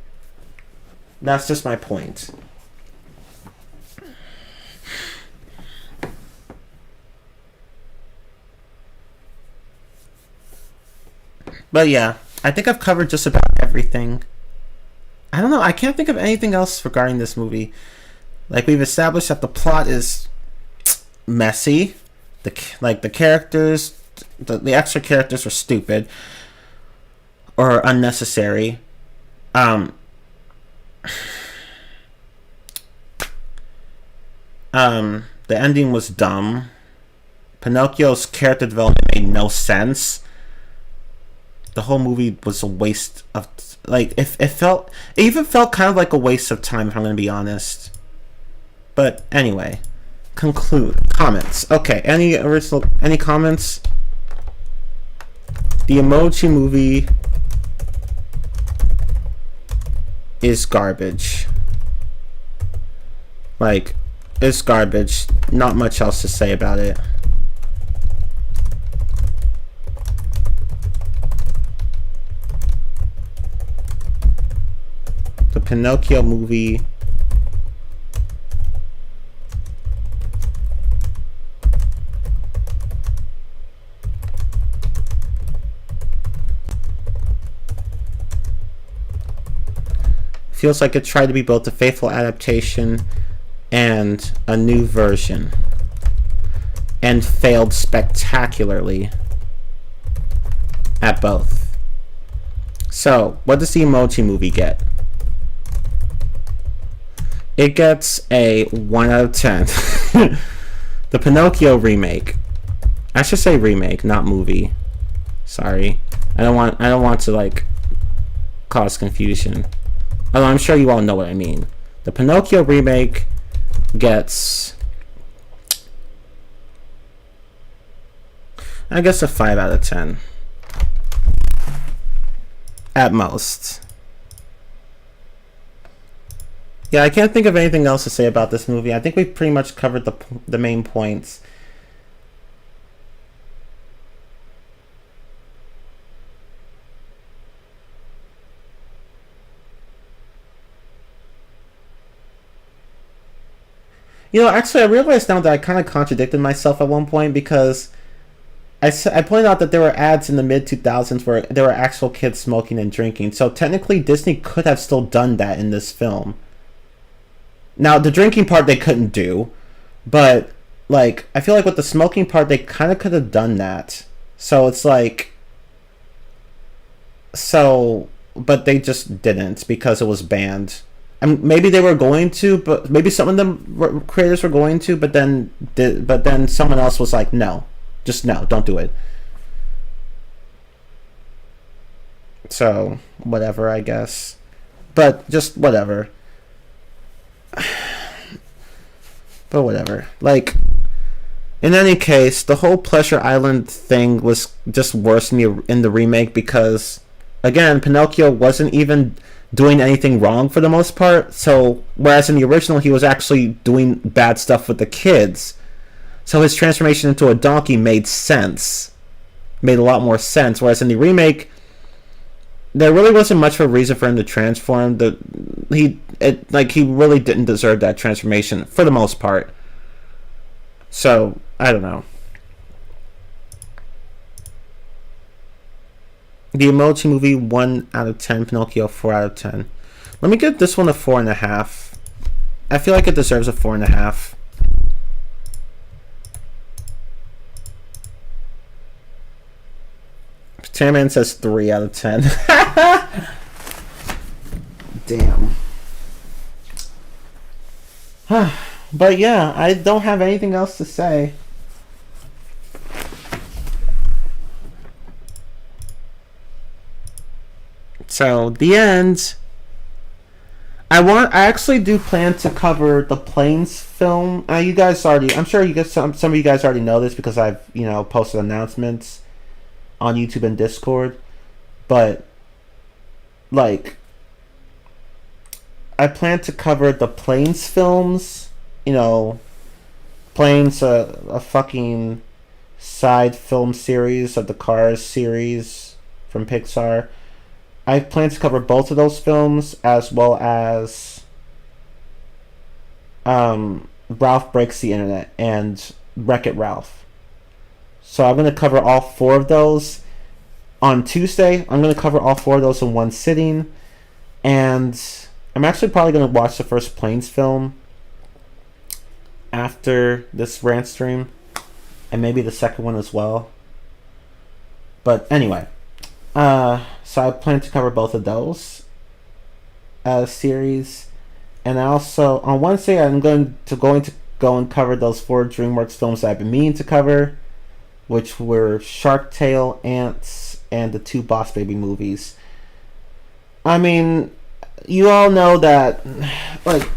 That's just my point. But yeah, I think I've covered just about everything. I don't know, I can't think of anything else regarding this movie. Like, we've established that the plot is messy. The characters, the extra characters are stupid or unnecessary. The ending was dumb. Pinocchio's character development made no sense. The whole movie was a waste of... Like, it even felt kind of like a waste of time, if I'm going to be honest. But anyway, conclude. Comments. Okay, any comments? The Emoji Movie is garbage. Like, it's garbage. Not much else to say about it. The Pinocchio movie feels like it tried to be both a faithful adaptation and a new version, and failed spectacularly at both. So, what does the Emoji Movie get? It gets a 1 out of 10. The Pinocchio remake. I should say remake, not movie. Sorry. I don't want to like cause confusion. Although I'm sure you all know what I mean. The Pinocchio remake gets, I guess, a 5 out of 10. At most. Yeah, I can't think of anything else to say about this movie. I think we've pretty much covered the main points. You know, actually, I realized now that I kind of contradicted myself at one point, because I pointed out that there were ads in the mid-2000s where there were actual kids smoking and drinking. So technically, Disney could have still done that in this film. Now, the drinking part they couldn't do, but, like, I feel like with the smoking part, they kind of could have done that. So it's like, but they just didn't because it was banned. And maybe they were going to, but maybe some of them creators were going to, but then someone else was like, no, just no, don't do it. So, whatever, I guess. But just whatever. But whatever. Like, in any case, the whole Pleasure Island thing was just worse in the remake because, again, Pinocchio wasn't even doing anything wrong for the most part. So, whereas in the original, he was actually doing bad stuff with the kids. So his transformation into a donkey made sense. Made a lot more sense. Whereas in the remake, there really wasn't much of a reason for him to transform. He really didn't deserve that transformation for the most part. So, I don't know. The Emoji Movie, 1 out of 10. Pinocchio, 4 out of 10. Let me give this one a 4.5. I feel like it deserves a 4.5. Chairman says 3 out of 10. Damn. But yeah, I don't have anything else to say. So, the end. I actually do plan to cover the Planes film. You guys already, I'm sure you guys, some of you guys already know this because I've, posted announcements on YouTube and Discord. But, like, I plan to cover the Planes films. Planes, a fucking side film series of the Cars series from Pixar. I plan to cover both of those films, as well as Ralph Breaks the Internet and Wreck-It Ralph. So I'm going to cover all 4 of those on Tuesday. I'm going to cover all 4 of those in one sitting. And I'm actually probably going to watch the first Planes film after this Rantstream. And maybe the second one as well. But anyway. So I plan to cover both of those series, and also on Wednesday I'm going to go and cover those 4 DreamWorks films that I've been meaning to cover, which were Shark Tale, Ants, and the 2 Boss Baby movies. I mean, you all know that, like,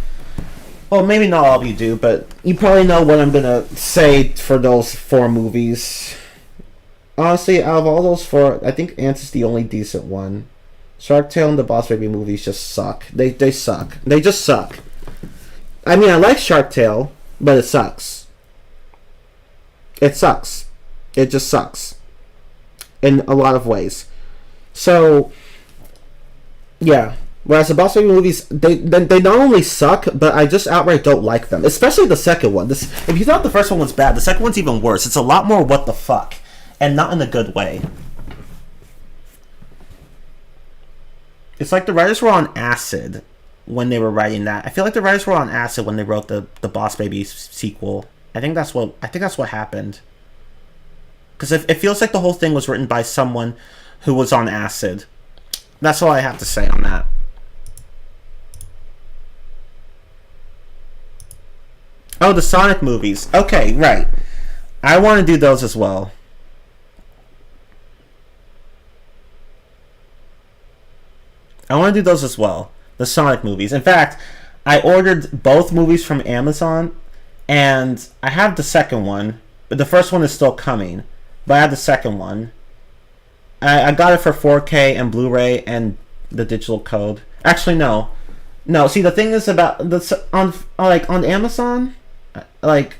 Well, maybe not all of you do, but you probably know what I'm gonna say for those four movies. Honestly, out of all those four, I think Ants is the only decent one. Shark Tale and the Boss Baby movies just suck. They suck. They just suck. I mean, I like Shark Tale, but it sucks. It sucks. It just sucks. In a lot of ways. So, yeah. Whereas the Boss Baby movies, they not only suck, but I just outright don't like them. Especially the second one. If you thought the first one was bad, the second one's even worse. It's a lot more what the fuck. And not in a good way. It's like the writers were on acid when they were writing that. I feel like the writers were on acid when they wrote the Boss Baby sequel. I think that's what happened. Because it feels like the whole thing was written by someone who was on acid. That's all I have to say on that. Oh, the Sonic movies. Okay, right. I want to do those as well. I want to do those as well. The Sonic movies. In fact, I ordered both movies from Amazon, and I have the second one, but the first one is still coming. But I have the second one. I got it for 4K and Blu-ray and the digital code. Actually, no. No, see, the thing is about on Amazon, like,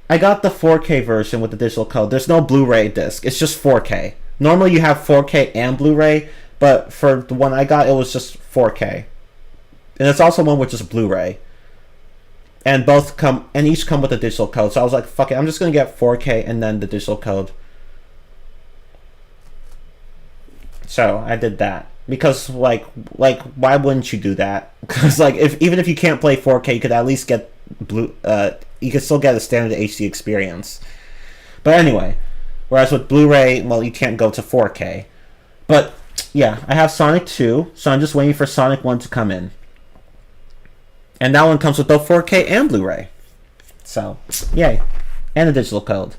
I got the 4K version with the digital code. There's no Blu-ray disc. It's just 4K. Normally you have 4K and Blu-ray, but for the one I got, it was just 4K. And it's also one with just Blu-ray. And each come with a digital code. So I was like, fuck it, I'm just gonna get 4K and then the digital code. So I did that. Because like why wouldn't you do that? Because like even if you can't play 4K, you could at least get you could still get a standard HD experience. But anyway, whereas with Blu-ray, well, you can't go to 4K. But yeah, I have Sonic 2, so I'm just waiting for Sonic 1 to come in. And that one comes with both 4K and Blu-ray. So, yay. And a digital code.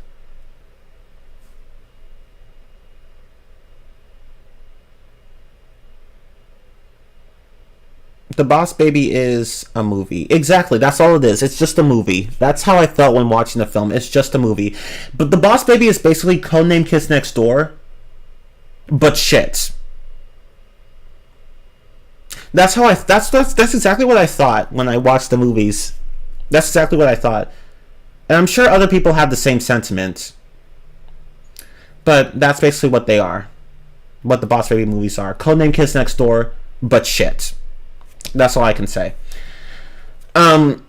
The Boss Baby is a movie. Exactly, that's all it is. It's just a movie. That's how I felt when watching the film. It's just a movie. But The Boss Baby is basically Codename Kids Next Door, but shit. That's exactly what I thought when I watched the movies. That's exactly what I thought. And I'm sure other people have the same sentiment. But that's basically what they are. What the Boss Baby movies are. Codename Kids Next Door, but shit. That's all I can say. But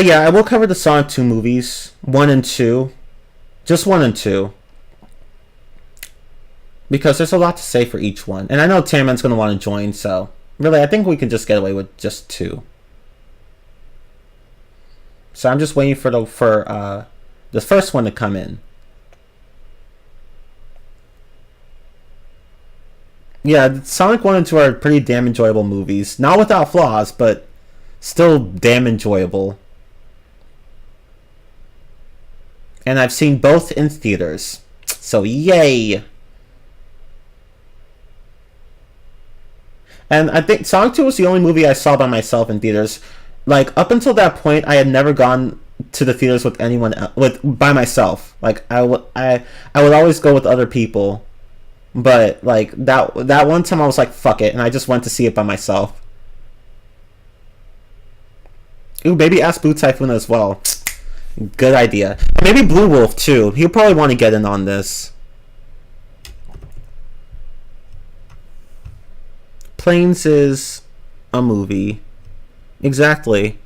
yeah, I will cover the Sonic 2 movies. 1 and 2. Just 1 and 2. Because there's a lot to say for each one. And I know Tamman's going to want to join, so really, I think we can just get away with just 2. So I'm just waiting for the first one to come in. Yeah, Sonic 1 and 2 are pretty damn enjoyable movies. Not without flaws, but still damn enjoyable. And I've seen both in theaters. So yay! And I think Sonic 2 was the only movie I saw by myself in theaters. Like, up until that point, I had never gone to the theaters with anyone by myself. Like, I would always go with other people. But like that one time I was like, fuck it, and I just went to see it by myself. Ooh, maybe ask Blue Typhoon as well. Good idea. Maybe Blue Wolf too. He'll probably want to get in on this. Planes is a movie. Exactly.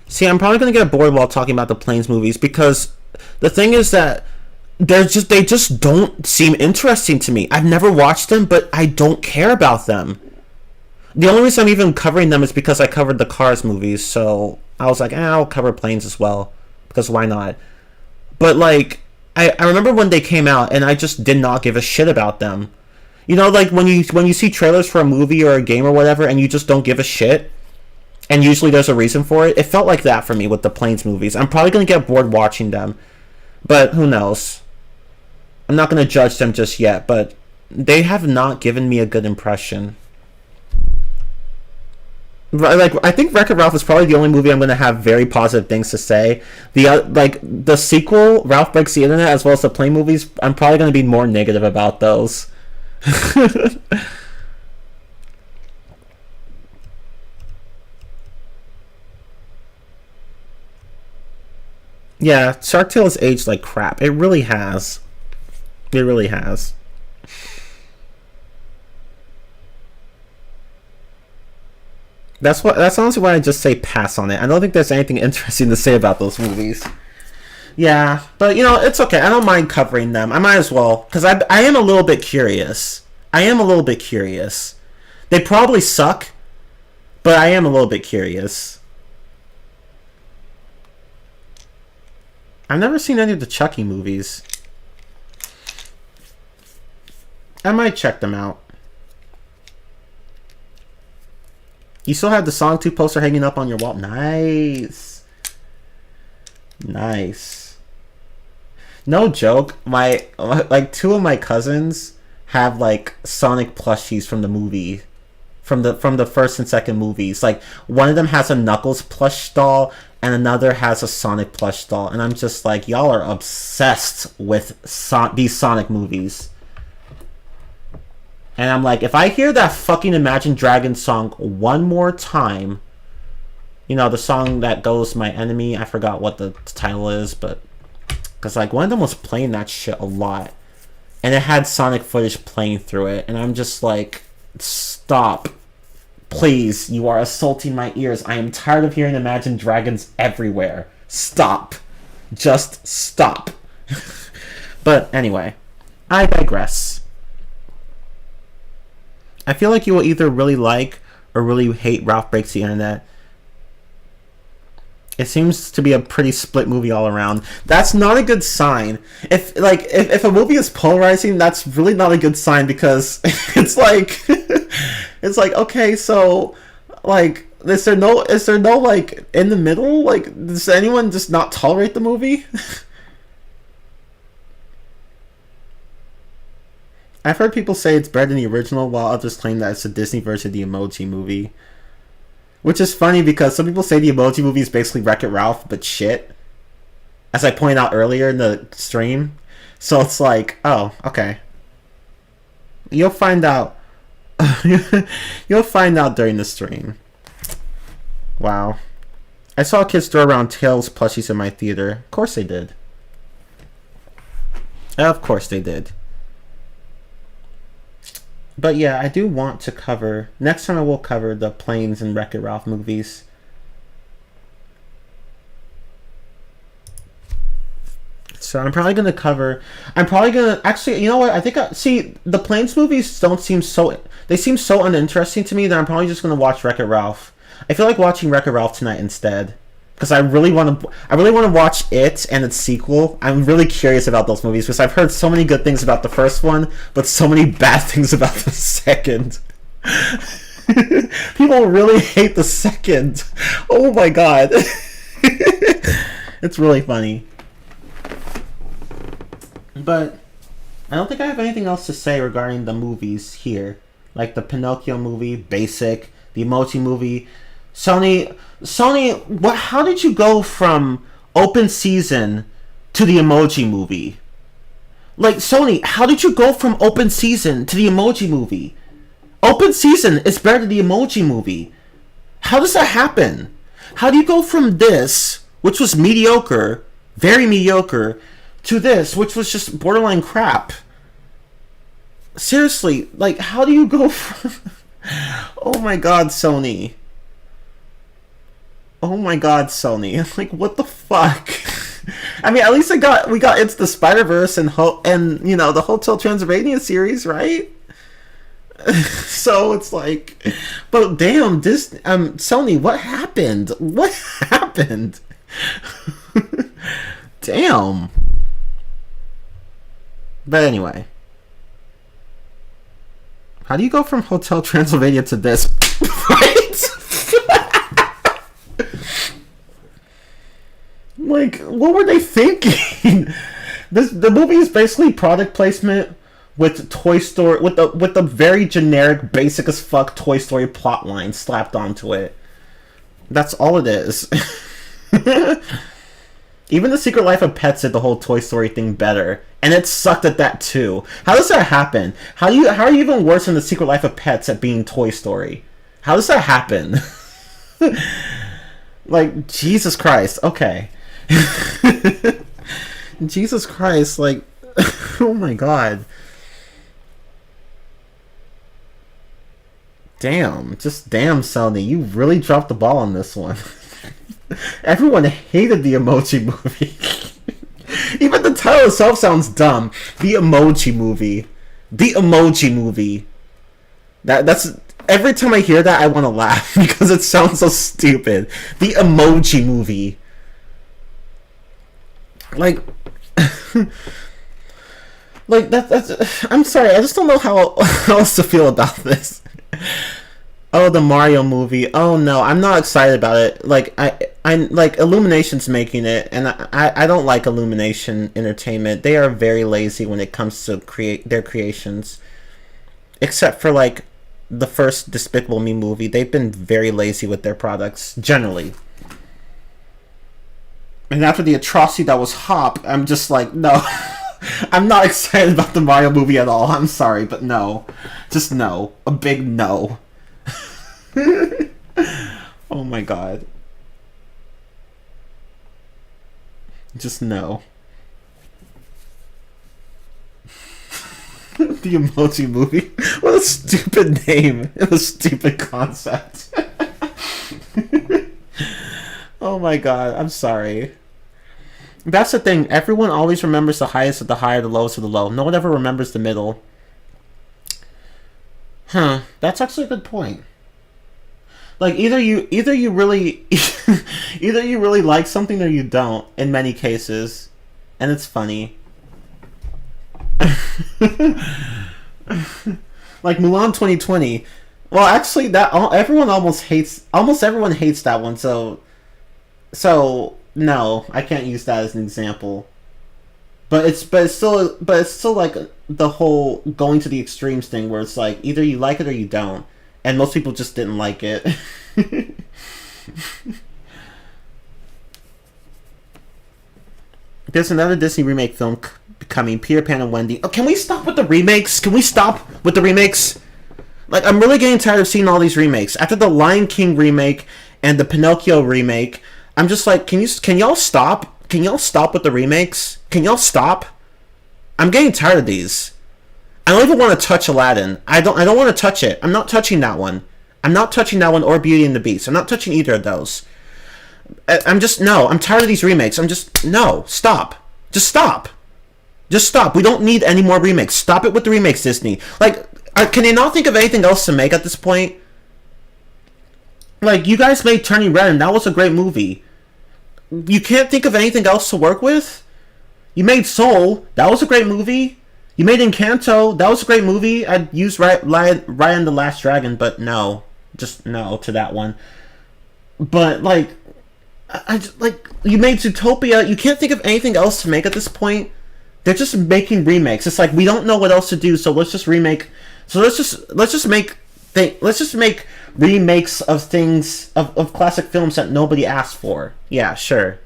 See, I'm probably going to get bored while talking about the Planes movies because the thing is that they just don't seem interesting to me. I've never watched them, but I don't care about them. The only reason I'm even covering them is because I covered the Cars movies, so I was like, I'll cover Planes as well, because why not? But like, I remember when they came out, and I just did not give a shit about them. You know, like when you see trailers for a movie or a game or whatever, and you just don't give a shit, and usually there's a reason for it. It felt like that for me with the Planes movies. I'm probably gonna get bored watching them, but who knows? I'm not gonna judge them just yet, but they have not given me a good impression. Like, I think Wreck-It Ralph is probably the only movie I'm going to have very positive things to say. The sequel, Ralph Breaks the Internet, as well as the Plane movies, I'm probably going to be more negative about those. Yeah, Shark Tale has aged like crap. It really has. It really has. That's honestly why I just say pass on it. I don't think there's anything interesting to say about those movies. Yeah, but it's okay. I don't mind covering them. I might as well, because I am a little bit curious. I am a little bit curious. They probably suck, but I am a little bit curious. I've never seen any of the Chucky movies. I might check them out. You still have the Song 2 poster hanging up on your wall. Nice. Nice. No joke. Like, two of my cousins have like Sonic plushies from the movie. From the first and second movies. Like, one of them has a Knuckles plush doll and another has a Sonic plush doll. And I'm just like, y'all are obsessed with these Sonic movies. And I'm like, if I hear that fucking Imagine Dragons song one more time, the song that goes My Enemy, I forgot what the title is, but because like one of them was playing that shit a lot, and it had Sonic footage playing through it, and I'm just like, stop, please, you are assaulting my ears. I am tired of hearing Imagine Dragons everywhere. Stop, just stop. But anyway, I digress. I feel like you will either really like or really hate Ralph Breaks the Internet. It seems to be a pretty split movie all around. That's not a good sign. If a movie is polarizing, that's really not a good sign, because it's like okay, so like is there no like in the middle? Like, does anyone just not tolerate the movie? I've heard people say it's better than the original, while others claim that it's a Disney version of the Emoji movie. Which is funny, because some people say the Emoji movie is basically Wreck-It Ralph, but shit. As I pointed out earlier in the stream. So it's like, oh, okay. You'll find out. You'll find out during the stream. Wow. I saw kids throw around Tails plushies in my theater. Of course they did. Of course they did. But yeah, I do want to cover... Next time I will cover the Planes and Wreck-It Ralph movies. So I'm probably going to cover... Actually, you know what? I think... See, the Planes movies don't seem so... They seem so uninteresting to me that I'm probably just going to watch Wreck-It Ralph. I feel like watching Wreck-It Ralph tonight instead. Because I really want to watch it and its sequel. I'm really curious about those movies, because I've heard so many good things about the first one, but so many bad things about the second. People really hate the second. Oh my god. It's really funny. But I don't think I have anything else to say regarding the movies here. Like the Pinocchio movie, basic. The Emoji movie. Sony, how did you go from open season to the Emoji movie? Like, Sony, how did you go from open season to the Emoji movie? Open season is better than the Emoji movie. How does that happen? How do you go from this, which was mediocre, very mediocre, to this, which was just borderline crap? Seriously, like, how do you go from... Oh my god, Sony. Oh my god, Sony. Like, what the fuck? I mean, at least we got It's the Spider-Verse and the Hotel Transylvania series, right? So it's like, but damn, Sony, what happened? What happened? Damn. But anyway. How do you go from Hotel Transylvania to this? Right? Like, what were they thinking? The movie is basically product placement with Toy Story, with the very generic, basic as fuck Toy Story plotline slapped onto it. That's all it is. Even The Secret Life of Pets did the whole Toy Story thing better, and it sucked at that too. How does that happen? How are you even worse than The Secret Life of Pets at being Toy Story? How does that happen? Like, Jesus Christ. Okay. Jesus Christ, like, oh my god. Damn, just damn, Sony, you really dropped the ball on this one. Everyone hated the Emoji movie. Even the title itself sounds dumb. The Emoji movie. The Emoji movie. That's every time I hear that I want to laugh because it sounds so stupid. The Emoji movie. Like like that's I'm sorry, I just don't know how else to feel about this. Oh, the Mario movie. Oh no, I'm not excited about it. Like I like Illumination's making it, and I don't like Illumination Entertainment. They are very lazy when it comes to create their creations. Except for like the first Despicable Me movie, they've been very lazy with their products generally. And after the atrocity that was Hop, I'm just like, no. I'm not excited about the Mario movie at all. I'm sorry, but no. Just no. A big no. Oh my god. Just no. The Emoji movie? What a stupid name. And a stupid concept. Oh my god, I'm sorry. That's the thing. Everyone always remembers the highest of the high or the lowest of the low. No one ever remembers the middle. Huh. That's actually a good point. Like either you really either you really like something or you don't in many cases. And it's funny. Like Mulan 2020. Well, actually that almost everyone hates that one. So no, I can't use that as an example. But it's still like the whole going to the extremes thing where it's like either you like it or you don't, and most people just didn't like it. There's another Disney remake film coming, Peter Pan and Wendy. Oh, can we stop with the remakes? Can we stop with the remakes? Like, I'm really getting tired of seeing all these remakes. After the Lion King remake and the Pinocchio remake, I'm just like, can y'all stop? Can y'all stop with the remakes? Can y'all stop? I'm getting tired of these. I don't even want to touch Aladdin. I don't want to touch it. I'm not touching that one. I'm not touching that one or Beauty and the Beast. I'm not touching either of those. I'm tired of these remakes. No, stop. Just stop. Just stop. We don't need any more remakes. Stop it with the remakes, Disney. Like, can you not think of anything else to make at this point? Like, you guys made Turning Red, and that was a great movie. You can't think of anything else to work with? You made Soul. That was a great movie. You made Encanto. That was a great movie. I'd use Raya and the Last Dragon, but no. Just no to that one. But, like, you made Zootopia. You can't think of anything else to make at this point. They're just making remakes. It's like, we don't know what else to do, so let's just remake. So let's just make remakes of things of classic films that nobody asked for. Yeah, sure.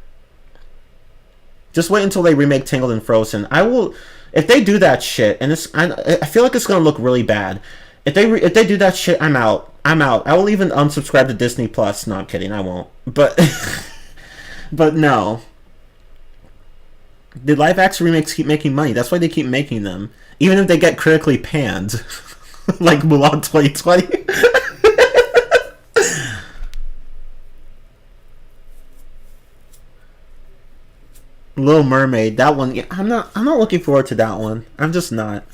Just wait until they remake Tangled and Frozen. I will, if they do that shit, and I feel like it's gonna look really bad. If they do that shit, I'm out. I will even unsubscribe to Disney Plus. No, I'm kidding. I won't. But but no. The live action remakes keep making money. That's why they keep making them, even if they get critically panned, like Mulan 2020. Little Mermaid, that one. Yeah, I'm not looking forward to that one. I'm just not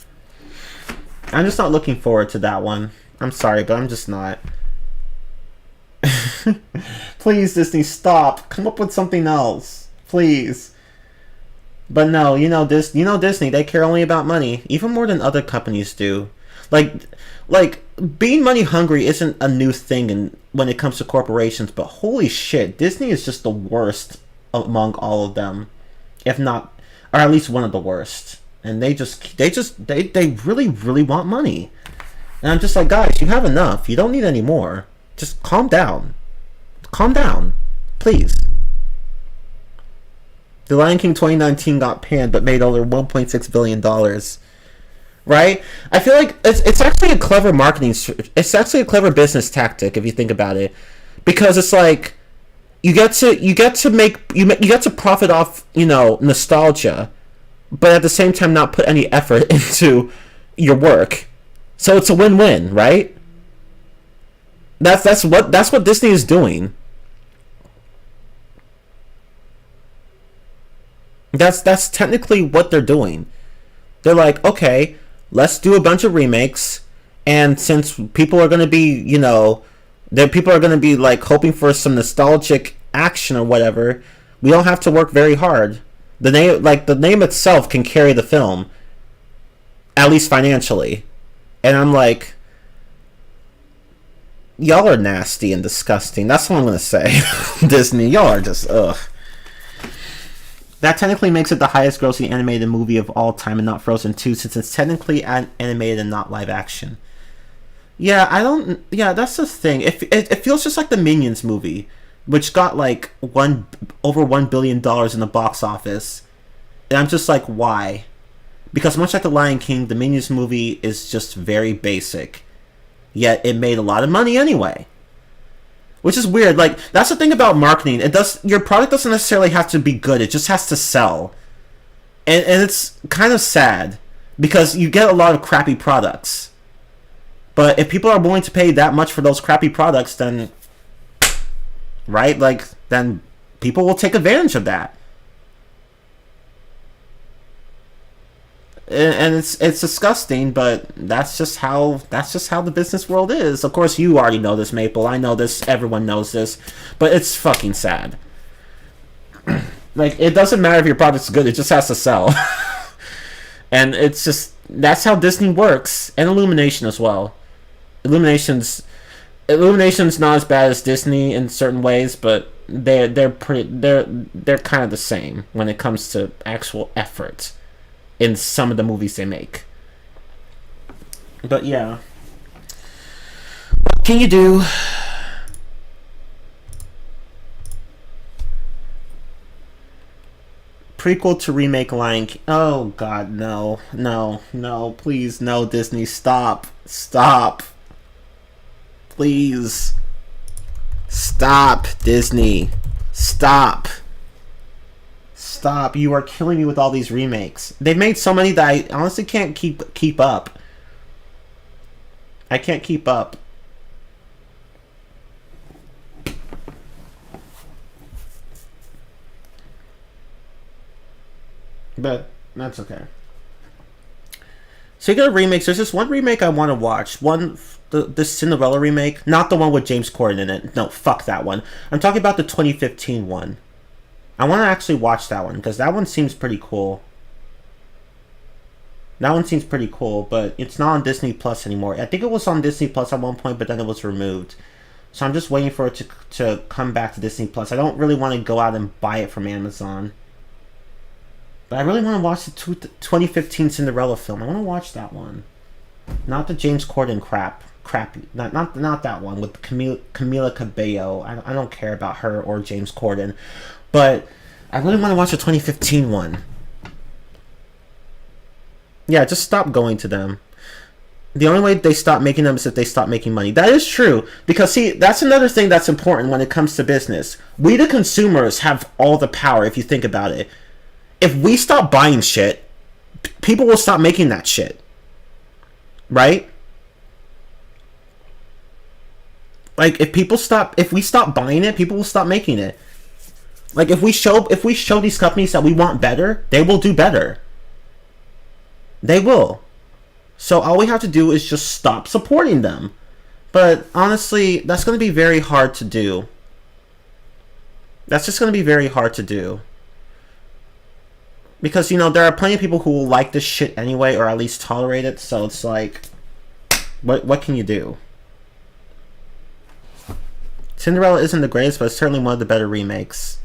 looking forward to that one. I'm sorry, but I'm just not. Please, Disney, stop. Come up with something else, please. But no, Disney, they care only about money, even more than other companies do. Like being money hungry isn't a new thing when it comes to corporations, but holy shit, Disney is just the worst among all of them, if not, or at least one of the worst. And they really, really want money. And I'm just like, guys, you have enough. You don't need any more. Just calm down. Calm down, please. The Lion King 2019 got panned, but made over $1.6 billion. Right? I feel like it's actually a clever marketing. It's actually a clever business tactic if you think about it, because it's like you get to profit off nostalgia, but at the same time not put any effort into your work. So it's a win-win, right? That's what Disney is doing. That's technically what they're doing. They're like, okay, let's do a bunch of remakes, and since people are going to be, people are going to be like hoping for some nostalgic action or whatever, we don't have to work very hard. The name itself can carry the film, at least financially. And I'm like, y'all are nasty and disgusting. That's what I'm going to say. Disney, y'all are just, ugh. That technically makes it the highest grossing animated movie of all time and not Frozen 2, since it's technically animated and not live action. Yeah, that's the thing. It feels just like the Minions movie, which got like over $1 billion in the box office. And I'm just like, why? Because much like the Lion King, the Minions movie is just very basic. Yet it made a lot of money anyway. Which is weird. Like, that's the thing about marketing. Your product doesn't necessarily have to be good. It just has to sell. And it's kind of sad, because you get a lot of crappy products. But if people are willing to pay that much for those crappy products, then, right? Like, then people will take advantage of that. And it's disgusting, but that's just how the business world is. Of course, you already know this, Maple. I know this. Everyone knows this, but it's fucking sad. Like, it doesn't matter if your product's good; it just has to sell. And it's just, that's how Disney works, and Illumination as well. Illumination's not as bad as Disney in certain ways, but they're kind of the same when it comes to actual effort in some of the movies they make. But yeah, what can you do? Prequel to remake Lion King. Oh god, no, please, no, Disney, stop, please, stop, Disney, stop. You are killing me with all these remakes. They've made so many that I honestly can't keep up. I can't keep up. But that's okay. So you got remakes. There's just one remake I want to watch. The Cinderella remake, not the one with James Corden in it. No, fuck that one. I'm talking about the 2015 one. I want to actually watch that one, because that one seems pretty cool. But it's not on Disney Plus anymore. I think it was on Disney Plus at one point, but then it was removed. So I'm just waiting for it to come back to Disney Plus. I don't really want to go out and buy it from Amazon. But I really want to watch the 2015 Cinderella film. I want to watch that one. Not the James Corden crappy. Not that one with Camila Cabello. I don't care about her or James Corden. But I really want to watch the 2015 one. Yeah, just stop going to them. The only way they stop making them is if they stop making money. That is true. Because, see, that's another thing that's important when it comes to business. We, the consumers, have all the power, if you think about it. If we stop buying shit, people will stop making that shit. Right? Like, if we stop buying it, people will stop making it. Like, if we show these companies that we want better, they will do better. They will. So all we have to do is just stop supporting them. But honestly, that's going to be very hard to do. That's just going to be very hard to do. Because, there are plenty of people who will like this shit anyway, or at least tolerate it, so it's like, what can you do? Cinderella isn't the greatest, but it's certainly one of the better remakes.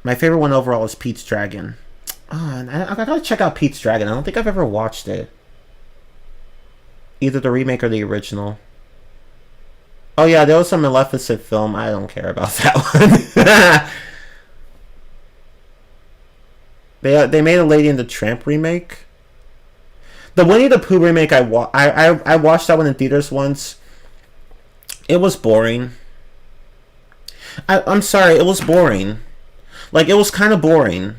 My favorite one overall is Pete's Dragon. Oh, and I gotta check out Pete's Dragon. I don't think I've ever watched it. Either the remake or the original. Oh yeah, there was a Maleficent film. I don't care about that one. They made a Lady and the Tramp remake. The Winnie the Pooh remake, I watched that one in theaters once. It was boring. I'm sorry, it was boring. Like, it was kind of boring.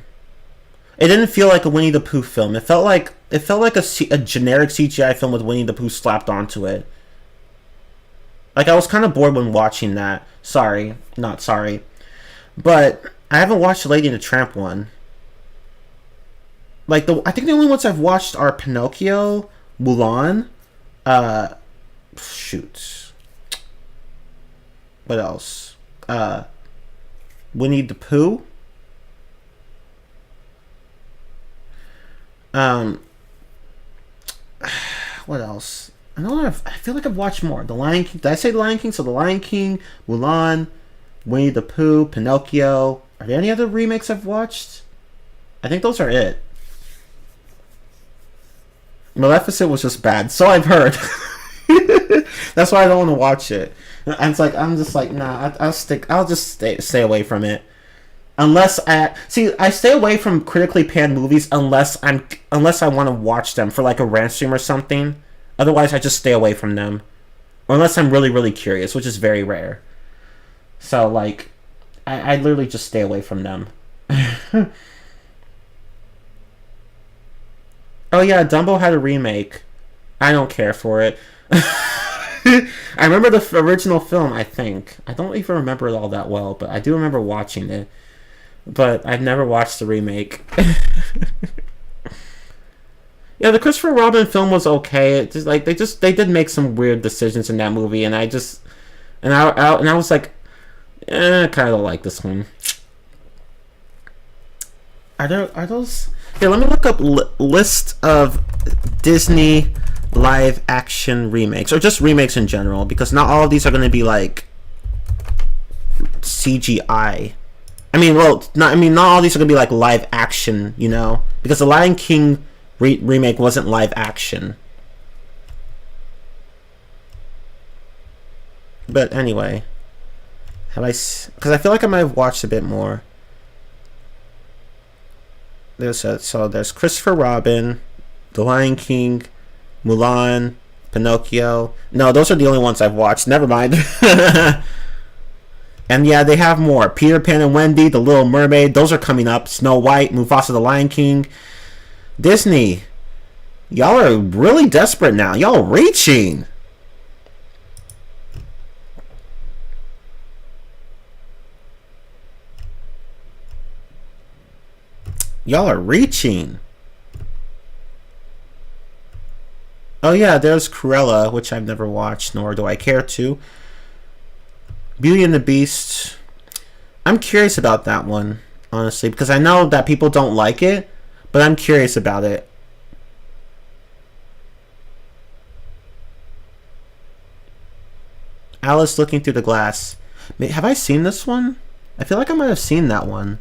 It didn't feel like a Winnie the Pooh film. It felt like a generic CGI film with Winnie the Pooh slapped onto it. Like, I was kind of bored when watching that. Sorry, not sorry. But I haven't watched the Lady and the Tramp one. Like, I think the only ones I've watched are Pinocchio, Mulan, shoot. What else? Winnie the Pooh. What else? I feel like I've watched more. The Lion King. Did I say The Lion King? So The Lion King, Mulan, Winnie the Pooh, Pinocchio. Are there any other remakes I've watched? I think those are it. Maleficent was just bad, so I've heard. That's why I don't want to watch it. And it's like I'm just like, nah. I'll just stay away from it. Unless I stay away from critically panned movies unless I want to watch them for like a Rantstream or something. Otherwise, I just stay away from them, or unless I'm really really curious, which is very rare. So like, I literally just stay away from them. Oh yeah, Dumbo had a remake. I don't care for it. I remember the original film, I think. I don't even remember it all that well, but I do remember watching it. But I've never watched the remake. Yeah, the Christopher Robin film was okay. It just like they did make some weird decisions in that movie, and I was like, I kind of don't like this one. Are those? Here, let me look up list of Disney live action remakes, or just remakes in general, because not all of these are going to be like CGI. Not all these are going to be like live action, you know, because the Lion King remake wasn't live action. But anyway, because I feel like I might have watched a bit more. There's Christopher Robin, The Lion King, Mulan, Pinocchio. No, those are the only ones I've watched. Never mind. And yeah, they have more. Peter Pan and Wendy, The Little Mermaid. Those are coming up. Snow White, Mufasa the Lion King. Disney, y'all are really desperate now. Y'all reaching. Y'all are reaching. Oh yeah, there's Cruella, which I've never watched, nor do I care to. Beauty and the Beast. I'm curious about that one, honestly, because I know that people don't like it, but I'm curious about it. Alice Looking Through the Glass. Have I seen this one? I feel like I might have seen that one.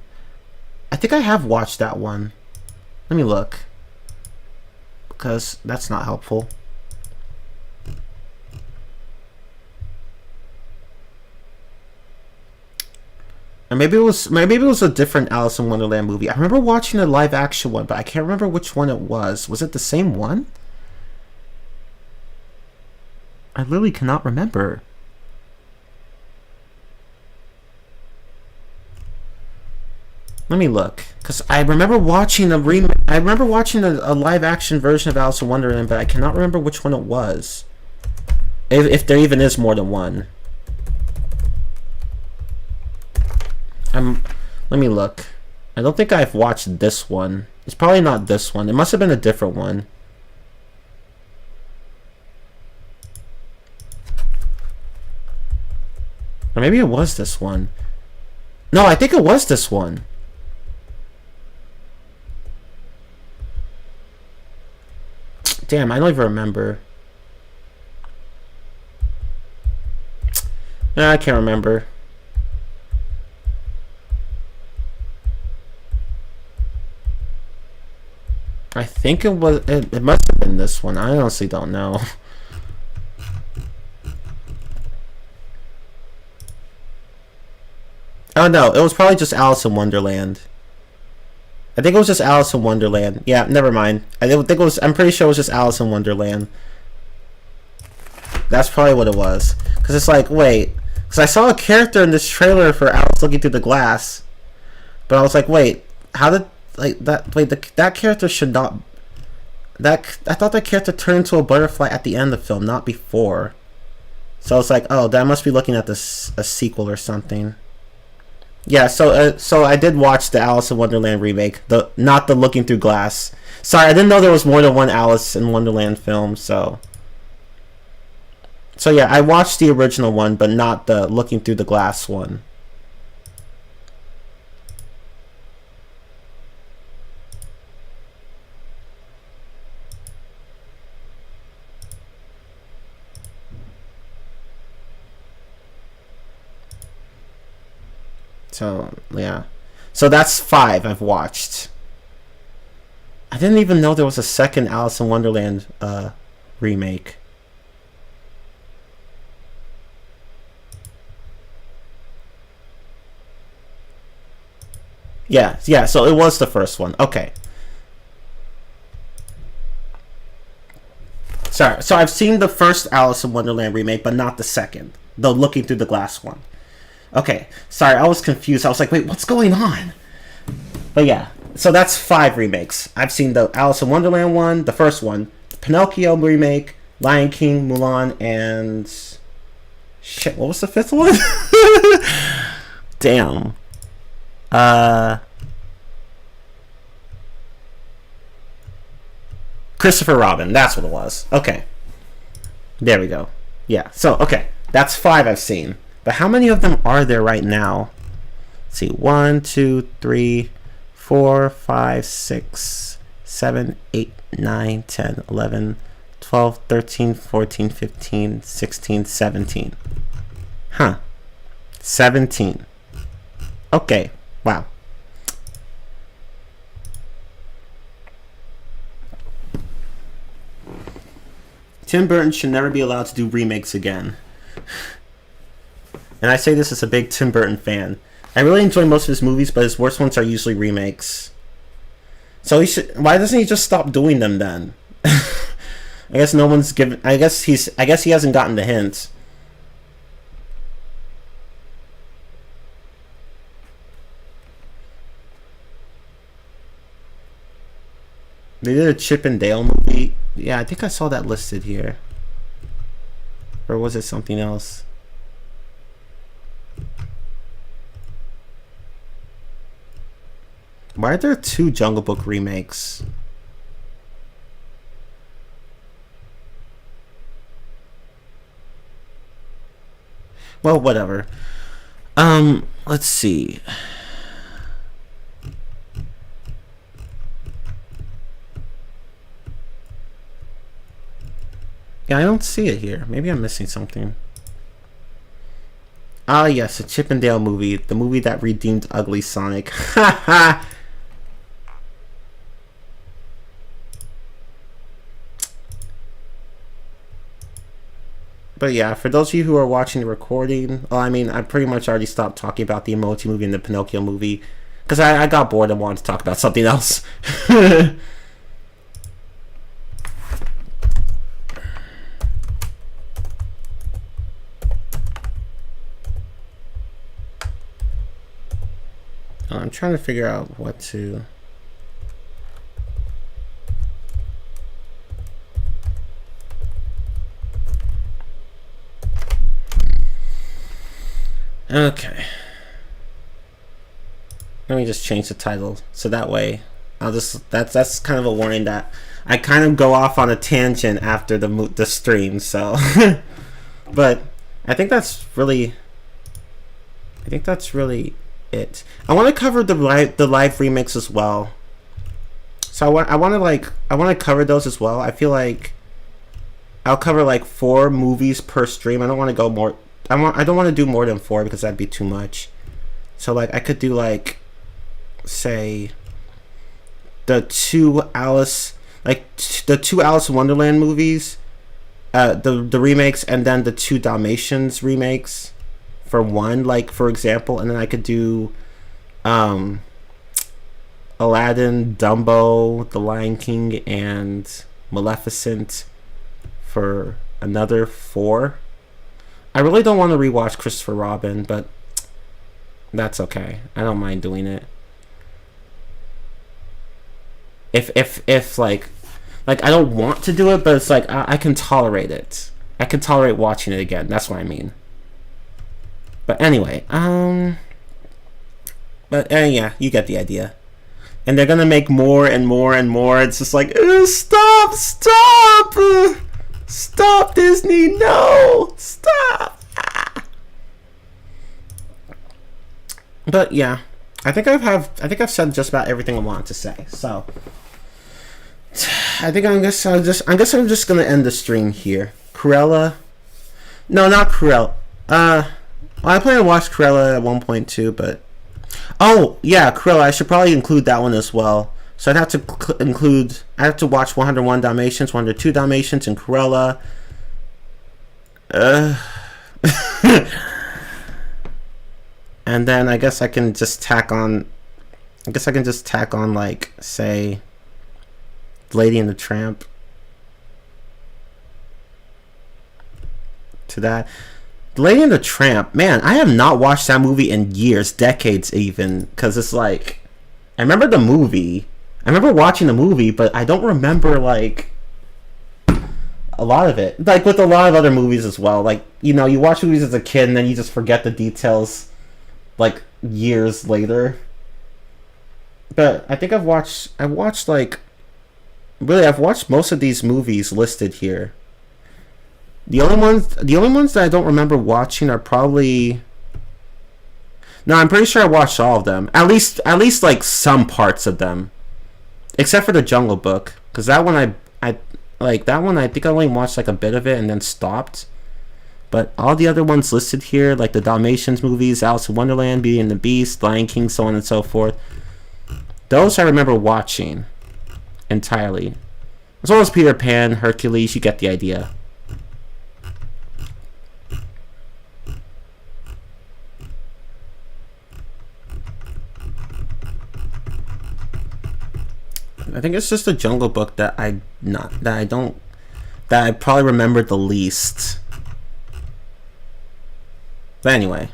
I think I have watched that one. Let me look, because that's not helpful. And maybe it was a different Alice in Wonderland movie. I remember watching a live action one, but I can't remember which one it was. Was it the same one? I literally cannot remember. Let me look, because I remember watching a live action version of Alice in Wonderland, but I cannot remember which one it was. If there even is more than one. Let me look. I don't think I've watched this one. It's probably not this one. It must have been a different one. Or maybe it was this one. No, I think it was this one. Damn, I don't even remember. I can't remember. I think it was. It must have been this one. I honestly don't know. Oh no, it was probably just Alice in Wonderland. I think it was just Alice in Wonderland. Yeah, never mind. I think it was. I'm pretty sure it was just Alice in Wonderland. That's probably what it was. Because it's like, wait, because I saw a character in this trailer for Alice looking through the glass, but I was like, wait, how did like that? Wait, that character should not. That I thought that character turned into a butterfly at the end of the film, not before. So it's like, oh, that must be looking at this a sequel or something. Yeah, so I did watch the Alice in Wonderland remake, not the Looking Through Glass. Sorry, I didn't know there was more than one Alice in Wonderland film. So yeah, I watched the original one, but not the Looking Through the Glass one. So, yeah. So that's 5 I've watched. I didn't even know there was a second Alice in Wonderland remake. Yeah, so it was the first one. Okay. Sorry, so I've seen the first Alice in Wonderland remake, but not the second. The Looking Through the Glass one. Okay, sorry, I was confused. I was like, wait, what's going on? But yeah, so that's 5 remakes. I've seen the Alice in Wonderland one, the first one, Pinocchio remake, Lion King, Mulan, and... Shit, what was the 5th one? Damn. Christopher Robin, that's what it was. Okay. There we go. Yeah, so, okay, that's 5 I've seen. But how many of them are there right now? Let's see. 1, 2, 3, 4, 5, 6, 7, 8, 9, 10, 11, 12, 13, 14, 15, 16, 17. Huh. 17. Okay. Wow. Tim Burton should never be allowed to do remakes again. And I say this as a big Tim Burton fan. I really enjoy most of his movies, but his worst ones are usually remakes. So why doesn't he just stop doing them then? I guess no one's given. I guess he hasn't gotten the hint. They did a Chip and Dale movie. Yeah, I think I saw that listed here. Or was it something else? Why are there 2 Jungle Book remakes? Well, whatever. Let's see. Yeah, I don't see it here. Maybe I'm missing something. Ah, yes, a Chip and Dale movie. The movie that redeemed Ugly Sonic. Ha ha! But yeah, for those of you who are watching the recording, well, I mean, I pretty much already stopped talking about the Emoji movie and the Pinocchio movie. Because I got bored and wanted to talk about something else. I'm trying to figure out what to... Okay. Let me just change the title so that way I'll just that's kind of a warning that I kind of go off on a tangent after the stream. So, but I think that's really it. I want to cover the live remix as well. So I want to cover those as well. I feel like I'll cover like 4 movies per stream. I don't want to go more. I don't want to do more than 4 because that'd be too much. So like I could do like, say, the 2 Alice in Wonderland movies, the remakes, and then the 2 Dalmatians remakes for one, like for example, and then I could do Aladdin, Dumbo, The Lion King, and Maleficent for another 4. I really don't want to rewatch Christopher Robin, but that's okay. I don't mind doing it. If like I don't want to do it, but it's like I can tolerate it. I can tolerate watching it again. That's what I mean. But anyway, yeah, you get the idea. And they're gonna make more and more and more. It's just like, stop, stop, Disney, no, stop. But yeah, I think I've said just about everything I wanted to say. So I think I'm just gonna end the stream here. Cruella, no, not Cruella. I plan to watch Cruella at 1.2, but oh yeah, Cruella. I should probably include that one as well. So I'd have to I have to watch 101 Dalmatians, 102 Dalmatians, and Cruella. And then I guess I can just tack on. Like, say, Lady and the Tramp to that. Lady and the Tramp, man, I have not watched that movie in years, decades even, because it's like, I remember the movie. I remember watching the movie, but I don't remember, like, a lot of it. Like, with a lot of other movies as well. Like, you know, you watch movies as a kid, and then you just forget the details, like, years later. But I think I've watched, like, really, I've watched most of these movies listed here. The only ones that I don't remember watching are probably... No, I'm pretty sure I watched all of them. At least like some parts of them, except for The Jungle Book, because that one I think I only watched like a bit of it and then stopped. But all the other ones listed here, like the Dalmatians movies, Alice in Wonderland, Beauty and the Beast, Lion King, so on and so forth, those I remember watching entirely, as well as Peter Pan, Hercules. You get the idea. I think it's just the Jungle Book that I probably remembered the least. But anyway,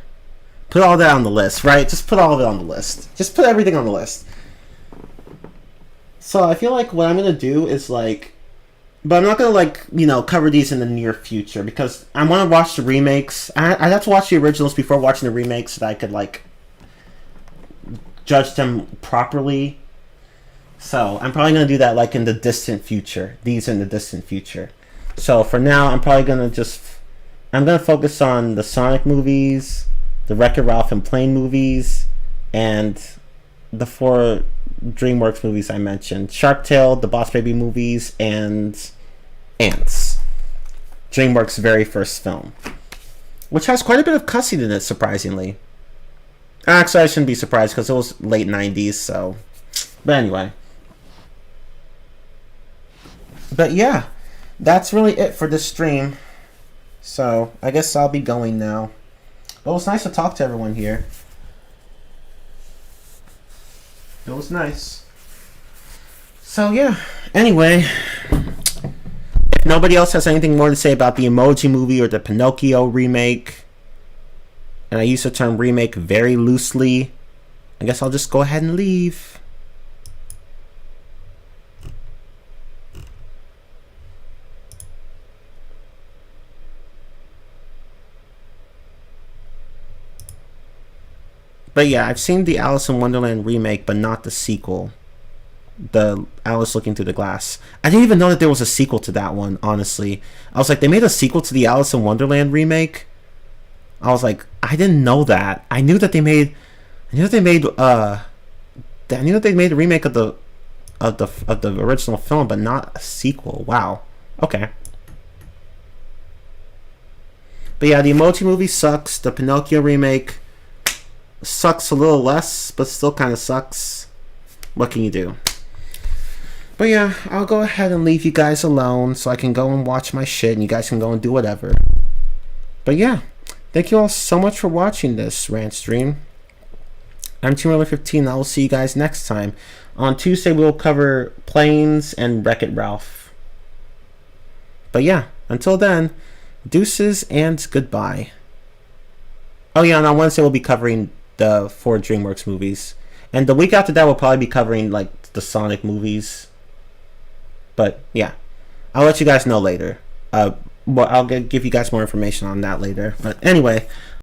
put all that on the list, right? Just put all of it on the list. Just put everything on the list. So I feel like what I'm gonna do is like, but I'm not gonna like, you know, cover these in the near future because I want to watch the remakes. I'd have to watch the originals before watching the remakes so that I could like judge them properly. So I'm probably going to do that like in the distant future. These in the distant future. So for now, I'm probably going to focus on the Sonic movies, the Wreck-It Ralph and Plane movies, and the 4 DreamWorks movies I mentioned. Shark Tale, the Boss Baby movies, and Ants. DreamWorks' very first film. Which has quite a bit of cussing in it, surprisingly. Actually, I shouldn't be surprised because it was late 90s, so... But anyway. But yeah, that's really it for this stream. So, I guess I'll be going now. But it was nice to talk to everyone here. It was nice. So yeah, anyway, if nobody else has anything more to say about the Emoji movie or the Pinocchio remake, and I use the term remake very loosely, I guess I'll just go ahead and leave. But yeah, I've seen the Alice in Wonderland remake, but not the sequel. The Alice Looking Through the Glass. I didn't even know that there was a sequel to that one, honestly. I was like, they made a sequel to the Alice in Wonderland remake? I was like, I didn't know that. I knew that they made a remake of the original film, but not a sequel. Wow. Okay. But yeah, the Emoji movie sucks. The Pinocchio remake sucks a little less, but still kind of sucks. What can you do? But yeah, I'll go ahead and leave you guys alone so I can go and watch my shit and you guys can go and do whatever. But yeah, thank you all so much for watching this rant stream. I'm Team15. I will see you guys next time. On Tuesday, we'll cover Planes and Wreck-It Ralph. But yeah, until then, deuces and goodbye. Oh yeah, and on Wednesday, we'll be covering the 4 DreamWorks movies. And the week after that, we'll probably be covering like the Sonic movies. But yeah, I'll let you guys know later. Well, I'll give you guys more information on that later. But anyway,